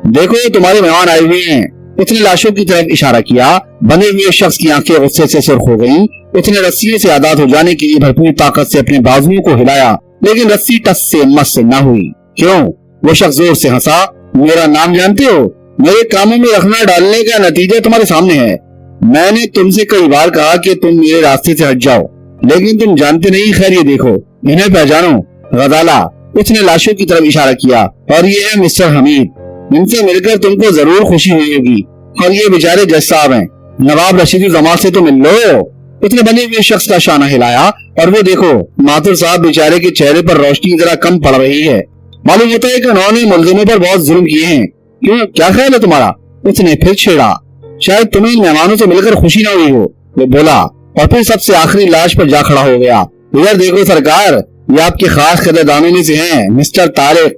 S2: देखो तुम्हारे मेहमान आए हुए हैं। उसने लाशों की तरफ इशारा किया। बंधे हुए शख्स की आंखें गुस्से से सुर्ख हो गईं। उसने रस्सियों से आजाद हो जाने के लिए भरपूर ताकत से अपने बाजुओं को हिलाया, लेकिन रस्सी टस से मस न हुई। क्यों? वो शख्स जोर से हंसा। मेरा नाम जानते हो? मेरे कामों में रखना डालने का नतीजा तुम्हारे सामने है। मैंने तुमसे कई बार कहा कि तुम मेरे रास्ते से हट जाओ, लेकिन तुम जानते नहीं। खैर ये देखो, इन्हें पहचानो, गजाला। उसने लाशों की तरफ इशारा किया। और ये है मिस्टर हमीद, इनसे मिलकर तुमको जरूर खुशी हुई होगी। और ये बेचारे जज साहब हैं, नवाब रशीद जमाल से तो मिल लो। उसने बने हुए शख्स का शाना हिलाया और वो देखो, माथुर साहब बेचारे के चेहरे पर रोशनी जरा कम पड़ रही है। मालूम होता है कि उन्होंने मुल्जिमों पर बहुत जुल्म किए हैं। क्यों, क्या ख्याल है तुम्हारा? उसने फिर छेड़ा। शायद तुम्हें मेहमानों से मिलकर खुशी न हुई हो, वो बोला और फिर सबसे आखिरी लाश पर जा खड़ा हो गया। इधर देखो सरकार, ये आपके खास कदरदानों में से हैं, मिस्टर तारिक,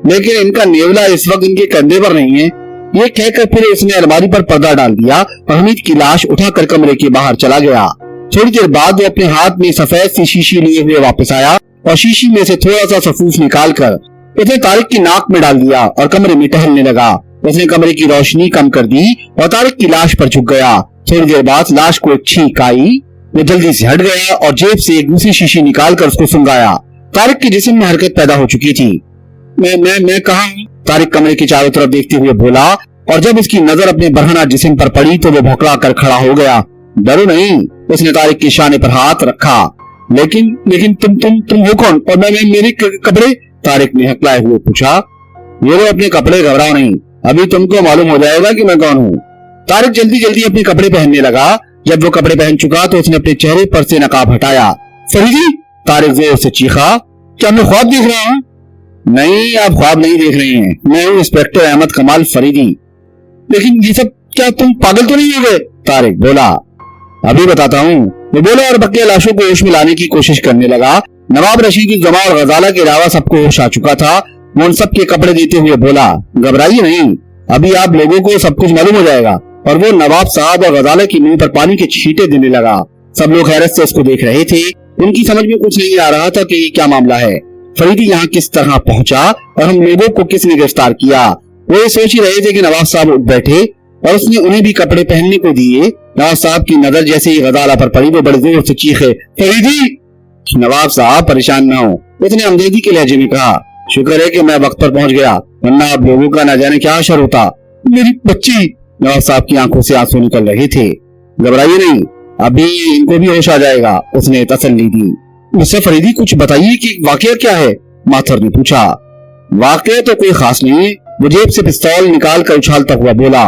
S2: लेकिन इनका नेवला इस वक्त इनके कंधे पर नहीं है। ये कहकर फिर उसने अलमारी पर पर्दा डाल दिया और हमीद की लाश उठाकर कमरे के बाहर चला गया। थोड़ी देर बाद वो अपने हाथ में सफेद सी शीशी लिए हुए वापस आया और शीशी में से थोड़ा सा सफूफ निकालकर उसने तारिक की नाक में डाल दिया और कमरे में टहलने लगा। उसने कमरे की रोशनी कम कर दी और तारिक की लाश पर झुक गया। थोड़ी देर बाद लाश को एक छींक आई। वो जल्दी से हट गया और जेब से एक दूसरी शीशी निकालकर उसको सुंघाया। तारिक के जिस्म में हरकत पैदा हो चुकी थी। मैं कहाँ हूँ? तारिक कमरे के चारों तरफ देखते हुए बोला, और जब उसकी नजर अपने बरहना जिस्म पर पड़ी तो वो भौंकड़ा कर खड़ा हो गया। डरो नहीं, उसने तारिक के शाने पर हाथ रखा। लेकिन तुम हो कौन? और मेरे कपड़े? तारिक ने हकलाए हुए पूछा। ये लो अपने कपड़े, घबराओ नहीं, अभी तुमको मालूम हो जाएगा कि मैं कौन हूँ। तारिक जल्दी जल्दी अपने कपड़े पहनने लगा। जब वो कपड़े पहन चुका तो उसने अपने चेहरे पर से नकाब हटाया। फरीदी! तारिक जोर से चीखा। क्या मैं ख्वाब देख रहा हूँ? नहीं, आप ख्वाब नहीं देख रहे हैं, मैं हूँ इंस्पेक्टर अहमद कमाल फरीदी। लेकिन ये सब क्या, तुम पागल तो नहीं हो गए? तारिक बोला। अभी बताता हूँ, वो बोला और बकिया लाशों को होश में लाने की कोशिश करने लगा। नवाब रशीद जमा और गजाला के अलावा सबको होश आ चुका था। वो उन सबके कपड़े देते हुए बोला, घबराइए नहीं, अभी आप लोगों को सब कुछ मालूम हो जाएगा। और वो नवाब साहब और गजाला की मुंह पर पानी के छींटे देने लगा। सब लोग हैरत से उसको देख रहे थे। उनकी समझ में कुछ नहीं आ रहा था कि ये क्या मामला है। फरीदी यहाँ किस तरह पहुंचा और हम लोगों को किसने गिरफ्तार किया। वो ये सोच ही रहे थे कि नवाब साहब उठ बैठे और उसने उन्हें भी कपड़े पहनने को दिए। नवाब साहब की नजर जैसे ही गजाला पर पड़ी वो बड़े जोर से चीखे, फरीदी! नवाब साहब परेशान न हो, उसने अंग्रेजी के लहजे में कहा। शुक्र है कि मैं वक्त पर पहुंच गया, वरना आप लोगों का न जाने क्या असर होता। मेरी बच्ची! नवाब साहब की आंखों से आंसू निकल रहे थे। घबराइए नहीं, अभी इनको भी होश आ जाएगा, उसने तसल्ली दी। मुझसे फरीदी कुछ बताइए कि वाकया क्या है? माथुर ने पूछा। वाकया तो कोई खास नहीं, वो जेब से पिस्तौल निकाल कर उछालता हुआ बोला।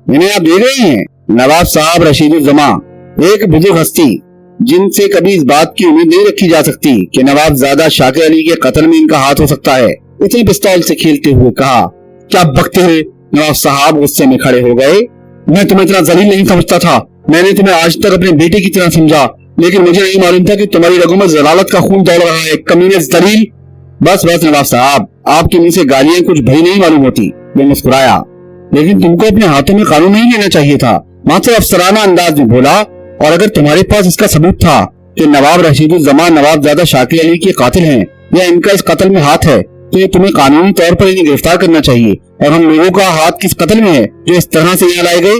S2: इन्हें आप देख रहे हैं, नवाब साहब रशीद जमा, एक बुजुर्ग हस्ती जिनसे कभी इस बात की उम्मीद नहीं रखी जा सकती कि नवाब ज़्यादा शाकिर अली के कत्ल में इनका हाथ हो सकता है। उसने पिस्तौल से खेलते हुए कहा। क्या बकते हैं? नवाब साहब गुस्से में खड़े हो गए। मैं तुम्हें इतना जलील नहीं समझता था, मैंने तुम्हें आज तक अपने बेटे की तरह समझा, लेकिन मुझे नहीं मालूम था कि तुम्हारी रगों में जलालत का खून दौड़ रहा है, कमीने जलील। बस नवाब साहब, आपके मुंह से गालियां कुछ भरी नहीं मालूम होती। वो मुस्कुराया। लेकिन तुमको अपने हाथों में कानून नहीं लेना चाहिए था, मात्र अफसराना अंदाज में बोला। और अगर तुम्हारे पास इसका सबूत था कि नवाब रशीद जमा नवाबजादा शाकिर अली के कातिल हैं या इनका इस कत्ल में हाथ है, तो ये तुम्हें कानूनी तौर पर इन्हें गिरफ्तार करना चाहिए। और हम लोगों का हाथ किस कत्ल में है जो इस तरह से यहाँ लाए गए?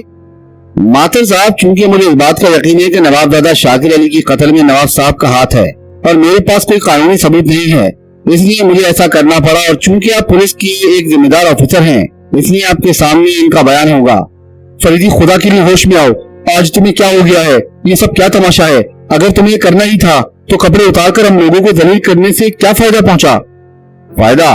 S2: मातर साहब, चूंकि मुझे इस बात का यकीन है कि नवाबजादा शाकिर अली के कत्ल में नवाब साहब का हाथ है और मेरे पास कोई कानूनी सबूत नहीं है, इसलिए मुझे ऐसा करना पड़ा। और चूंकि आप पुलिस की एक जिम्मेदार ऑफिसर हैं, इसलिए आपके सामने इनका बयान होगा। फरीदी, खुदा के लिए होश में आओ, आज तुम्हें क्या हो गया है? ये सब क्या तमाशा है? अगर तुम्हें करना ही था तो कपड़े उतारकर हम लोगों को जलील करने से क्या फायदा पहुंचा? फायदा?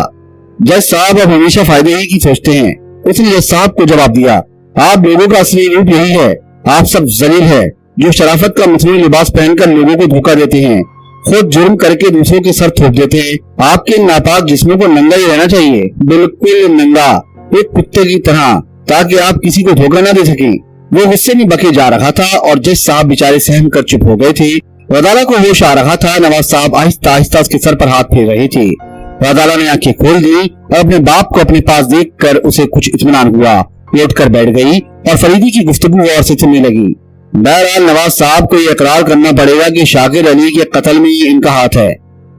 S2: जज साहब अब हमेशा फायदे ही की सोचते हैं, उसने जज साहब को जवाब दिया। आप लोगों का असली रूप यही है, आप सब जलील है जो शराफत का मसनूई लिबास पहनकर लोगों को धोखा देते हैं, खुद जुर्म करके दूसरों के सर थोप देते हैं। आपके नापाक जिस्मों को नंगा ही रहना चाहिए, बिल्कुल नंगा, एक कुत्ते की तरह, ताकि आप किसी को धोखा न दे सकें। वो गुस्से में बके जा रहा था और जज साहब बेचारे सहम कर चुप हो गए थे। वदाला को होश आ रहा था। नवाब साहब आहिस्ता आहिस्ता उसके सर पर हाथ फेर रहे थे। वदाला ने आंखें खोल दी और अपने बाप को अपने पास देखकर उसे कुछ इत्मीनान हुआ। लेट कर बैठ गई और फरीदी की गुफ्तगू गौर से सुनने लगी। बहरहाल नवाब साहब को ये इकरार करना पड़ेगा कि शाकिर अली के कत्ल में इनका हाथ है।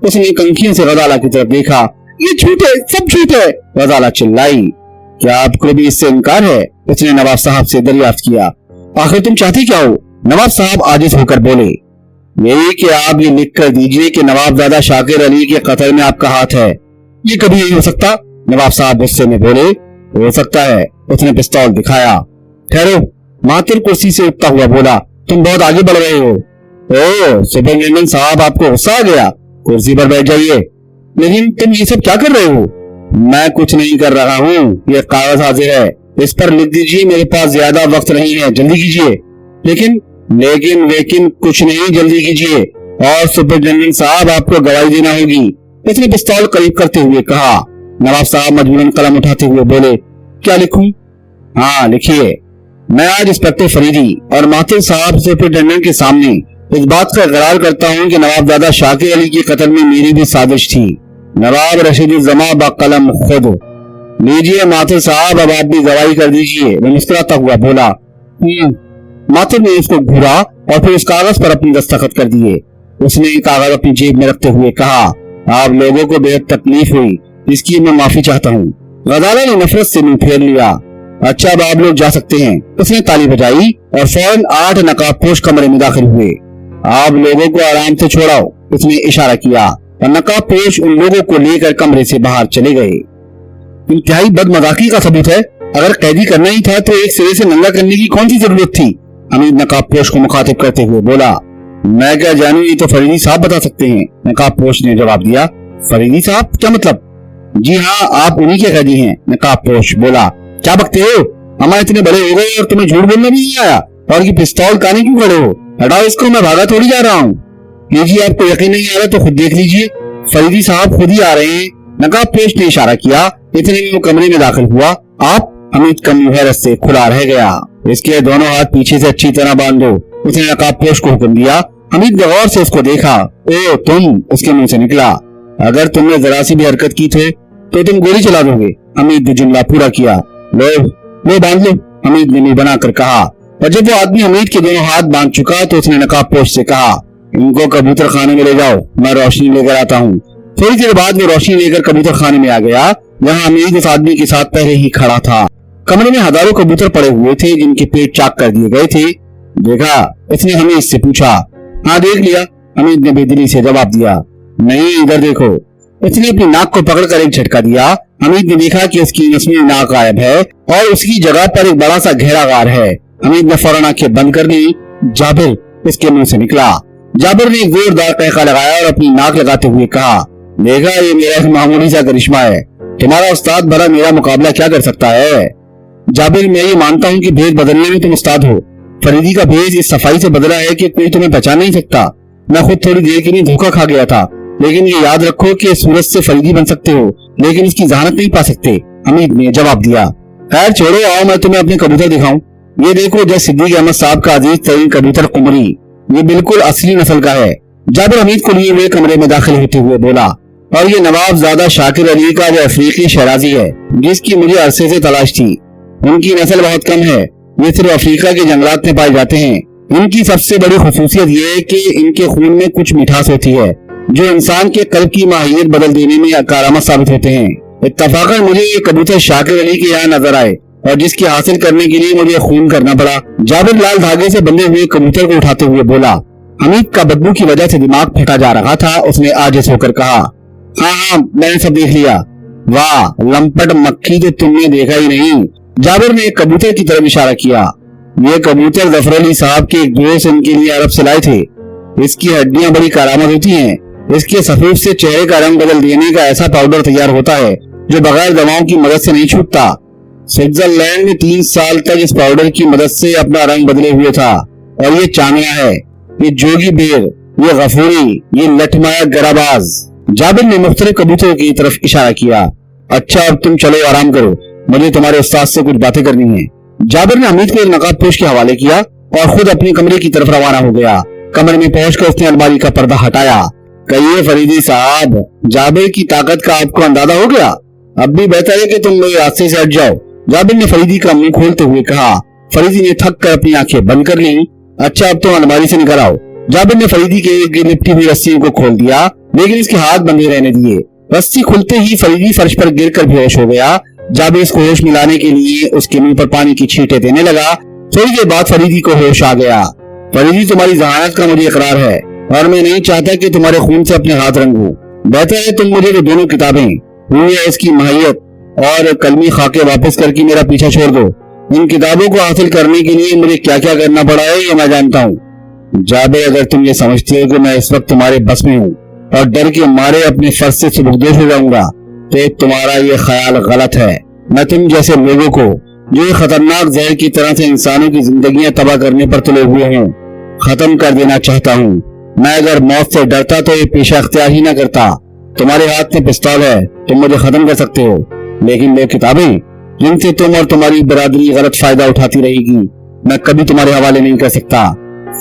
S2: उसने कंखियों से वदाला की तरफ देखा। ये झूठ है, सब झूठ है, वदाला चिल्लाई। क्या आपको भी इससे इनकार है? उसने नवाब साहब से दरियाफ्त किया। आखिर तुम चाहते क्या हो? नवाब साहब आजिज होकर बोले। यही कि आप ये लिख कर दीजिए कि नवाबजादा शाकिर अली के कत्ल में आपका हाथ है। ये कभी नहीं हो सकता, नवाब साहब गुस्से में बोले। हो सकता है, उसने पिस्तौल दिखाया। ठहरो, मातिर कुर्सी से उठता हुआ बोला। तुम बहुत आगे बढ़ रहे हो। ओह, सुपरिटेंडेंट साहब, आपको गुस्सा आ गया? कुर्सी पर बैठ जाइए। लेकिन तुम ये सब क्या कर रहे हो? मैं कुछ नहीं कर रहा हूँ, ये कागज हाजिर है, इस पर लिख दीजिए। मेरे पास ज्यादा वक्त नहीं है, जल्दी कीजिए। लेकिन कुछ नहीं, जल्दी कीजिए। और सुपरिटेंडेंट साहब, आपको गवाही देना होगी, उसने पिस्तौल करीब करते हुए कहा। नवाब साहब मजबूरन कलम उठाते हुए बोले। क्या लिखूं? हाँ, लिखिए। मैं आज इंस्पेक्टर फरीदी और मातिर साहब सुपरिटेंडेंट के सामने इस बात का इकरार करता हूँ कि नवाबजादा शाकिर अली के कत्ल में मेरी भी साजिश थी। नवाब रशीद जमा बकलम खुद। लीजिए मातिर साहब, अब आप भी गवाही कर दीजिए, वो मुस्कुराता हुआ बोला। मातिर ने उसको घूरा और फिर उस कागज पर अपनी दस्तखत कर दिए। उसने कागज अपनी जेब में रखते हुए कहा। आप लोगों को बेहद तकलीफ हुई, اس کی میں معافی چاہتا ہوں۔ غزالہ نے نفرت سے منہ پھیر لیا۔ اچھا اب آپ لوگ جا سکتے ہیں۔ اس نے تالی بجائی اور فوراً 8 نقاب پوش کمرے میں داخل ہوئے۔ آپ لوگوں کو آرام سے چھوڑاؤ، اس نے اشارہ کیا اور نقاب پوش ان لوگوں کو لے کر کمرے سے باہر چلے گئے۔ انتہائی بد مذاقی کا ثبوت ہے۔ اگر قیدی کرنا ہی تھا تو ایک سرے سے ننگا کرنے کی کون سی ضرورت تھی؟ حمید نقاب پوش کو مخاطب کرتے ہوئے بولا۔ میں کیا جانوں، یہ تو فریدی صاحب بتا سکتے ہیں، نقاب پوش نے جواب دیا۔ فریدی صاحب کیا مطلب؟ جی ہاں، آپ انہی کے قیدی ہیں، نقاب پوش بولا۔ کیا بکتے ہو؟ ہمارے اتنے بڑے ہو گئے اور تمہیں جھوٹ بولنا بھی نہیں آیا، اور یہ پستول کانے کیوں کھڑے ہو؟ ہٹاؤ اس کو، میں بھاگا تھوڑی جا رہا ہوں۔ لیجیے، آپ کو یقین نہیں آ رہا تو خود دیکھ لیجیے، فریدی صاحب خود ہی آ رہے ہیں، نقاب پوش نے اشارہ کیا۔ اتنے میں وہ کمرے میں داخل ہوا۔ آپ؟ حمید کم حیرت سے کھلا رہ گیا۔ اس کے دونوں ہاتھ پیچھے سے اچھی طرح باندھ دو، اس نے نقاب پوش کو حکم دیا۔ حمید نے غور سے اس کو دیکھا۔ او تم، اس کے منہ سے نکلا۔ اگر تم نے ذرا سی بھی حرکت کی تو تم گولی چلا دو گے، حمید نے جملہ پورا کیا۔ لو باندھ لو، حمید نے منہ بنا کر کہا۔ اور جب وہ آدمی حمید کے دونوں ہاتھ باندھ چکا تو اس نے نقاب پوش سے کہا، ان کو کبوتر خانے میں لے جاؤ، میں روشنی لے کر آتا ہوں۔ تھوڑی دیر بعد وہ روشنی لے کر کبوتر خانے میں آ گیا، جہاں حمید اس آدمی کے ساتھ پہلے ہی کھڑا تھا۔ کمرے میں ہزاروں کبوتر پڑے ہوئے تھے جن کے پیٹ چاک کر دیے گئے تھے۔ دیکھا؟ اس نے حمید سے پوچھا۔ ہاں دیکھ لیا، حمید نے بے دلی سے جواب دیا۔ نہیں، ادھر دیکھو۔ اس نے اپنی ناک کو پکڑ کر ایک جھٹکا دیا۔ حمید نے دیکھا کہ اس کی نسمی ناک غائب ہے اور اس کی جگہ پر ایک بڑا سا گہرا غار ہے۔ حمید نے فوراً آنکھیں بند کر لی۔ جابر، اس کے منہ سے نکلا۔ جابر نے ایک زوردار قہقہ لگایا اور اپنی ناک لگاتے ہوئے کہا، دیکھا، یہ میرا ایک معمولی سا کرشمہ ہے، تمہارا استاد بھلا میرا مقابلہ کیا کر سکتا ہے؟ جابر، میں یہ مانتا ہوں کہ بھید بدلنے میں تم استاد ہو۔ فریدی کا بھید اس صفائی سے بدلا ہے کہ کوئی تمہیں پہچان نہیں سکتا۔ میں خود تھوڑی دیر کے لیے دھوکہ کھا گیا تھا، لیکن یہ یاد رکھو کہ سورج سے فریدی بن سکتے ہو لیکن اس کی ذہانت نہیں پا سکتے، حمید نے جواب دیا۔ خیر چھوڑو، آؤ میں تمہیں اپنے کبوتر دکھاؤں۔ یہ دیکھو، جیسے صدیق احمد صاحب کا عزیز ترین کبوتر قمری، یہ بالکل اصلی نسل کا ہے۔ جابر حمید کو لیے ہوئے کمرے میں داخل ہوتے ہوئے بولا، اور یہ نواب زادہ شاکر علی کا وہ افریقی شیرازی ہے جس کی مجھے عرصے سے تلاش تھی۔ ان کی نسل بہت کم ہے، یہ صرف افریقہ کے جنگلات میں پائے جاتے ہیں۔ ان کی سب سے بڑی خصوصیت یہ ہے کہ ان کے خون میں کچھ مٹھاس ہوتی ہے جو انسان کے قلب کی ماہیت بدل دینے میں کارآمد ثابت ہوتے ہیں۔ اتفاقاً مجھے یہ کبوتر شاکر علی کے یہاں نظر آئے اور جس کی حاصل کرنے کے لیے مجھے خون کرنا پڑا۔ جابر لال دھاگے سے بندھے ہوئے کبوتر کو اٹھاتے ہوئے بولا۔ حمید کا بدبو کی وجہ سے دماغ پھٹا جا رہا تھا، اس نے عاجز ہو کر کہا، ہاں میں نے سب دیکھ لیا۔ واہ، لمپٹ مکھی تو تم نے دیکھا ہی نہیں۔ جابر نے ایک کبوتر کی طرف اشارہ کیا۔ یہ کبوتر ظفر علی صاحب کے ایک دوست ان کے لیے عرب سے لائے تھے۔ اس کی ہڈیاں بڑی کارآمد ہوتی ہیں۔ اس کے سفید سے چہرے کا رنگ بدل دینے کا ایسا پاؤڈر تیار ہوتا ہے جو بغیر دواؤں کی مدد سے نہیں چھوٹتا۔ سوئٹزرلینڈ میں 3 سال تک اس پاؤڈر کی مدد سے اپنا رنگ بدلے ہوئے تھا۔ اور یہ چانیا ہے، یہ جوگی بیر، یہ غفوری، یہ لٹمایا گراباز۔ جابر نے مختلف کبوتروں کی طرف اشارہ کیا۔ اچھا اب تم چلو، آرام کرو، مجھے تمہارے استاد سے کچھ باتیں کرنی ہیں۔ جابر نے حمید کو ایک نقاب پوش کے حوالے کیا اور خود اپنے کمرے کی طرف روانہ ہو گیا۔ کمرے میں پہنچ کر اس نے الماری کا پردہ ہٹایا۔ کہیے فریدی صاحب، جابر کی طاقت کا آپ کو اندازہ ہو گیا؟ اب بھی بہتر ہے کہ تم میرے راستے سے ہٹ جاؤ، جابر نے فریدی کا منہ کھولتے ہوئے کہا۔ فریدی نے تھک کر اپنی آنکھیں بند کر لیں۔ اچھا اب تم الماری سے نکل آؤ۔ جابر نے فریدی کے لپٹی ہوئی رسیوں کو کھول دیا لیکن اس کے ہاتھ بندھے رہنے دیے۔ رسی کھلتے ہی فریدی فرش پر گر کر بے ہوش ہو گیا۔ جابر اس کو ہوش ملانے کے لیے اس کے منہ پر پانی کی چھینٹیں دینے لگا۔ تھوڑی دیر بعد فریدی کو ہوش آ گیا۔ فریدی، تمہاری ذہانت کا مجھے اقرار ہے اور میں نہیں چاہتا کہ تمہارے خون سے اپنے ہاتھ رنگوں۔ بہتر ہے تم مجھے وہ دونوں کتابیں، روح اس کی ماہیت اور کلمی خاکے واپس کر کے میرا پیچھا چھوڑ دو۔ ان کتابوں کو حاصل کرنے کے لیے مجھے کیا کیا کرنا پڑا ہے یہ میں جانتا ہوں۔ جابر، اگر تم یہ سمجھتے ہو کہ میں اس وقت تمہارے بس میں ہوں اور ڈر کے مارے اپنے فرض سے سبکدوش ہو جاؤں گا تو تمہارا یہ خیال غلط ہے۔ میں تم جیسے لوگوں کو جو یہ خطرناک زہر کی طرح سے انسانوں کی زندگیاں تباہ کرنے پر تلے ہوئے ہوں ختم کر دینا چاہتا ہوں۔ میں اگر موت سے ڈرتا تو یہ پیشہ اختیار ہی نہ کرتا۔ تمہارے ہاتھ میں پستول ہے، تم مجھے ختم کر سکتے ہو، لیکن وہ کتابیں جن سے تم اور تمہاری برادری غلط فائدہ اٹھاتی رہے گی میں کبھی تمہارے حوالے نہیں کر سکتا۔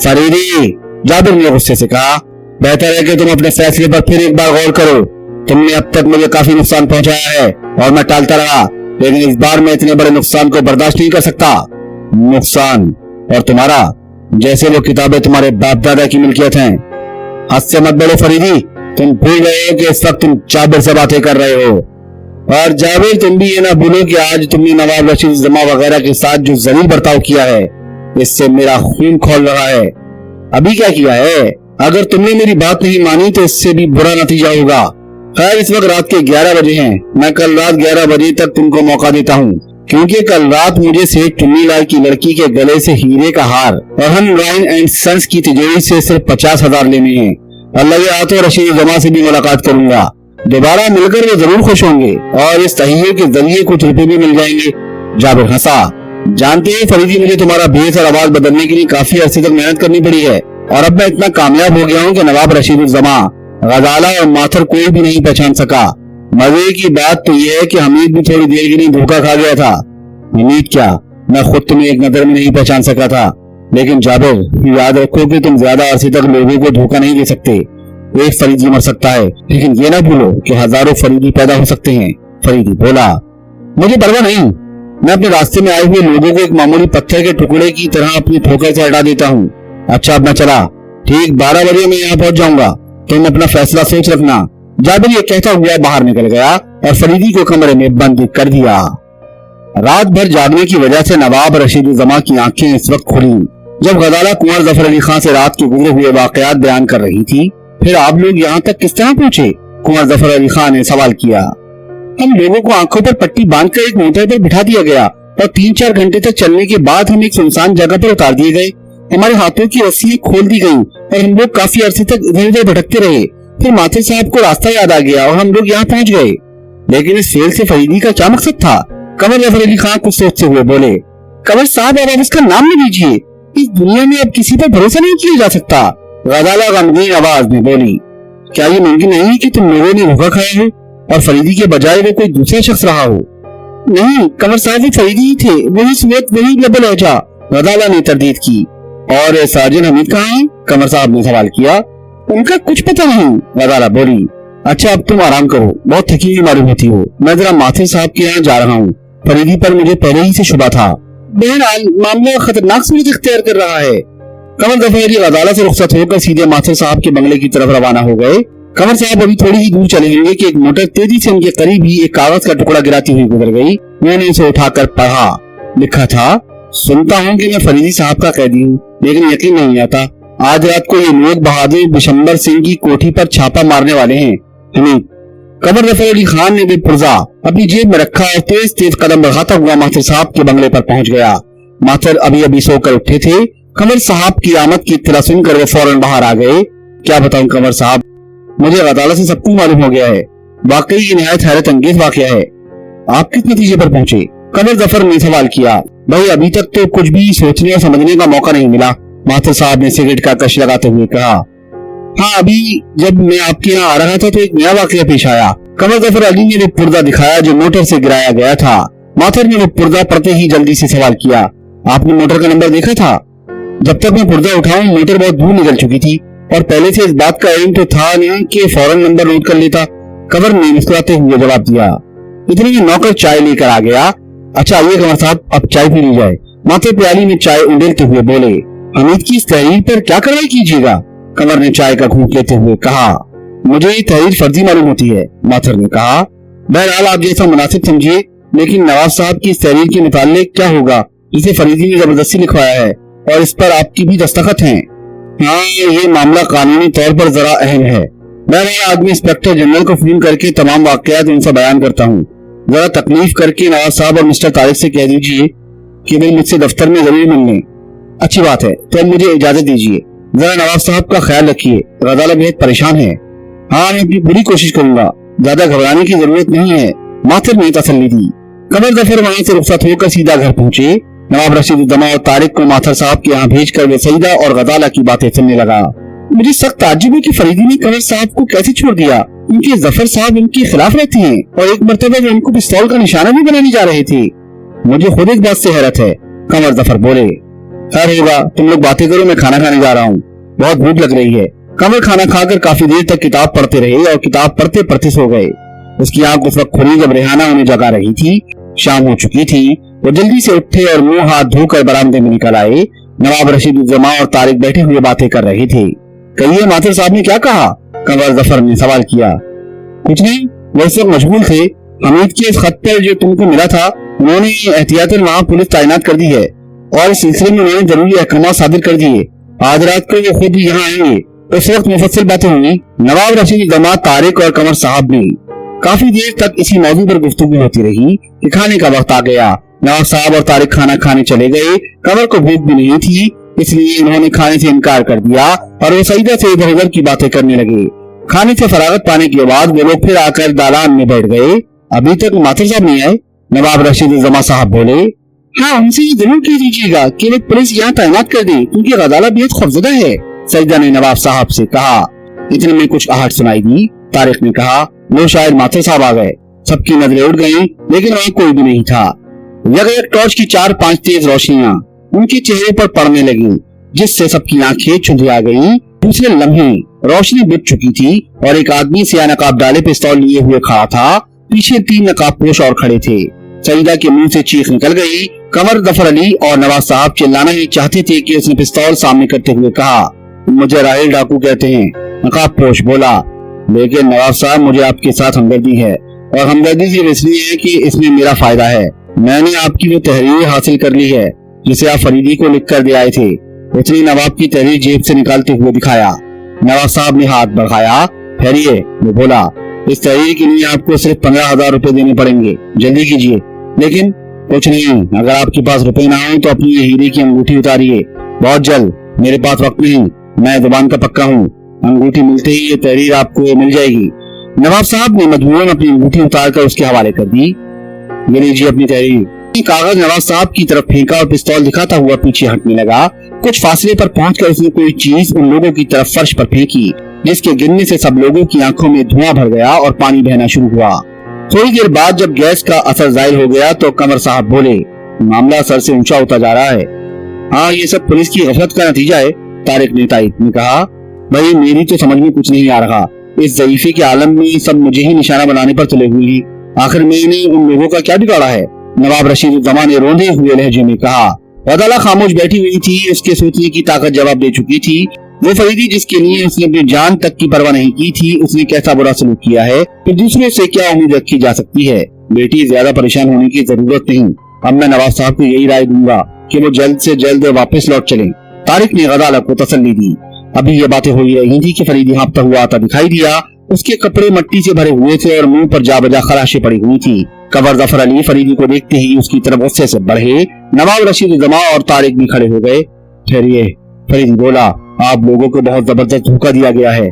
S2: فریدی، جابر نے غصے سے کہا، بہتر ہے کہ تم اپنے فیصلے پر پھر ایک بار غور کرو۔ تم نے اب تک مجھے کافی نقصان پہنچایا ہے اور میں ٹالتا رہا، لیکن اس بار میں اتنے بڑے نقصان کو برداشت نہیں کر سکتا۔ نقصان؟ اور تمہارا؟ جیسے وہ کتابیں تمہارے باپ دادا کی ملکیت ہیں۔ حد سے مت بڑھو فریدی، تم بھول گئے ہو کہ اس وقت تم جابر سے باتیں کر رہے ہو۔ اور जावेद तुम भी ये ना भूलो कि आज तुमने नवाब रशीद जमा वगैरह के साथ जो जलील बर्ताव किया है, इससे मेरा खून खौल रहा है। अभी क्या किया है? अगर तुमने मेरी बात नहीं मानी तो इससे भी बुरा नतीजा होगा। खैर इस वक्त रात के 11 बजे हैं। मैं कल रात 11 बजे तक तुमको मौका देता हूँ, क्योंकि कल रात मुझे सेठ चुन्नीलाल की लड़की के गले से हीरे का हार और हम राइन एंड सन्स की तिजोरी से सिर्फ 50,000 लेने हैं। अल्लाह के हाथों रशीद जमा से भी मुलाकात करूंगा। दोबारा मिलकर वो जरूर खुश होंगे और इस तहैये के जरिए कुछ रुपए भी मिल जाएंगे। जाबिर हंसा। जानते हैं फरीदी, मुझे तुम्हारा भेस और आवाज बदलने के लिए काफी अरसे तक मेहनत करनी पड़ी है और अब मैं इतना कामयाब हो गया हूँ कि नवाब रशीद जमा, गजाला और माथर कोई भी नहीं पहचान सका। मजे की बात तो यह है कि हमीद भी थोड़ी देर के लिए धोखा खा गया था। हमीद क्या, मैं खुद तुम्हें एक नजर में नहीं पहचान सका था। लेकिन जाबिर याद रखो कि तुम ज्यादा अरसे तक लोगों को धोखा नहीं दे सकते। एक फरीदी मर सकता है, लेकिन ये ना भूलो कि हजारों फरीदी पैदा हो सकते हैं। फरीदी बोला, मुझे परवाह नहीं, मैं अपने रास्ते में आए हुए लोगों को एक मामूली पत्थर के टुकड़े की तरह अपनी ठोकर से हटा देता हूँ। अच्छा अब मैं चला, ठीक 12 बजे मैं यहाँ पहुंच जाऊंगा, तुम अपना फैसला सोच रखना। जाबिर ये कहता हुआ बाहर निकल गया और फरीदी को कमरे में बंद कर दिया। रात भर जागने की वजह से नवाब रशीद जमा की आंखें इस वक्त खुली जब गजाला कुंवर जफर अली खान से रात के गुजरे हुए वाकयात बयान कर रही थी। फिर आप लोग यहाँ तक किस तरह पहुंचे? कुंवर जफर अली खान ने सवाल किया। हम लोगों को आंखों पर पट्टी बांधकर एक मोटर पर बिठा दिया गया और 3-4 घंटे तक चलने के बाद हम एक सुनसान जगह पर उतार दिए गए। हमारे हाथों की रस्सियां खोल दी गयी और हम लोग काफी अरसे तक इधर उधर भटकते रहे। फिर माथे साहब को रास्ता याद आ गया और हम लोग यहाँ पहुँच गए। लेकिन इस फेल से फरीदी का क्या मकसद था? कंवर जफर अली खान कुछ सोचते हुए बोले। कंवर साहब अब इसका नाम नहीं लीजिए, इस दुनिया में अब किसी पर भरोसा नहीं किया जा सकता। गजाला गमगीन आवाज में बोली, क्या ये मुमकिन नहीं कि तुम लोगों ने धोखा खाया हो और फरीदी के बजाय वो कोई दूसरा शख्स रहा हो? नहीं, कंवर साहब भी फरीदी ही थे, वही स्वेत वही लबल लहजा। गजाला ने तरदीद की। और सार्जन हमीद कहाँ है? कंवर साहब ने सवाल किया। उनका कुछ पता नहीं, गजाला बोली। अच्छा अब तुम आराम करो, बहुत थकी हुई मालूम होती हो। मैं जरा माथे साहब के यहाँ जा रहा हूँ। फरीदी पर मुझे पहले ही से शुबा था। बहरहाल मामला खतरनाक सूरत इख्तियार कर रहा है। कंवर जफर अली गजाला से रुखसत होकर सीधे माथे साहब के बंगले की तरफ रवाना हो गए। कंवर साहब अभी थोड़ी ही दूर चले होंगे कि एक मोटर तेजी से उनके करीब ही एक कागज का टुकड़ा गिराती हुई गुजर गई। मैंने उसे उठाकर पढ़ा। लिखा था, सुनता हूँ कि मैं फरीदी साहब का कैदी हूँ, लेकिन यकीन नहीं आता। आज रात को ये लोग बहादुर बिशंबर सिंह की कोठी पर छापा मारने वाले हैं। कंवर जफर अली खान ने भी पुर्जा अपनी जेब में रखा और तेज तेज कदम बढ़ाता हुआ माथर साहब के बंगले पर पहुंच गया। माथर अभी अभी सोकर उठे थे। कंवर साहब की आमद की इत्तला सुनकर वे फौरन बाहर आ गए। क्या बताऊं कंवर साहब, मुझे अदालत से सब कुछ मालूम हो गया है। वाकई ये निहायत हैरत अंगेज वाकया है। आप किस नतीजे पर पहुंचे? कंवर जफर ने सवाल किया। भाई अभी तक तो कुछ भी सोचने और समझने का मौका नहीं मिला, माथर साहब ने सिगरेट का कश लगाते हुए कहा। हाँ, अभी जब मैं आपके यहाँ आ रहा था तो एक नया वाकया पेश आया। कंवर जफर अली ने वो पुर्जा दिखाया जो मोटर से गिराया गया था। माथर ने वो पुर्जा पढ़ते ही जल्दी से सवाल किया, आपने मोटर का नंबर देखा था? जब तक मैं पुर्जा उठाऊं मोटर बहुत दूर निकल चुकी थी और पहले से इस बात का इल्म तो था नहीं कि फौरन नंबर नोट कर लेता। कंवर ने मुस्कुराते हुए जवाब दिया। इतने में नौकर चाय लेकर आ गया। अच्छा आइए कंवर साहब, अब चाय पी ली जाए। माथे प्याली में चाय उंडेलते हुए बोले। हमीद की इस तहरीर पर क्या कार्रवाई कीजिएगा? कंवर ने चाय का घूंट लेते हुए कहा। मुझे ये तहरीर फर्जी मालूम होती है, माथर ने कहा। बहरहाल आप जैसा मुनासिब समझिए, लेकिन नवाब साहब की इस तहरीर के मुताल्लिक क्या होगा जिसे फरीदी ने जबरदस्ती लिखवाया है और इस पर आपकी भी दस्तखत हैं। हाँ, ये मामला कानूनी तौर पर जरा अहम है। मैं आदमी इंस्पेक्टर जनरल को फोन करके तमाम वाकयात उनसे बयान करता हूँ। जरा तकलीफ करके नवाब साहब और मिस्टर तारिक से कह दीजिए कि वे मुझसे दफ्तर में जरूर मिल लें। अच्छी बात है, तो अब मुझे इजाजत दीजिए। जरा नवाब साहब का ख्याल रखिए, गजाला बेहद परेशान है। हाँ, मैं अपनी पूरी कोशिश करूंगा, ज्यादा घबराने की जरूरत नहीं है, माथर ने तसल्ली दी। कंवर जफर वहाँ से रुखसत होकर सीधा घर पहुंचे। नवाब रशीद जमा और तारिक को माथर साहब के यहाँ भेजकर वे सईदा और गजाला की बातें सुनने लगा। मुझे सख्त ताज्जुब है कि फरीदी ने कंवर साहब को कैसे छोड़ दिया, क्योंकि जफर साहब उनके खिलाफ रहते हैं और एक मरतबा वे उनको पिस्तौल का निशाना भी बनाने जा रहे थे। मुझे खुद इस बात से हैरत है, कंवर जफर बोले। खैर होगा, तुम लोग बातें करो, मैं खाना खाने जा रहा हूँ, बहुत भूख लग रही है। कंवर खाना खाकर काफी देर तक किताब पढ़ते रहे और किताब पढ़ते पढ़ते सो गए। उसकी आंख उस वक्त खुली जब रेहाना उन्हें जगा रही थी। शाम हो चुकी थी। वो जल्दी से उठे और मुंह हाथ धोकर बरामदे में निकल आए। नवाब रशीद जमा और तारिक बैठे हुए बातें कर रहे थे। कहिए माथर साहब ने क्या कहा? कंवर जफर ने सवाल किया। कुछ नहीं, वो इस वक्त मशगूल थे, حمید کے اس خط پر جو تم کو ملا تھا انہوں نے احتیاطاً وہاں پولیس تعینات کر دی ہے اور اس سلسلے میں انہوں نے ضروری احکامات صادر کر دیے. آج رات کو وہ خود یہاں آئیں گے. اس وقت مفصل باتیں ہوئی. نواب رشید الزماں، طارق اور قمر صاحب نے کافی دیر تک اسی موضوع پر گفتگو ہوتی رہی کہ کھانے کا وقت آ گیا. نواب صاحب اور طارق کھانا کھانے چلے گئے. قمر کو بھوک بھی نہیں تھی، اس لیے انہوں نے کھانے سے انکار کر دیا اور وہ سعیدہ سے ادھر ادھر کی باتیں کرنے لگے. کھانے سے فراغت پانے کے بعد وہ لوگ پھر آ کر دالان میں بیٹھ گئے. ابھی تک ماتر صاحب نہیں آئے؟ نواب رشید الزماں صاحب بولے. ہاں، ان سے یہ ضرور کہہ دیجیے گا کہ وہ پولیس یہاں تعینات کر دیں کیونکہ غزالہ بہت خوفزدہ ہے. سعیدہ نے نواب صاحب سے کہا. اتنے میں کچھ آہٹ سنائی دی. طارق نے کہا، لو شاید ماتر صاحب آ گئے. سب کی نظریں اٹھ گئیں لیکن وہاں کوئی بھی نہیں تھا. یک ٹارچ کی 4-5 تیز روشنیاں ان کے چہرے پر پڑنے لگیں جس سے سب کی آنکھیں چندھی آ گئیں. دوسرے لمحے روشنی بجھ چکی تھی اور ایک آدمی سیاہ نقاب ڈالے پستول لیے ہوئے کھڑا تھا. پیچھے 3 نقاب پوش اور کھڑے تھے. سعیدہ کے منہ سے چیخ نکل گئی. قمر، ظفر علی اور نواز صاحب چلانا ہی چاہتے تھے کہ اس نے پستول سامنے کرتے ہوئے کہا، مجھے راہیل ڈاکو کہتے ہیں. نقاب پوش بولا، لیکن نواز صاحب مجھے آپ کے ساتھ ہمدردی ہے اور ہمدردی صرف اس لیے ہے کہ اس میں میرا فائدہ ہے. میں نے آپ کی وہ تحریر حاصل کر لی ہے جسے آپ فریدی کو لکھ کر دے آئے تھے. اس نے نواب کی تحریر جیب سے نکالتے ہوئے دکھایا. نواب صاحب نے ہاتھ بڑھایا. ٹھہریے، وہ بولا، اس تحریر کے لیے آپ کو صرف 15,000 روپے دینے پڑیں گے. جلدی کیجیے. لیکن کچھ نہیں، اگر آپ کے پاس روپے نہ ہوں تو اپنی ہیرے کی انگوٹھی اتاریے بہت جلد. میرے پاس وقت نہیں، میں زبان کا پکا ہوں. انگوٹھی ملتے ہی یہ تحریر آپ کو مل جائے گی. نواب صاحب نے مجبوراً اپنی انگوٹھی اتار کر اس کے حوالے کر دی. یہ لیجیے اپنی تحریر. کاغذ نواز صاحب کی طرف پھینکا اور پستول دکھاتا ہوا پیچھے ہٹنے لگا. کچھ فاصلے پر پہنچ کر اس نے کوئی چیز ان لوگوں کی طرف فرش پر پھینکی جس کے گرنے سے سب لوگوں کی آنکھوں میں دھواں بھر گیا اور پانی بہنا شروع ہوا. تھوڑی دیر بعد جب گیس کا اثر زائل ہو گیا تو قمر صاحب بولے، معاملہ سر سے اونچا ہوتا جا رہا ہے. ہاں، یہ سب پولیس کی غفلت کا نتیجہ ہے. طارق نے تائید میں کہا. بھائی، میری تو سمجھ میں کچھ نہیں آ رہا. اس ضعیفی کے عالم میں سب مجھے ہی نشانہ بنانے پر تلے ہوئے ہیں. آخر میں نے ان لوگوں کا کیا بگاڑا ہے؟ نواب رشید الزماں نے روندے ہوئے لہجے میں کہا. غزالہ خاموش بیٹھی ہوئی تھی. اس کے سوچنے کی طاقت جواب دے چکی تھی. وہ فریدی جس کے لیے اس نے اپنی جان تک کی پرواہ نہیں کی تھی، اس نے کیسا برا سلوک کیا ہے کہ دوسرے سے کیا امید رکھی جا سکتی ہے. بیٹی، زیادہ پریشان ہونے کی ضرورت نہیں. اب میں نواز صاحب کو یہی رائے دوں گا کہ وہ جلد سے جلد واپس لوٹ چلیں. طارق نے غزالہ کو تسلی دی. ابھی یہ باتیں ہو ہی رہی تھی کہ فریدی ہانپتا ہوا آتا دکھائی دیا. اس کے کپڑے مٹی سے بھرے ہوئے تھے اور منہ پر جا بجا خراشیں پڑی ہوئی تھی. قمر، ظفر علی فریدی کو دیکھتے ہی اس کی طرف غصے سے بڑھے. نواب رشید الزماں اور طارق بھی کھڑے ہو گئے. ٹھہریے، فریدی بولا، آپ لوگوں کو بہت زبردست دھوکہ دیا گیا ہے.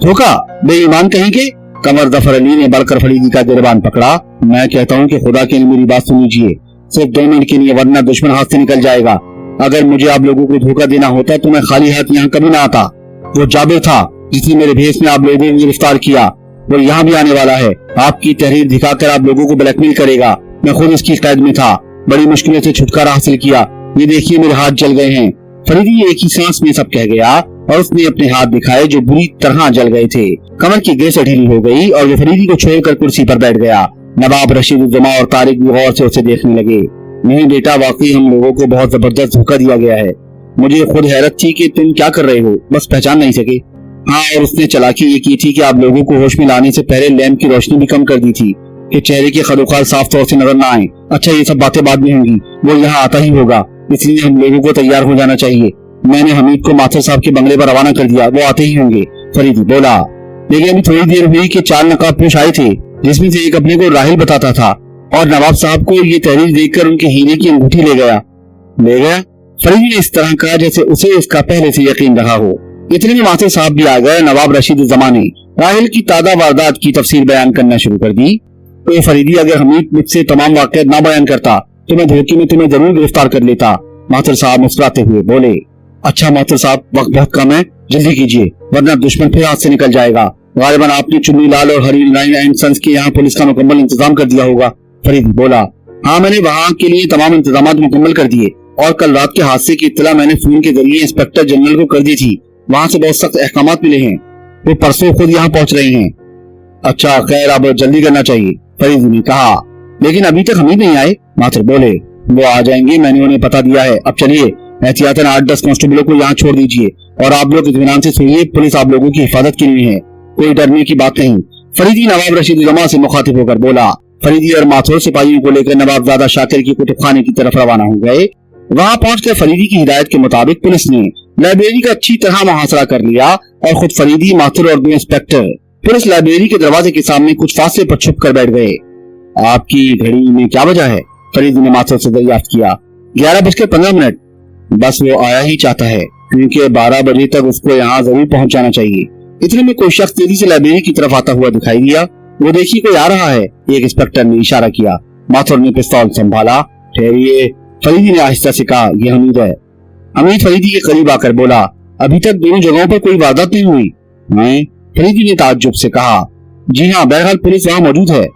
S2: دھوکہ؟ بے ایمان کہیں گے؟ قمر، ظفر علی نے بڑھ کر فریدی کا گریبان پکڑا. میں کہتا ہوں کہ خدا کے لیے میری بات سن لیجیے، صرف 2 منٹ کے لیے، ورنہ دشمن ہاتھ سے نکل جائے گا. اگر مجھے آپ لوگوں کو دھوکہ دینا ہوتا تو میں خالی ہاتھ یہاں کبھی نہ آتا. وہ جابر تھا جس نے میرے بھیس میں آپ لوگوں کو گرفتار کیا، وہ یہاں بھی آنے والا ہے. آپ کی تحریر دکھا کر آپ لوگوں کو بلیک میل کرے گا. میں خود اس کی قید میں تھا، بڑی مشکلوں سے چھٹکارا حاصل کیا. یہ دیکھیے میرے ہاتھ جل گئے ہیں. فریدی ایک ہی سانس میں سب کہہ گیا اور اس نے اپنے ہاتھ دکھائے جو بری طرح جل گئے تھے. کمر کی گیس ڈھیلی ہو گئی اور وہ فریدی کو چھوڑ کر کرسی پر بیٹھ گیا. نواب رشید الزماں اور طارق بھی غور سے اسے دیکھنے لگے. نہیں بیٹا، واقعی ہم لوگوں کو بہت زبردست دھوکہ دیا گیا ہے. مجھے خود حیرت تھی کہ تم کیا کر رہے ہو، بس پہچان نہیں سکے. ہاں، اور اس نے چالاکی یہ کی تھی کہ آپ لوگوں کو ہوش میں لانے سے پہلے لیمپ کی روشنی بھی کم کر دی تھی کہ چہرے کے خدوخال صاف طور سے نظر نہ آئیں. اچھا، یہ سب باتیں بعد میں ہوں گی، وہ یہاں آتا ہی ہوگا، اس لیے ہم لوگوں کو تیار ہو جانا چاہیے. میں نے حمید کو ماتر صاحب کے بنگلے پر روانہ کر دیا، وہ آتے ہی ہوں گے. فریدی بولا. لیکن ابھی تھوڑی دیر ہوئی کہ 4 نقاب پوش آئے تھے جس میں سے ایک اپنے کو راہیل بتاتا تھا اور نواب صاحب کو یہ تحریر دیکھ کر ان کے ہیرے کی انگوٹھی لے گیا. فریدی نے اس طرح کہا جیسے اسے اس کا پہلے سے یقین رہا ہو. اتنے میں ماتر صاحب بھی آ گئے. نواب رشید الزماں نے راہیل کی تازہ واردات کی تفصیل بیان کرنا شروع کر دی. تو فریدی، اگر حمید مجھ سے تمام واقعات نہ بیان کرتا تو میں دھوکے میں تمہیں ضرور گرفتار کر لیتا. ماتر صاحب مسکراتے ہوئے بولے. اچھا ماتر صاحب، وقت بہت کم ہے، جلدی کیجیے ورنہ دشمن پھر ہاتھ سے نکل جائے گا. غالباً آپ نے چنی لال اور ہری لائن اینڈ سنس کے یہاں پولیس کا مکمل انتظام کر دیا ہوگا. فریدی بولا. ہاں، میں نے وہاں کے لیے تمام انتظامات مکمل کر دیے اور کل رات کے حادثے کی اطلاع میں نے فون کے ذریعے انسپکٹر جنرل کو کر دی تھی. وہاں سے بہت سخت احکامات ملے ہیں، وہ پرسوں خود یہاں پہنچ رہے ہیں. اچھا، خیر، اب جلدی کرنا چاہیے، فریدی نے کہا. لیکن ابھی تک حمید نہیں آئے. ماتر بولے. وہ آ جائیں گے، میں نے انہیں پتا دیا ہے. اب چلیے، احتیاطاً 8-10 کانسٹیبلوں کو یہاں چھوڑ دیجیے اور آپ لوگ اطمینان سے سوئیے. پولیس آپ لوگوں کی حفاظت کے لیے ہے، کوئی ڈرنے کی بات نہیں. فریدی نواب رشید الزماں سے مخاطب ہو کر بولا. फरीदी और माथुर सिपाहियों को लेकर नवाबजादा शाकिर की कुतुब खाने की तरफ रवाना हो गए। वहां पहुंचकर फरीदी की हिदायत के मुताबिक पुलिस ने लाइब्रेरी का अच्छी तरह मुहासरा कर लिया और खुद फरीदी, माथुर और 2 इंस्पेक्टर पुलिस लाइब्रेरी के दरवाजे के सामने कुछ फासले पर छुप कर बैठ गए। आपकी घड़ी में क्या वजह है? फरीदी ने माथुर से दरियाफ्त किया। 11:15। बस वो आया ही चाहता है, क्योंकि 12 बजे तक उसको यहाँ जरूर पहुंचाना चाहिए। इतने में कोई शख्स तेजी से लाइब्रेरी की तरफ आता हुआ दिखाई दिया। वो देखिए कोई आ रहा है, एक इंस्पेक्टर ने इशारा किया। माथुर ने पिस्तौल संभाला। ठहरिए, फरीदी ने आहिस्ता से कहा, ये हमीद है। हमीद फरीदी के करीब आकर बोला, अभी तक दोनों जगहों पर कोई वारदात नहीं हुई? नहीं। फरीदी ने ताज्जुब से कहा, जी हाँ, बहरहाल पुलिस वहाँ मौजूद है।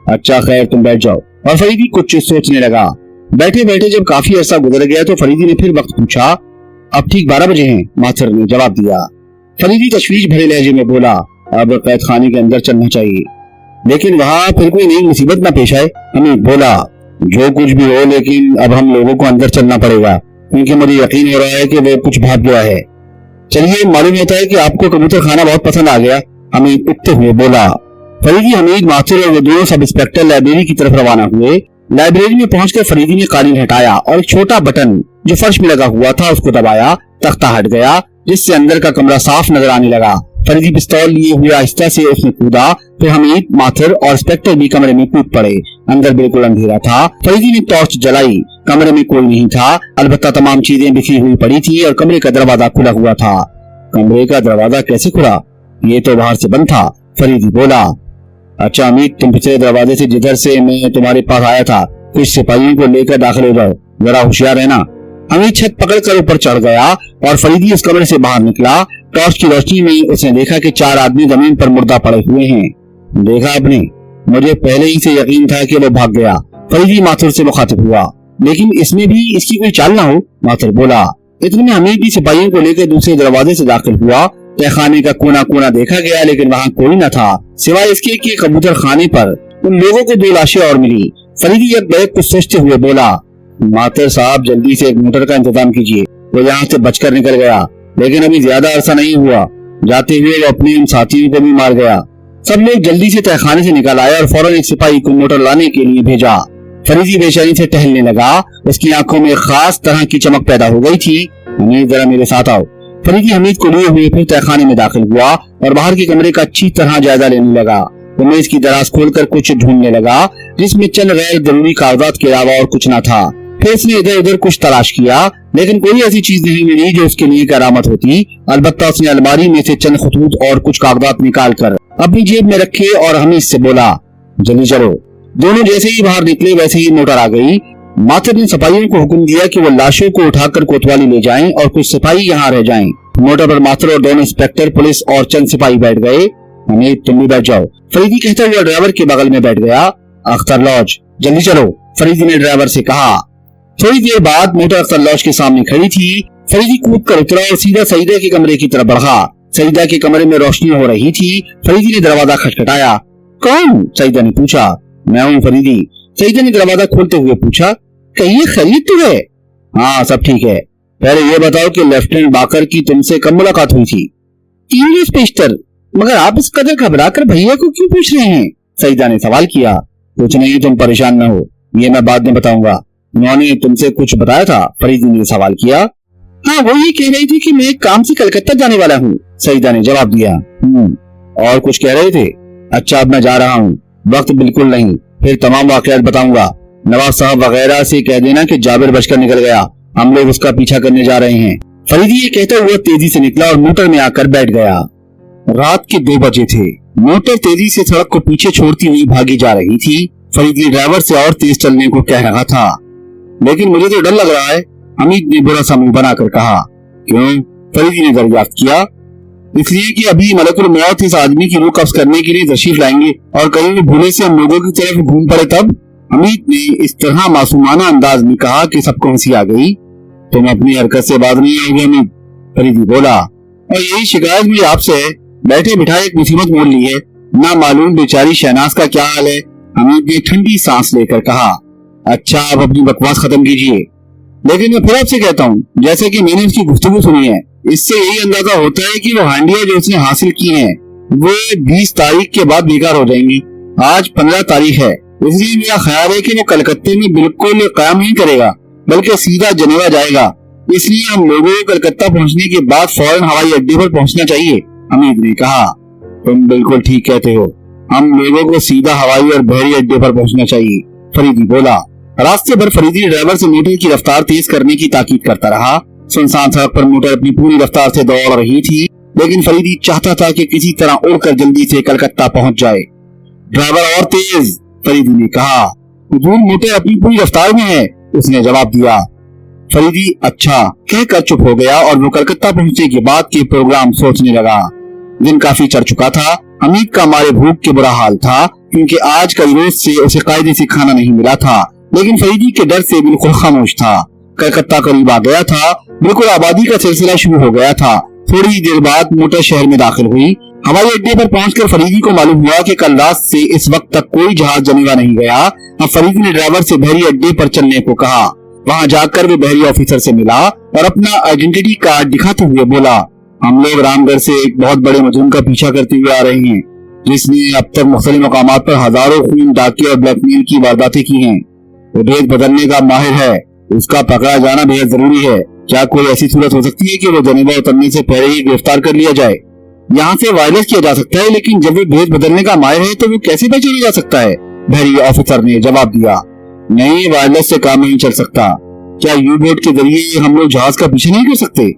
S2: अच्छा खैर, तुम बैठ जाओ। और फरीदी कुछ सोचने लगा। बैठे बैठे जब काफी अरसा गुजर गया तो फरीदी ने फिर वक्त पूछा। अब ठीक 12 बजे हैं, माथुर ने जवाब दिया। फरीदी तशवीश भरे लहजे में बोला, अब कैद खाने के अंदर चलना चाहिए, लेकिन वहाँ फिर कोई नई मुसीबत न पेश आए। हमीद बोला, जो कुछ भी हो, लेकिन अब हम लोगों को अंदर चलना पड़ेगा, क्योंकि मुझे यकीन हो रहा है कि वो कुछ भाग गया है। चलिए, मालूम होता है कि आपको कबूतर खाना बहुत पसंद आ गया, हमीद उठते हुए बोला। फरीदी, हमीद, माथुर और वो दोनों सब इंस्पेक्टर लाइब्रेरी की तरफ रवाना हुए। लाइब्रेरी में पहुंचकर फरीदी ने कालीन हटाया और एक छोटा बटन जो फर्श में लगा हुआ था उसको दबाया। तख्ता हट गया, जिससे अंदर का कमरा साफ नजर आने लगा। फरीदी पिस्तौल लिए हुए आहिस्ता से उसमें कूदा। फिर हमीद, माथुर और इंस्पेक्टर भी कमरे में कूद पड़े। अंदर बिल्कुल अंधेरा था। फरीदी ने टॉर्च जलाई। कमरे में कोई नहीं था, अलबत्ता तमाम चीजें बिखरी हुई पड़ी थी और कमरे का दरवाजा खुला हुआ था। कमरे का दरवाजा कैसे खुला? ये तो बाहर से बंद था। फरीदी बोला, अच्छा हमीद, तुम पिछले दरवाजे से जिधर से मैं तुम्हारे पास आया था, कुछ सिपाहियों को लेकर दाखिल हो जाओ, जरा होशियार रहना। हमीद छत पकड़कर ऊपर चढ़ गया और फरीदी उस कमरे से बाहर निकला। टॉर्च की रोशनी में उसने देखा कि 4 आदमी जमीन पर मुर्दा पड़े हुए हैं। देखा आपने, मुझे पहले ही से यकीन था कि वो भाग गया। फरीदी माथुर से मुखातिब हुआ। लेकिन इसमें भी इसकी कोई चाल ना हो, माथुर बोला। इतने में हमीद भी सिपाहियों को लेकर दूसरे दरवाजे से दाखिल हुआ। तहखाने का कोना कोना देखा गया, लेकिन वहाँ कोई न था, सिवाय इसके कि कबूतर खाने पर उन लोगों को 2 लाशें और मिली। फरीदी एक बैग कुछ सोचते हुए बोला, माथुर साहब, जल्दी से एक मोटर का इंतजाम कीजिए। वो यहाँ से बचकर निकल गया, लेकिन अभी ज्यादा अरसा नहीं हुआ। जाते हुए वो अपने उन साथियों को भी मार गया। सब लोग जल्दी से तहखाने से निकल आए और फौरन एक सिपाही को मोटर लाने के लिए भेजा। फरीदी बेचैनी से टहलने लगा। उसकी आंखों में खास तरह की चमक पैदा हो गई थी। हमीद, जरा मेरे साथ आओ। फरीदी हमीद को लिए हुए फिर तहखाने में दाखिल हुआ और बाहर के कमरे का अच्छी तरह जायजा लेने लगा। वो मेज की दराज खोलकर कुछ ढूंढने लगा, जिसमें चंद गैर जरूरी कागजात के अलावा और कुछ न था। फिर उसने इधर उधर कुछ तलाश किया, लेकिन कोई ऐसी चीज नहीं मिली जो उसके लिए करामत होती। अलबत्ता उसने अलमारी में से चंद खतूत और कुछ कागजात निकाल कर अपनी जेब में रखे और हमीद से बोला, जल्दी चलो। दोनों जैसे ही बाहर निकले वैसे ही मोटर आ गई। माथुर ने सिपाहियों को हुक्म दिया कि वो लाशों को उठाकर कोतवाली ले जाएं और कुछ सिपाही यहाँ रह जाएं। मोटर पर माथुर और दोनों इंस्पेक्टर, पुलिस और चंद सिपाही बैठ गए। हमीद, तुम भी बैठ जाओ, फरीदी कहता हुआ ड्राइवर के बगल में बैठ गया। अख्तर लॉज, जल्दी चलो, फरीदी ने ड्राइवर से कहा। थोड़ी देर बाद मोटर अख्तर लॉज के सामने खड़ी थी। फरीदी कूद कर उतरा और सीधा सईदा के कमरे की तरफ बढ़ा। सईदा के कमरे में रोशनी हो रही थी। फरीदी ने दरवाजा खटखटाया। कौन? सईदा ने पूछा। मैं हूँ फरीदी। सईदा ने दरवाजा खोलते हुए पूछा, कहीं खरीद तो है? हाँ, सब ठीक है। पहले ये बताओ कि लेफ्टिनेंट बाकर की तुमसे कब मुलाकात हुई थी? 3 रोज पेशतर। मगर आप इस कदर घबरा कर भैया को क्यों पूछ रहे हैं? सईदा ने सवाल किया। कुछ नहीं, तुम परेशान न हो, ये मैं बाद में बताऊंगा। उन्होंने तुमसे कुछ बताया था? फरीदी ने सवाल किया। हाँ, वो ये कह रही थी कि मैं एक काम से कलकत्ता जाने वाला हूँ, सईदा ने जवाब दिया। और कुछ कह रहे थे? अच्छा, अब मैं जा रहा हूँ, वक्त बिल्कुल नहीं, फिर तमाम वाकयात बताऊंगा। नवाब साहब वगैरह से कह देना कि जाबिर बचकर निकल गया, हम लोग उसका पीछा करने जा रहे हैं। फरीदी ये कहता हुआ तेजी से निकला और मोटर में आकर बैठ गया। रात के 2 बजे थे। मोटर तेजी से सड़क को पीछे छोड़ती हुई भागी जा रही थी। फरीदी ड्राइवर से और तेज चलने को कह रहा था। लेकिन मुझे तो डर लग रहा है, हमीद ने बुरा सा मुंह बनाकर कहा। क्यों? फरीदी ने दरियाफ्त किया। इसलिए कि अभी मलकुल मौत इस आदमी की रूह कब्ज करने के लिए तशरीफ लाएंगे और कहीं भी भूले से हम लोगों की तरफ घूम पड़े तब। हमीद ने इस तरह मासूमाना अंदाज में कहा कि सबको हंसी आ गई। तुम अपनी हरकत से बात नहीं आओगे हमीद, फरीदी बोला, और यही शिकायत मुझे आपसे है। बैठे बिठाए एक मुसीबत मोड़ ली है, ना मालूम बेचारी शहनाज का क्या हाल है। हमीद ने ठंडी सांस लेकर कहा। अच्छा, आप अपनी बकवास खत्म कीजिए। लेकिन मैं फिर आपसे कहता हूँ, जैसे कि मैंने उसकी गुफ्तगू सुनी है, इससे यही अंदाजा होता है कि वो हांडियां जो उसने हासिल की हैं, वो 20 तारीख के बाद बेकार हो जाएंगी। आज 15 तारीख है, اس لیے میرا خیال ہے کہ وہ کلکتے میں بالکل قیام نہیں کرے گا بلکہ سیدھا جنیوا جائے گا۔ اس لیے ہم لوگوں کو کلکتہ پہنچنے کے بعد فوراً ہوائی اڈے پر پہنچنا چاہیے۔ حمید نے کہا، تم بالکل ٹھیک کہتے ہو، ہم لوگوں کو سیدھا ہوائی اور بحری اڈے پر پہنچنا چاہیے، فریدی بولا۔ راستے بھر فریدی ڈرائیور سے موٹر کی رفتار تیز کرنے کی تاکید کرتا رہا۔ سنسان سڑک پر موٹر اپنی پوری رفتار سے دوڑ رہی تھی، لیکن فریدی چاہتا تھا کہ کسی طرح اڑ کر جلدی سے کلکتہ پہنچ جائے۔ ڈرائیور اور تیز، فریدی نے کہا۔ حضور موٹر اپنی پوری رفتار میں ہے، اس نے جواب دیا۔ فریدی اچھا کہہ کر چپ ہو گیا اور وہ کلکتہ پہنچنے کے بعد کے پروگرام سوچنے لگا۔ دن کافی چڑھ چکا تھا۔ حمید کا مارے بھوک کے برا حال تھا کیونکہ آج کئی روز سے اسے قاعدے سے کھانا نہیں ملا تھا، لیکن فریدی کے ڈر سے بالکل خاموش تھا۔ کلکتہ قریب آ گیا تھا، بالکل آبادی کا سلسلہ شروع ہو گیا تھا۔ تھوڑی ہی دیر بعد موٹر شہر میں داخل ہوئی۔ ہوائی اڈے پر پہنچ کر فریدی کو معلوم ہوا کہ کل رات سے اس وقت تک کوئی جہاز جنیوا نہیں گیا۔ اب فریدی نے ڈرائیور سے بحری اڈے پر چلنے کو کہا۔ وہاں جا کر وہ بحری آفیسر سے ملا اور اپنا آئیڈینٹی کارڈ دکھاتے ہوئے بولا، ہم لوگ رام گڑھ سے ایک بہت بڑے مجرم کا پیچھا کرتے ہوئے آ رہے ہیں جس نے اب تک مختلف مقامات پر ہزاروں خون، ڈاکے اور بلیک میل کی وارداتیں کی ہیں۔ وہ بھید بدلنے کا ماہر ہے، اس کا پکڑا جانا بہت ضروری ہے۔ کیا کوئی ایسی صورت ہو سکتی ہے کہ وہ جنیوا اترنے سے پہلے ہی گرفتار کر لیا جائے؟ یہاں سے وائرلیس کیا جا سکتا ہے، لیکن جب وہ بھید بدلنے کا ماہر ہے تو وہ کیسے پہچانا جا سکتا ہے؟ بحری آفیسر نے جواب دیا، نہیں، وائرلیس سے کام نہیں چل سکتا۔ کیا یو بوٹ کے ذریعے ہم لوگ جہاز کا پیچھا نہیں کر سکتے؟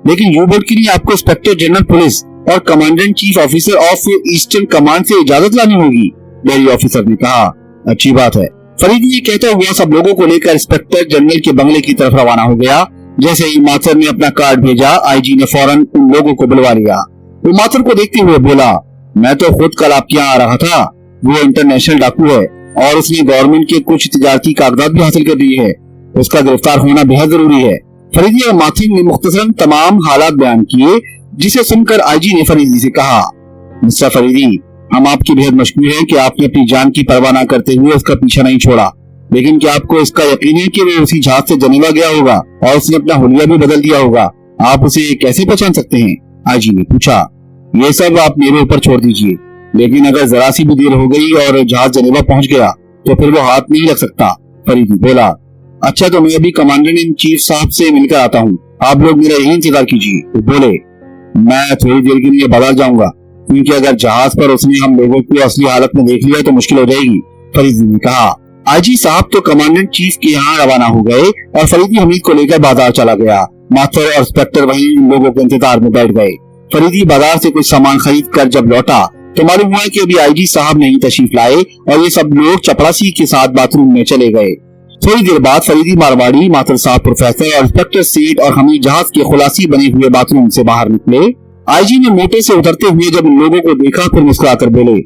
S2: لیکن یو بوٹ کے لیے آپ کو انسپیکٹر جنرل پولیس اور commandant chief officer of eastern command سے اجازت لانی ہوگی، بحری آفیسر نے کہا۔ اچھی بات ہے، فریدی یہ کہتا ہوا سب لوگوں کو لے کر انسپیکٹر جنرل کے بنگلے کی طرف روانہ ہو گیا۔ جیسے ہی ماتر نے اپنا کارڈ بھیجا، آئی جی نے فوراً ان لوگوں کو بلوا لیا۔ وہ ماتر کو دیکھتے ہوئے بولا، میں تو خود کل آپ کے یہاں آ رہا تھا۔ وہ انٹرنیشنل ڈاکو ہے اور اس نے گورنمنٹ کے کچھ تجارتی کاغذات بھی حاصل کر دیے ہیں، اس کا گرفتار ہونا بہت ضروری ہے۔ فریدی اور ماتر نے مختصراً تمام حالات بیان کیے، جسے سن کر آئی جی نے فریدی سے کہا، مسٹر فریدی، ہم آپ کی بہت مشکور ہیں کہ آپ نے اپنی جان کی پرواہ نہ کرتے ہوئے اس کا پیچھا نہیں چھوڑا، لیکن کیا آپ کو اس کا یقین ہے کہ وہ اسی جہاز سے جنیوا گیا ہوگا اور اس نے اپنا حلیہ بھی بدل دیا ہوگا؟ آپ اسے کیسے پہچان سکتے ہیں؟ آئی جی نے پوچھا۔ یہ سب آپ میرے اوپر چھوڑ دیجئے، لیکن اگر ذرا سی بھی دیر ہو گئی اور جہاز جنیوا پہنچ گیا تو پھر وہ ہاتھ نہیں لگ سکتا، فریدی بولا۔ اچھا، تو میں ابھی کمانڈنٹ ان چیف صاحب سے مل کر آتا ہوں، آپ لوگ میرا یہی انتظار کیجیے، وہ بولے۔ میں تھوڑی دیر کے لیے بازار جاؤں گا، کیونکہ اگر جہاز پر اس نے ہم لوگوں کو اصلی حالت میں دیکھ لیا تو مشکل ہو جائے گی، فریدی نے کہا۔ آئی جی صاحب تو کمانڈنٹ چیف کے یہاں روانہ ہو گئے اور فریدی حمید کو لے کر بازار چلا گیا۔ ماتر اور انسپیکٹر وہیں ان لوگوں کے انتظار میں بیٹھ گئے۔ فریدی بازار سے کچھ سامان خرید کر جب لوٹا تو معلوم ہوا کہ ابھی آئی جی صاحب نہیں تشریف لائے اور یہ سب لوگ چپڑاسی کے ساتھ باتھ روم میں چلے گئے۔ تھوڑی دیر بعد فریدی مارواڑی، ماتر صاحب پروفیسر اور انسپیکٹر سیٹ اور حمید جہاز کے خلاصی بنے ہوئے باتھ روم سے باہر نکلے۔ آئی جی نے موٹر سے اترتے ہوئے جب ان لوگوں کو دیکھا پھر مسکرا کر بولے،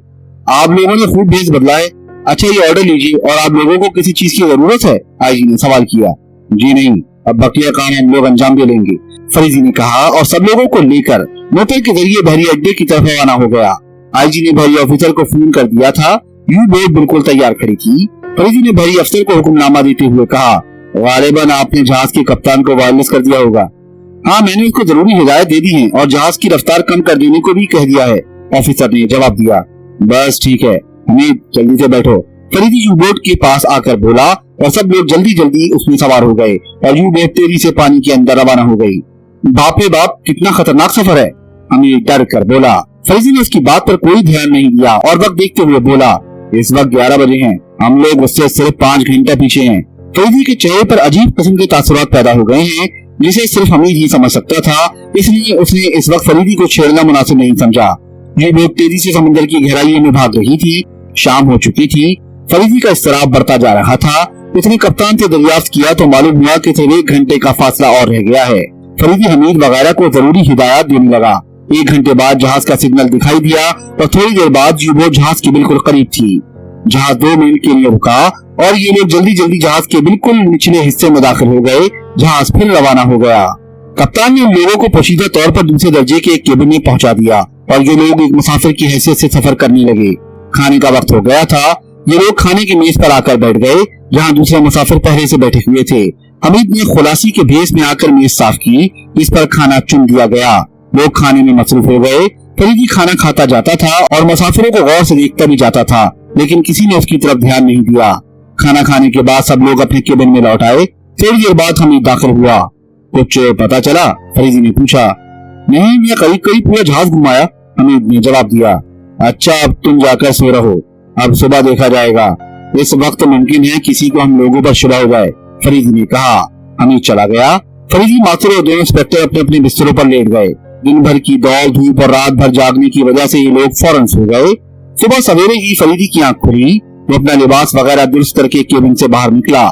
S2: آپ لوگوں نے خوب بھیس بدلا ہے۔ اچھا، یہ آرڈر لیجیے، اور آپ لوگوں کو کسی چیز کی ضرورت ہے؟ آئی جی نے سوال کیا۔ جی نہیں، اب بقیہ کام ہم لوگ انجام دے لیں گے، فریدی نے کہا اور سب لوگوں کو لے کر موٹر کے ذریعے بحری اڈے کی طرف روانہ ہو گیا۔ آئی جی نے بحری آفیسر کو فون کر دیا تھا، یو بوٹ بالکل تیار کھڑی تھی۔ فریدی نے بحری افسر کو حکم نامہ دیتے ہوئے کہا، غالباً آپ نے جہاز کے کپتان کو وائرلیس کر دیا ہوگا۔ ہاں، میں نے اس کو ضروری ہدایت دے دی ہیں اور جہاز کی رفتار کم کر دینے کو بھی کہہ دیا ہے، آفیسر نے جواب دیا۔ بس ٹھیک ہے، حمید جلدی سے بیٹھو، فریدی یو بوٹ کے پاس آ کر بولا اور سب لوگ جلدی جلدی اس میں سوار ہو گئے اور یو بوٹ تیزی سے پانی کے اندر روانہ ہو گئی۔ باپ رے باپ، کتنا خطرناک سفر ہے، حمید ڈر کر بولا۔ فریدی نے اس کی بات پر کوئی دھیان نہیں دیا اور وقت دیکھتے ہوئے بولا، اس وقت 11 بجے ہیں، ہم لوگ اس سے صرف 5 گھنٹے پیچھے ہیں۔ فریدی کے چہرے پر عجیب قسم کے تاثرات پیدا ہو گئے ہیں جسے صرف حمید ہی سمجھ سکتا تھا، اس لیے اس نے اس وقت فریدی کو چھیڑنا مناسب نہیں سمجھا۔ یہ بوٹ تیزی سے سمندر کی گہرائیوں میں بھاگ رہی تھی، شام ہو چکی تھی، فریدی کا اضطراب بڑھتا جا رہا تھا۔ اس نے کپتان سے دریافت کیا تو معلوم ہوا کہ صرف 1 گھنٹے کا فاصلہ اور رہ گیا ہے۔ فریدی حمید وغیرہ کو ضروری ہدایات دینے لگا۔ 1 گھنٹے بعد جہاز کا سگنل دکھائی دیا اور تھوڑی دیر بعد یو بوٹ جہاز کے بالکل قریب تھی۔ جہاز 2 میل کے لیے رکا اور یہ لوگ جلدی جلدی جہاز کے بالکل نچلے حصے میں داخل ہو گئے۔ جہاز پھر روانہ ہو گیا۔ کپتان نے ان لوگوں کو پوشیدہ طور پر دوسرے درجے کے ایک کیبن میں پہنچا دیا اور یہ لوگ ایک مسافر کی حیثیت سے سفر کرنے لگے۔ کھانے کا وقت ہو گیا تھا، یہ لوگ کھانے کی میز پر آ کر بیٹھ گئے جہاں دوسرے مسافر پہلے سے بیٹھے ہوئے تھے۔ حمید نے خلاصی کے بھیس میں آ کر میز صاف کی، جس پر کھانا چن دیا گیا۔ لوگ کھانے میں مصروف ہو گئے۔ فریدی کھانا کھاتا جاتا تھا اور مسافروں کو غور سے دیکھتا بھی جاتا تھا۔ लेकिन किसी ने उसकी तरफ ध्यान नहीं दिया। खाना खाने के बाद सब लोग अपने केबिन में लौट आए। थोड़ी देर बाद हमीद दाखिल हुआ। कुछ पता चला? फरीदी ने पूछा। नहीं, मैं करीब करीब पूरा जहाज घुमाया, हमीद ने जवाब दिया। अच्छा, अब तुम जाकर सो रहो, अब सुबह देखा जाएगा। इस वक्त मुमकिन है किसी को हम लोगों पर शुबा हो जाए, फरीदी ने कहा। हमीद चला गया। फरीदी, माथुर और दोनों इंस्पेक्टर अपने अपने बिस्तरों पर लेट गए। दिन भर की दौड़ धूप और रात भर जागने की वजह से ये लोग फौरन सो गए। सुबह सवेरे ही फरीदी की आंख खुली। वो अपना लिबास वगैरह दुरुस्त करके केबिन से बाहर निकला।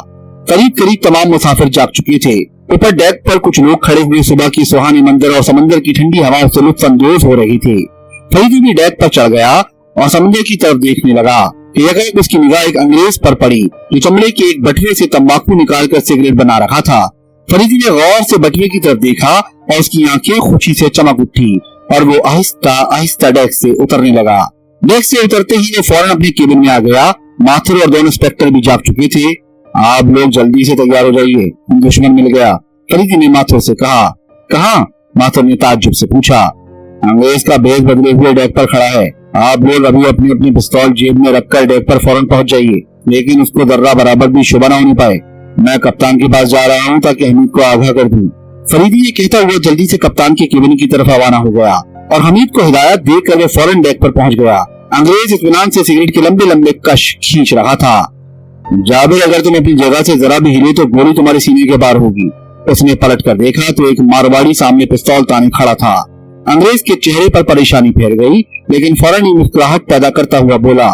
S2: करीब करीब तमाम मुसाफिर जाग चुके थे। ऊपर डेक पर कुछ लोग खड़े हुए सुबह की सुहानी मंजर और समंदर की ठंडी हवा से लुत्फ अंदोज हो रही थे। फरीदी भी डेक पर चढ़ गया और समंदर की तरफ देखने लगा कि अगर उसकी निगाह एक अंग्रेज पर पड़ी जो चमड़े के एक बटुए से तंबाकू निकालकर सिगरेट बना रखा था। फरीदी ने गौर से बटुए की तरफ देखा और उसकी आंखें खुशी से चमक उठी और वो आहिस्ता आहिस्ता डेस्क से उतरने लगा। डेस्क से उतरते ही वो फौरन अपने केबिन में आ गया। माथुर और दोनों इंस्पेक्टर भी जाग चुके थे। आप लोग जल्दी से तैयार हो जाइए, दुश्मन मिल गया, फरीदी ने माथुर से कहा। कहाँ? माथुर ने ताज्जुब से पूछा। अंग्रेज का भेष बदले हुए डेक पर खड़ा है। आप लोग अभी अपनी अपनी पिस्तौल जेब में रखकर डेक पर फौरन पहुंच जाइए, लेकिन उसको जर्रा बराबर भी शुबा न होने पाए। मैं कप्तान के पास जा रहा हूँ ताकि हमीद को आगाह कर दूं। फरीदी ये कहता हुआ जल्दी से कप्तान के केबिन की तरफ रवाना हो गया और हमीद को हिदायत देकर वो फौरन डेक पर पहुंच गया। अंग्रेज इत्मीनान से सिगरेट के लंबे लंबे कश खींच रहा था। जाबिर, अगर तुम अपनी जगह से जरा भी हिले तो गोली तुम्हारे सीने के पार होगी। उसने पलट कर देखा तो एक मारवाड़ी सामने पिस्तौल ताने खड़ा था। अंग्रेज के चेहरे पर परेशानी फैल गई, लेकिन फौरन ही मुस्कुराहट पैदा करता हुआ बोला,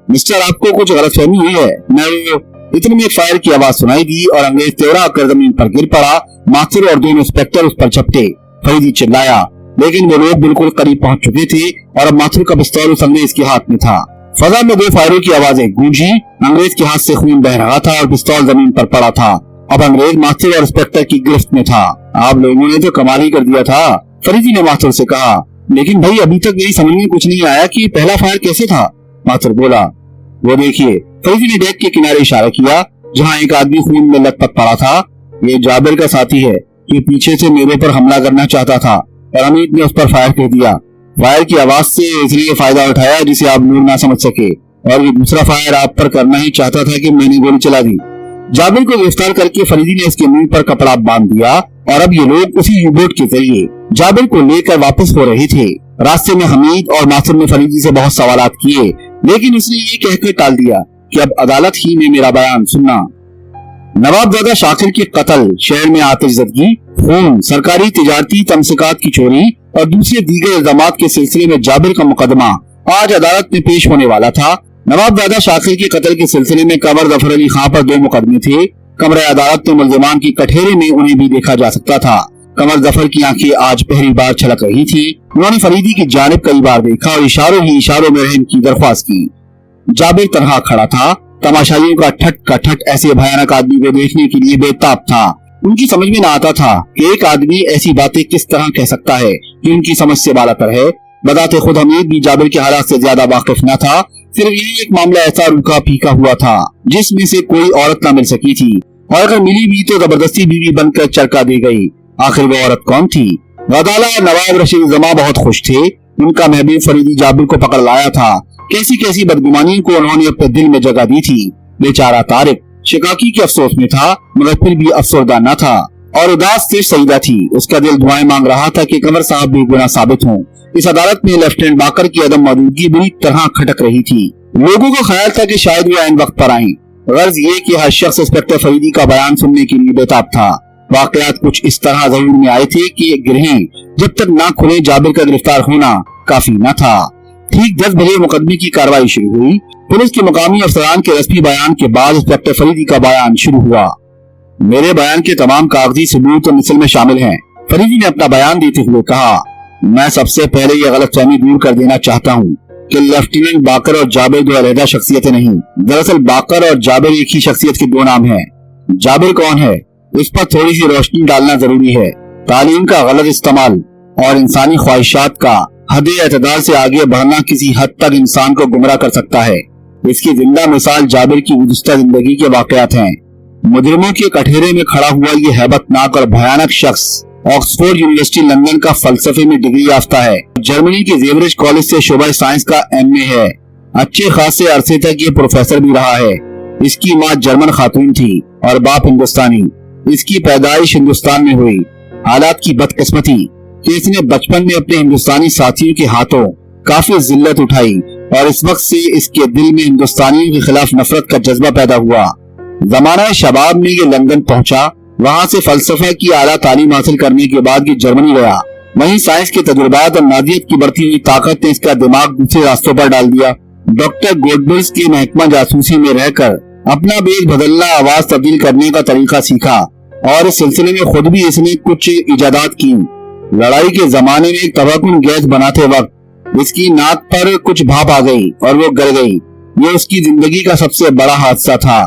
S2: मिस्टर, आपको कुछ गलतफहमी हुई है। मैं इतने में फायर की आवाज सुनाई दी और अंग्रेज तेवरा कर जमीन पर गिर पड़ा। मास्टर और दोनों इंस्पेक्टर उस पर झपटे। फरीदी चिल्लाया, लेकिन वो लोग बिल्कुल करीब पहुंच चुके थे और अब माथुर का पिस्तौल उस अंग्रेज के हाथ में था। फजा में 2 फायरों की आवाजें गूंजी। अंग्रेज के हाथ से खून बह रहा था और पिस्तौल जमीन पर पड़ा था। अब अंग्रेज माथुर और इंस्पेक्टर की गिरफ्त में था। आप लोगों ने तो कमाल ही कर दिया था, फरीदी ने माथुर से कहा। लेकिन भाई, अभी तक मेरी समझ में कुछ नहीं आया कि पहला फायर कैसे था। माथुर बोला, वो देखिए। फरीदी ने डेक के किनारे इशारा किया जहाँ एक आदमी खून में लथपथ पड़ा था। ये जाबिर का साथी है। ये पीछे से मेरे पर हमला करना चाहता था और हमीद ने उस पर फायर कर दिया। फायर की आवाज से इसलिए फायदा उठाया जिसे आप लोग ना समझ सके, और ये दूसरा फायर आप पर करना ही चाहता था कि मैंने गोली चला दी। जाबिर को गिरफ्तार करके फरीदी ने इसके मुंह पर कपड़ा बांध दिया और अब ये लोग उसी यू बोट के जरिए जाबिर को लेकर वापस हो रहे थे। रास्ते में हमीद और माथुर ने फरीदी से बहुत सवालात किए, लेकिन उसने ये कहकर टाल दिया कि अब अदालत ही में मेरा बयान सुनना। नवाबजादा शाकिर के कत्ल, शहर में आतिशज़दगी, खून, सरकारी तिजारती तमसीकात की चोरी और दूसरे दीगर इल्जामात के सिलसिले में जाबिर का मुकदमा आज अदालत में पेश होने वाला था। नवाबजादा शाकिर के कत्ल के सिलसिले में कमर जफर अली खां पर 2 मुकदमे थे। कमरे अदालत में मुल्जिमान की कठेरे में उन्हें भी देखा जा सकता था। कमर जफर की आंखें आज पहली बार छलक रही थी। उन्होंने फरीदी की जानिब कई बार देखा और इशारों ही इशारों में रहम की दरख्वास्त की। जाबिर तनहा खड़ा था। तमाशाइयों का ठट ऐसे भयानक आदमी को देखने के लिए बेताब था। उनकी समझ में न आता था कि एक आदमी ऐसी बातें किस तरह कह सकता है कि उनकी समझ से बालातर है। बताते खुद हमीद भी जाबिर के हालात से ज्यादा वाकिफ न था। सिर्फ यही एक मामला ऐसा रूखा फीका हुआ था जिसमें से कोई औरत न मिल सकी थी, और अगर मिली भी तो जबरदस्ती बीवी बनकर चरका दी गई। आखिर वो औरत कौन थी? गदाला और नवाब रशीद जमा बहुत खुश थे। उनका महबूब फरीदी जाबिर को पकड़ लाया था। कैसी कैसी बदगुमानियों को उन्होंने अपने दिल में जगह दी थी। बेचारा तारिक शिकाकी के अफसोस में था, मगर फिर भी अफसरदा न था और उदास से सईदा थी। उसका दिल दुआएं मांग रहा था कि कमर साहब बेगुनाह साबित हों। इस अदालत में लेफ्टिनेंट बाकर की अदम मौजूदगी बुरी तरह खटक रही थी। लोगों को ख्याल था कि शायद वो ऐन वक्त पर आएं। गर्ज ये कि हर शख्स इंस्पेक्टर फरीदी का बयान सुनने के लिए बेताब था। वाकयात कुछ इस तरह जरूर में आए थे कि गिरहें जब तक ना खुले जाबिर का गिरफ्तार होना काफी न था। ठीक 10 बजे मुकदमे की कार्रवाई शुरू हुई। पुलिस के मुकामी अफसरान के रस्मी बयान के बाद इंस्पेक्टर फरीदी का बयान शुरू हुआ। मेरे बयान के तमाम कागजी सबूत और मिसल में शामिल हैं, फरीदी ने अपना बयान देते हुए कहा। मैं सबसे पहले ये गलतफहमी दूर कर देना चाहता हूँ कि लेफ्टिनेंट बाकर और जाबिर 2 अलग शख्सियतें नहीं। दरअसल बाकर और जाबिर एक ही शख्सियत के 2 नाम हैं। जाबिर कौन है, इस पर थोड़ी सी रोशनी डालना जरूरी है। तालीम का गलत इस्तेमाल और इंसानी ख्वाहिशात का हद-ए-एतदाल से आगे बढ़ना किसी हद तक इंसान को गुमराह कर सकता है। इसकी जिंदा मिसाल जाबिर की गुज़िश्ता जिंदगी के वाकयात हैं। मुजरिमों के कठेरे में खड़ा हुआ ये हैबतनाक और भयानक शख्स ऑक्सफोर्ड यूनिवर्सिटी लंदन का फलसफे में डिग्री याफ्ता है। जर्मनी के जेवरेज कॉलेज से शोबा साइंस का MA है। اچھے خاصے عرصے تک یہ پروفیسر بھی رہا ہے۔ اس کی ماں جرمن خاتون تھی اور باپ ہندوستانی۔ اس کی پیدائش ہندوستان میں ہوئی۔ حالات کی بدقسمتی کہ اس نے بچپن میں اپنے ہندوستانی ساتھیوں کے ہاتھوں کافی ذلت اٹھائی اور اس وقت سے اس کے دل میں ہندوستانیوں کے خلاف نفرت کا جذبہ پیدا ہوا۔ زمانہ شباب میں یہ لندن پہنچا، وہاں سے فلسفہ کی اعلیٰ تعلیم حاصل کرنے کے بعد یہ جرمنی گیا۔ وہیں سائنس کے تجربات اور نادیت کی بڑھتی ہوئی طاقت نے اس کا دماغ دوسرے راستوں پر ڈال دیا۔ ڈاکٹر گوڈبلز کے محکمہ جاسوسی میں رہ کر اپنا بیگ بدلنا، آواز تبدیل کرنے کا طریقہ سیکھا اور اس سلسلے میں خود بھی اس نے کچھ ایجادات کی۔ لڑائی کے زمانے میں ایک تباکن گیس بناتے وقت اس کی ناک پر کچھ بھاپ آ گئی اور وہ گر گئی۔ یہ اس کی زندگی کا سب سے بڑا حادثہ تھا۔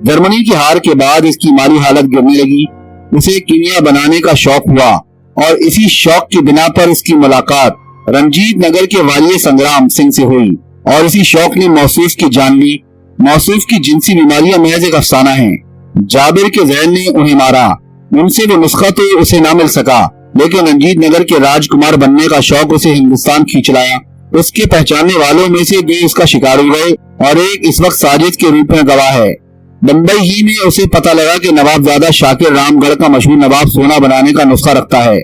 S2: جرمنی کی ہار کے بعد اس کی مالی حالت گرنے لگی۔ اسے کیمیا بنانے کا شوق ہوا اور اسی شوق کی بنا پر اس کی ملاقات رنجیت نگر کے والی سنگرام سنگھ سے ہوئی اور اسی شوق نے موصوف کی جان لی۔ موصوف کی جنسی بیماریاں محض ایک افسانہ ہیں۔ جابر کے ذہن نے انہیں مارا، ان سے وہ نسخہ تو اسے نہ مل سکا، لیکن رنجیت نگر کے راجکمار بننے کا شوق اسے ہندوستان کھینچ لایا۔ اس کے پہچاننے والوں میں سے دو اس کا شکار ہو گئے اور ایک اس وقت ساجد کے روپ میں گواہ ہے۔ بمبئی ہی میں اسے پتہ لگا کہ نوابزادہ شاکر رام گڑھ کا مشہور نواب سونا بنانے کا نسخہ رکھتا ہے۔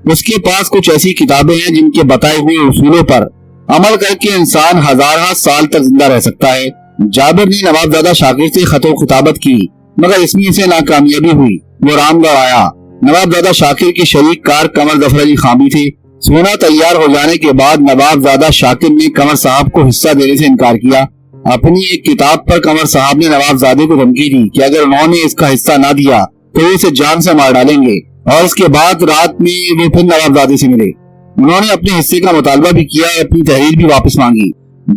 S2: اس کے پاس کچھ ایسی کتابیں ہیں جن کے بتائے ہوئے اصولوں پر عمل کر کے انسان ہزارہ سال تک زندہ رہ سکتا ہے۔ جابر نے نوابزادہ شاکر سے خط و خطابت کی، مگر اس میں اسے ناکامیابی ہوئی۔ وہ رام گڑھ آیا۔ نوابزادہ شاکر کے شریک کار قمر ظفر علی خان بھی تھے۔ سونا تیار ہو جانے کے بعد نوابزادہ شاکر نے قمر صاحب کو حصہ دینے سے انکار کیا۔ اپنی ایک کتاب پر قمر صاحب نے نوابزادے کو دھمکی دی کہ اگر انہوں نے اس کا حصہ نہ دیا تو وہ اسے جان سے مار ڈالیں گے، اور اس کے بعد رات میں وہ پھر نوابزادے سے ملے۔ انہوں نے اپنے حصے کا مطالبہ بھی کیا اور اپنی تحریر بھی واپس مانگی۔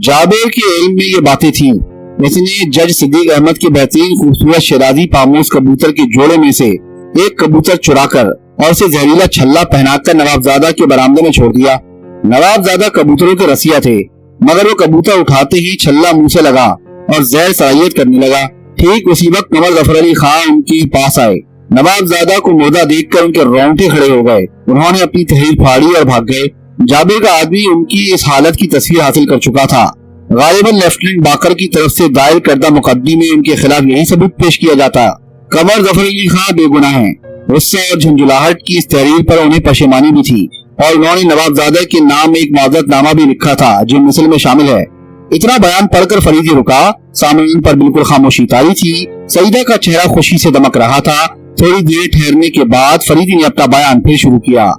S2: جابر کے علم میں یہ باتیں تھیں۔ اس نے جج صدیق احمد کے بہترین خوبصورت شیرازی پاموس کبوتر کے جوڑے میں سے ایک کبوتر چرا کر اور اسے زہریلا چھلا پہنا کر نوابزادہ کے برآمدے میں چھوڑ دیا۔ نوابزادہ کبوتروں کے رسیا تھے، مگر وہ کبوتر اٹھاتے ہی چھلا منہ سے لگا اور زہر سرائیت کرنے لگا۔ ٹھیک اسی وقت قمر ظفر علی خان ان کے پاس آئے۔ نوابزادہ کو مردہ دیکھ کر ان کے رونگٹے کھڑے ہو گئے۔ انہوں نے اپنی تحریر پھاڑی اور بھاگ گئے۔ جابر کا آدمی ان کی اس حالت کی تصویر حاصل کر چکا تھا۔ غالباً لیفٹیننٹ باقر کی طرف سے دائر کردہ مقدمے میں ان کے خلاف یہی ثبوت پیش کیا جاتا۔ قمر ظفر علی خان بے گناہ ہیں۔ غصہ اور جھنجھلاہٹ کی اس تحریر پر انہیں پشیمانی بھی تھی اور انہوں نے نوابزادہ کے نام ایک معذرت نامہ بھی لکھا تھا جو مثل میں شامل ہے۔ اتنا بیان پڑھ کر فریدی رکا۔ سامعین پر بالکل خاموشی طاری تھی۔ سعیدہ کا چہرہ خوشی سے دمک رہا تھا۔ تھوڑی دیر ٹھہرنے کے بعد فریدی نے اپنا بیان پھر شروع کیا۔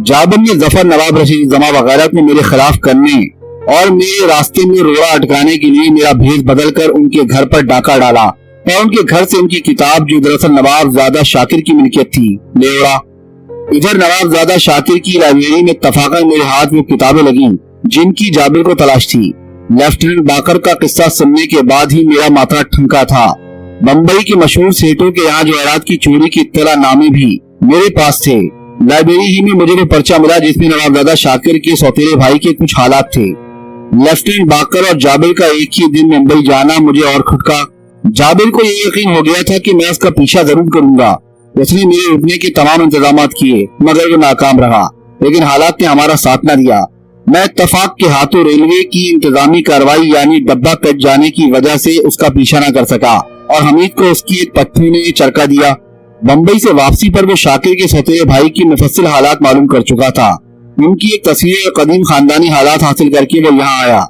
S2: جابر نے ظفر نواب رشید زماں وغیرہ کو میرے خلاف کرنے اور میرے راستے میں روڑا اٹکانے کے لیے میرا بھیس بدل کر ان کے گھر پر ڈاکہ ڈالا اور ان کے گھر سے ان کی کتاب جو دراصل نوابزادہ شاکر کی ملکیت تھی لے اڑا۔ ادھر نوابزادہ شاکر کی لائبریری میں اتفاقاً میرے ہاتھ وہ کتابیں لگیں جن کی جابر کو تلاش تھی۔ لیفٹیننٹ باقر کا قصہ سننے کے بعد ہی میرا ماتھا ٹھنکا تھا۔ بمبئی کے مشہور سیٹوں کے یہاں جواہرات کی چوری کی اطلاع نامے بھی میرے پاس تھے۔ لائبریری ہی میں مجھے وہ پرچہ ملا جس میں نوابزادہ شاکر کے سوتیلے بھائی کے کچھ حالات تھے۔ لیفٹیننٹ باقر اور جابر کا ایک ہی دن ممبئی جانا مجھے اور کھٹکا۔ جابر کو یہ یقین ہو گیا تھا کہ میں اس کا پیچھا ضرور کروں گا۔ اس نے میرے رکنے کے تمام انتظامات کیے مگر وہ ناکام رہا، لیکن حالات نے ہمارا ساتھ نہ دیا۔ میں اتفاق کے ہاتھوں ریلوے کی انتظامی کارروائی یعنی ڈبہ کٹ جانے کی وجہ سے اس کا پیچھا نہ کر سکا اور حمید کو اس کی ایک پتنی نے چرکا دیا۔ بمبئی سے واپسی پر وہ شاکر کے سوتیلے بھائی کی مفصل حالات معلوم کر چکا تھا۔ ان کی ایک تصویر قدیم خاندانی حالات حاصل کر کے وہ یہاں آیا۔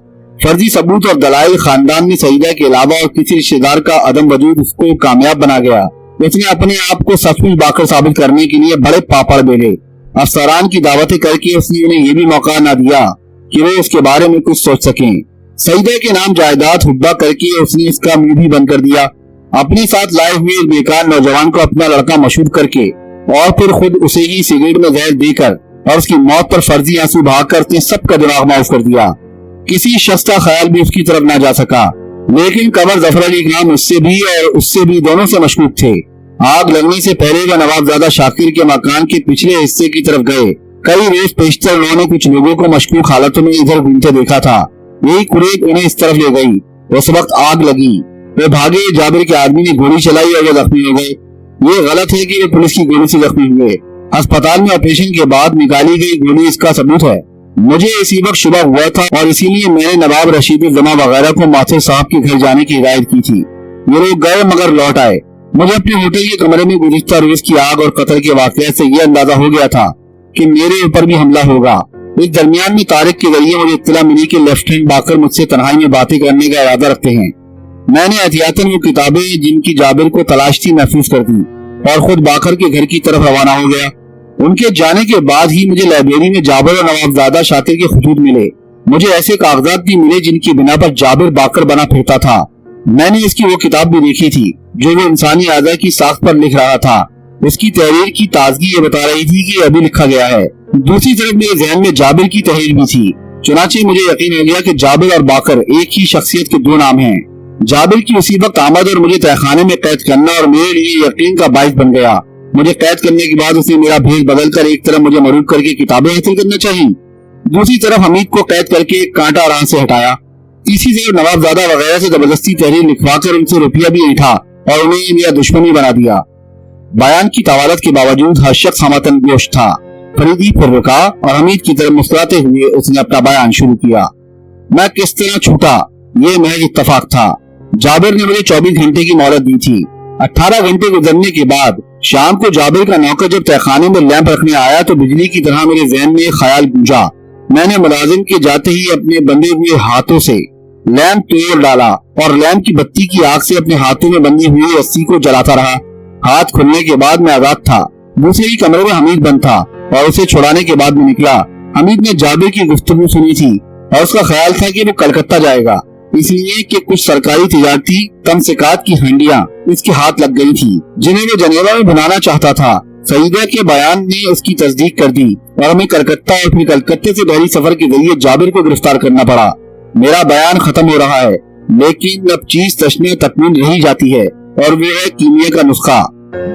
S2: فرضی ثبوت اور دلائل خاندان میں سعیدہ کے علاوہ اور کسی رشتہ دار کا عدم وجود اس کو کامیاب بنا گیا۔ اس نے اپنے آپ کو سچ مچ باقر ثابت کرنے کے لیے بڑے پاپڑ بیلے۔ افسران کی دعوتیں کر کے اس نے انہیں یہ بھی موقع نہ دیا کہ وہ اس کے بارے میں کچھ سوچ سکیں۔ سعیدہ کے نام جائیداد حبہ کر کے اس نے اس کا منہ بھی بند کر دیا۔ اپنے ساتھ لائے ہوئے ایک بیکار نوجوان کو اپنا لڑکا مشہور کر کے اور پھر خود اسے ہی سگریٹ میں زہر دے کر اور اس کی موت پر فرضی آنسو بہا کر اس نے سب کا دماغ معاف کر دیا۔ کسی شخص کا خیال بھی اس کی طرف نہ جا سکا، لیکن قمر ظفر علی خان اس سے بھی اور اس سے بھی دونوں سے مشکوک تھے۔ آگ لگنے سے پہلے وہ نوابزادہ شاکر کے مکان کے پچھلے حصے کی طرف گئے۔ کئی روز پیشتر انہوں نے کچھ لوگوں کو مشکوک حالتوں میں ادھر گھومتے دیکھا تھا۔ یہی قریب انہیں اس طرف لے گئی۔ اس وقت آگ لگی، وہ بھاگے۔ جابر کے آدمی نے گولی چلائی اور وہ زخمی ہو گئے۔ یہ غلط ہے کہ وہ پولیس کی گولی سے زخمی ہوئے۔ ہسپتال میں آپریشن کے بعد نکالی گئی گولی اس کا ثبوت ہے۔ मुझे इसी वक्त शुबह हुआ था और इसीलिए मैंने नवाब रशीद जमा वगैरह को माथिर साहब के घर जाने की हिदायत की थी। ये लोग गए मगर लौट आए। मुझे अपने होटल के कमरे में गुज़िश्ता रोज की आग और कत्ल के वाक़ये से यह अंदाजा हो गया था कि मेरे ऊपर भी हमला होगा। इस दरमियान में तारिक के जरिए मुझे इत्तला मिली कि लेफ्टिनेंट बाकर मुझसे तन्हाई में बातें करने का इरादा रखते हैं। मैंने एहतियातन वो किताबें जिनकी जाबिर को तलाश थी महफूज कर दी और खुद बाकर के घर की तरफ रवाना हो गया। उनके जाने के बाद ही मुझे लाइब्रेरी में जाबिर और नवाबजादा शातिर के खतूत मिले। मुझे ऐसे कागजात भी मिले जिनकी बिना पर जाबिर बाकर बना फिरता था। मैंने इसकी वो किताब भी देखी थी जो वो इंसानी आज़ा की साख पर लिख रहा था। उसकी तहरीर की ताजगी ये बता रही थी कि अभी लिखा गया है। दूसरी तरफ मेरे जहन में जाबिर की तहरीर भी थी। चुनाचे मुझे यकीन हो गया कि जाबिर और बाकर एक ही शख्सियत के दो नाम हैं। जाबिर की उसी वक्त आमद और मुझे तहखाने में कैद करना और मेरे लिए यकीन का बाइस बन गया। मुझे कैद करने के बाद उसने मेरा भेद बदल कर एक तरफ मुझे मरूब करके किताबें हासिल करना चाहिए, दूसरी तरफ हमीद को कैद करके एक कांटा राह से हटाया, तीसरी तरफ नवाबजादा वगैरह से जबरदस्ती तहरीर लिखवाकर उनसे रुपया भी ऐंठा और उन्हें मेरा दुश्मनी बना दिया। बयान की तवालत के बावजूद हर शख्स हमतन गोश था। फरीदी फिर रुका और हमीद की तरफ मुस्कुराते हुए उसने अपना बयान शुरू किया। मैं किस तरह छूटा ये महज इत्तफाक था। जाबिर ने मुझे 24 घंटे की मोहलत दी थी। 18 घंटे गुजरने के बाद शाम को जाबिर का नौकर जब तहखाने में लैंप रखने आया तो बिजली की तरह मेरे जहन में एक ख्याल गूंजा। मैंने मुलाजिम के जाते ही अपने बंधे हुए हाथों से लैंप तोड़ डाला और लैंप की बत्ती की आग से अपने हाथों में बंधी हुई रस्सी को जलाता रहा। हाथ खुलने के बाद मैं आजाद था। दूसरे ही कमरे में हमीद बंद था और उसे छुड़ाने के बाद मैं निकला। हमीद ने जाबिर की गुफ्तगू सुनी थी और उसका ख्याल था कि वो कलकत्ता जाएगा, इसलिए कि कुछ सरकारी तिजारती तमसिकात की हंडियां इसके हाथ लग गई थी जिन्हें वो जनेवा में बनाना चाहता था। सईदा के बयान ने उसकी तस्दीक कर दी और हमें कलकत्ता और फिर कलकत्ते से बहरी सफर के जरिए जाबिर को गिरफ्तार करना पड़ा। मेरा बयान खत्म हो रहा है लेकिन अब चीज तशने तकमील रही जाती है और वो है कीमिया का नुस्खा।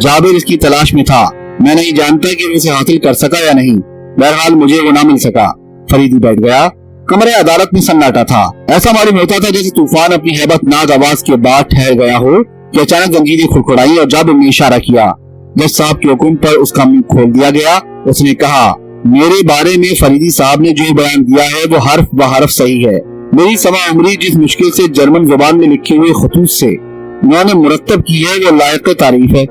S2: जाबिर इसकी तलाश में था। मैं नहीं जानता कि वो इसे हासिल कर सका या नहीं। बहरहाल मुझे वो ना मिल सका। फरीदी बैठ गया। कमरे अदालत में सन्नाटा था। ऐसा मालूम होता था जैसे तूफान अपनी हैबतनाक आवाज के बाद ठहर गया हो कि अचानक जंजीरें खुड़खुड़ाई और जाबिर ने इशारा किया। जज साहब के हुक्म पर उसका मुंह खोल दिया गया। उसने कहा, मेरे बारे में फरीदी साहब ने जो बयान दिया है वो हर्फ ब हर्फ सही है। मेरी समा उम्री जिस मुश्किल से जर्मन जुबान में लिखे हुए खतूत से उन्होंने मुरत्तब की है वो लायक तारीफ है।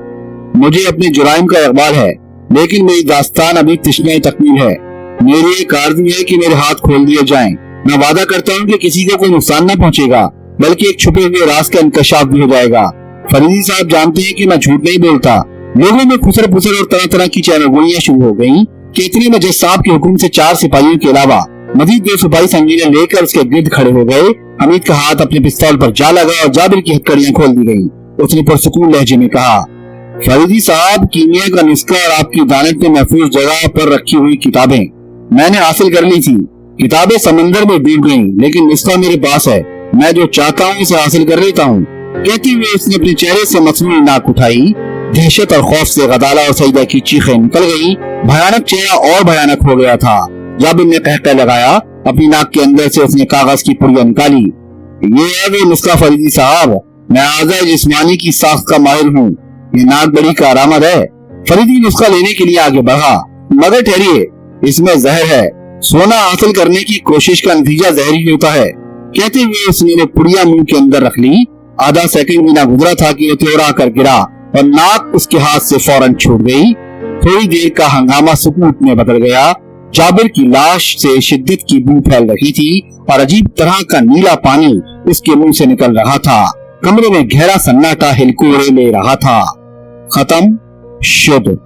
S2: मुझे अपने जुराइम का इकबाल है लेकिन मेरी दास्तान अभी तशने तकमील है। मेरी एक आरज़ू है कि मेरे हाथ खोल दिए जाएं। मैं वादा करता हूँ कि किसी को कोई नुकसान न पहुँचेगा बल्कि एक छुपे हुए राज का इंकशाफ भी हो जाएगा। फरीदी साहब जानते हैं कि मैं झूठ नहीं बोलता। लोगों में खुसर पुसर और तरह तरह की चैनगोइयां शुरू हो गयी कि इतने में जज साहब के हुक्म से 4 सिपाहियों के अलावा मजीद 2 सिपाही संगीनें लेकर उसके गिर्द खड़े हो गए। हमीद का हाथ अपने पिस्तौल पर जा लगा और जाबिर की हथकड़ियां खोल दी गयी। उसने पुरसुकून लहजे में कहा, फरीदी साहब, कीमिया का नुस्खा और आपकी दानत में महफूज जगह पर रखी हुई किताबें मैंने हासिल कर ली थी। किताबें समंदर में डूब गईं, लेकिन नुस्खा मेरे पास है। मैं जो चाहता हूँ उसे हासिल कर लेता हूँ। कहते हुए उसने अपने चेहरे से मसनूई नाक उठाई। दहशत और खौफ से गदाला और सईदा की चीखें निकल गईं। भयानक चेहरा और भयानक हो गया था। जाबिर ने कहकर लगाया। अपनी नाक के अंदर से उसने कागज की पुड़िया निकाली। ये है वो नुस्खा फरीदी साहब। मैं आज़ा जिस्मानी की साख का माहिर हूँ। ये नाक बड़ी कारआमद है। फरीदी नुस्खा लेने के लिए आगे बढ़ा, मगर ठहरिए, इसमें जहर है। सोना हासिल करने की कोशिश का नतीजा जहरी होता है। कहते हुए उसने वो पुड़िया मुंह के अंदर रख ली। आधा सेकंड भी ना गुजरा था कि वो त्योरा कर गिरा और नाक उसके हाथ से फौरन छूट गई। थोड़ी देर का हंगामा सुकूत में बदल गया। जाबिर की लाश से शिद्दत की बू फैल रही थी और अजीब तरह का नीला पानी उसके मुंह से निकल रहा था। कमरे में गहरा सन्नाटा हिलकोरे ले रहा था। खत्म शुद्ध।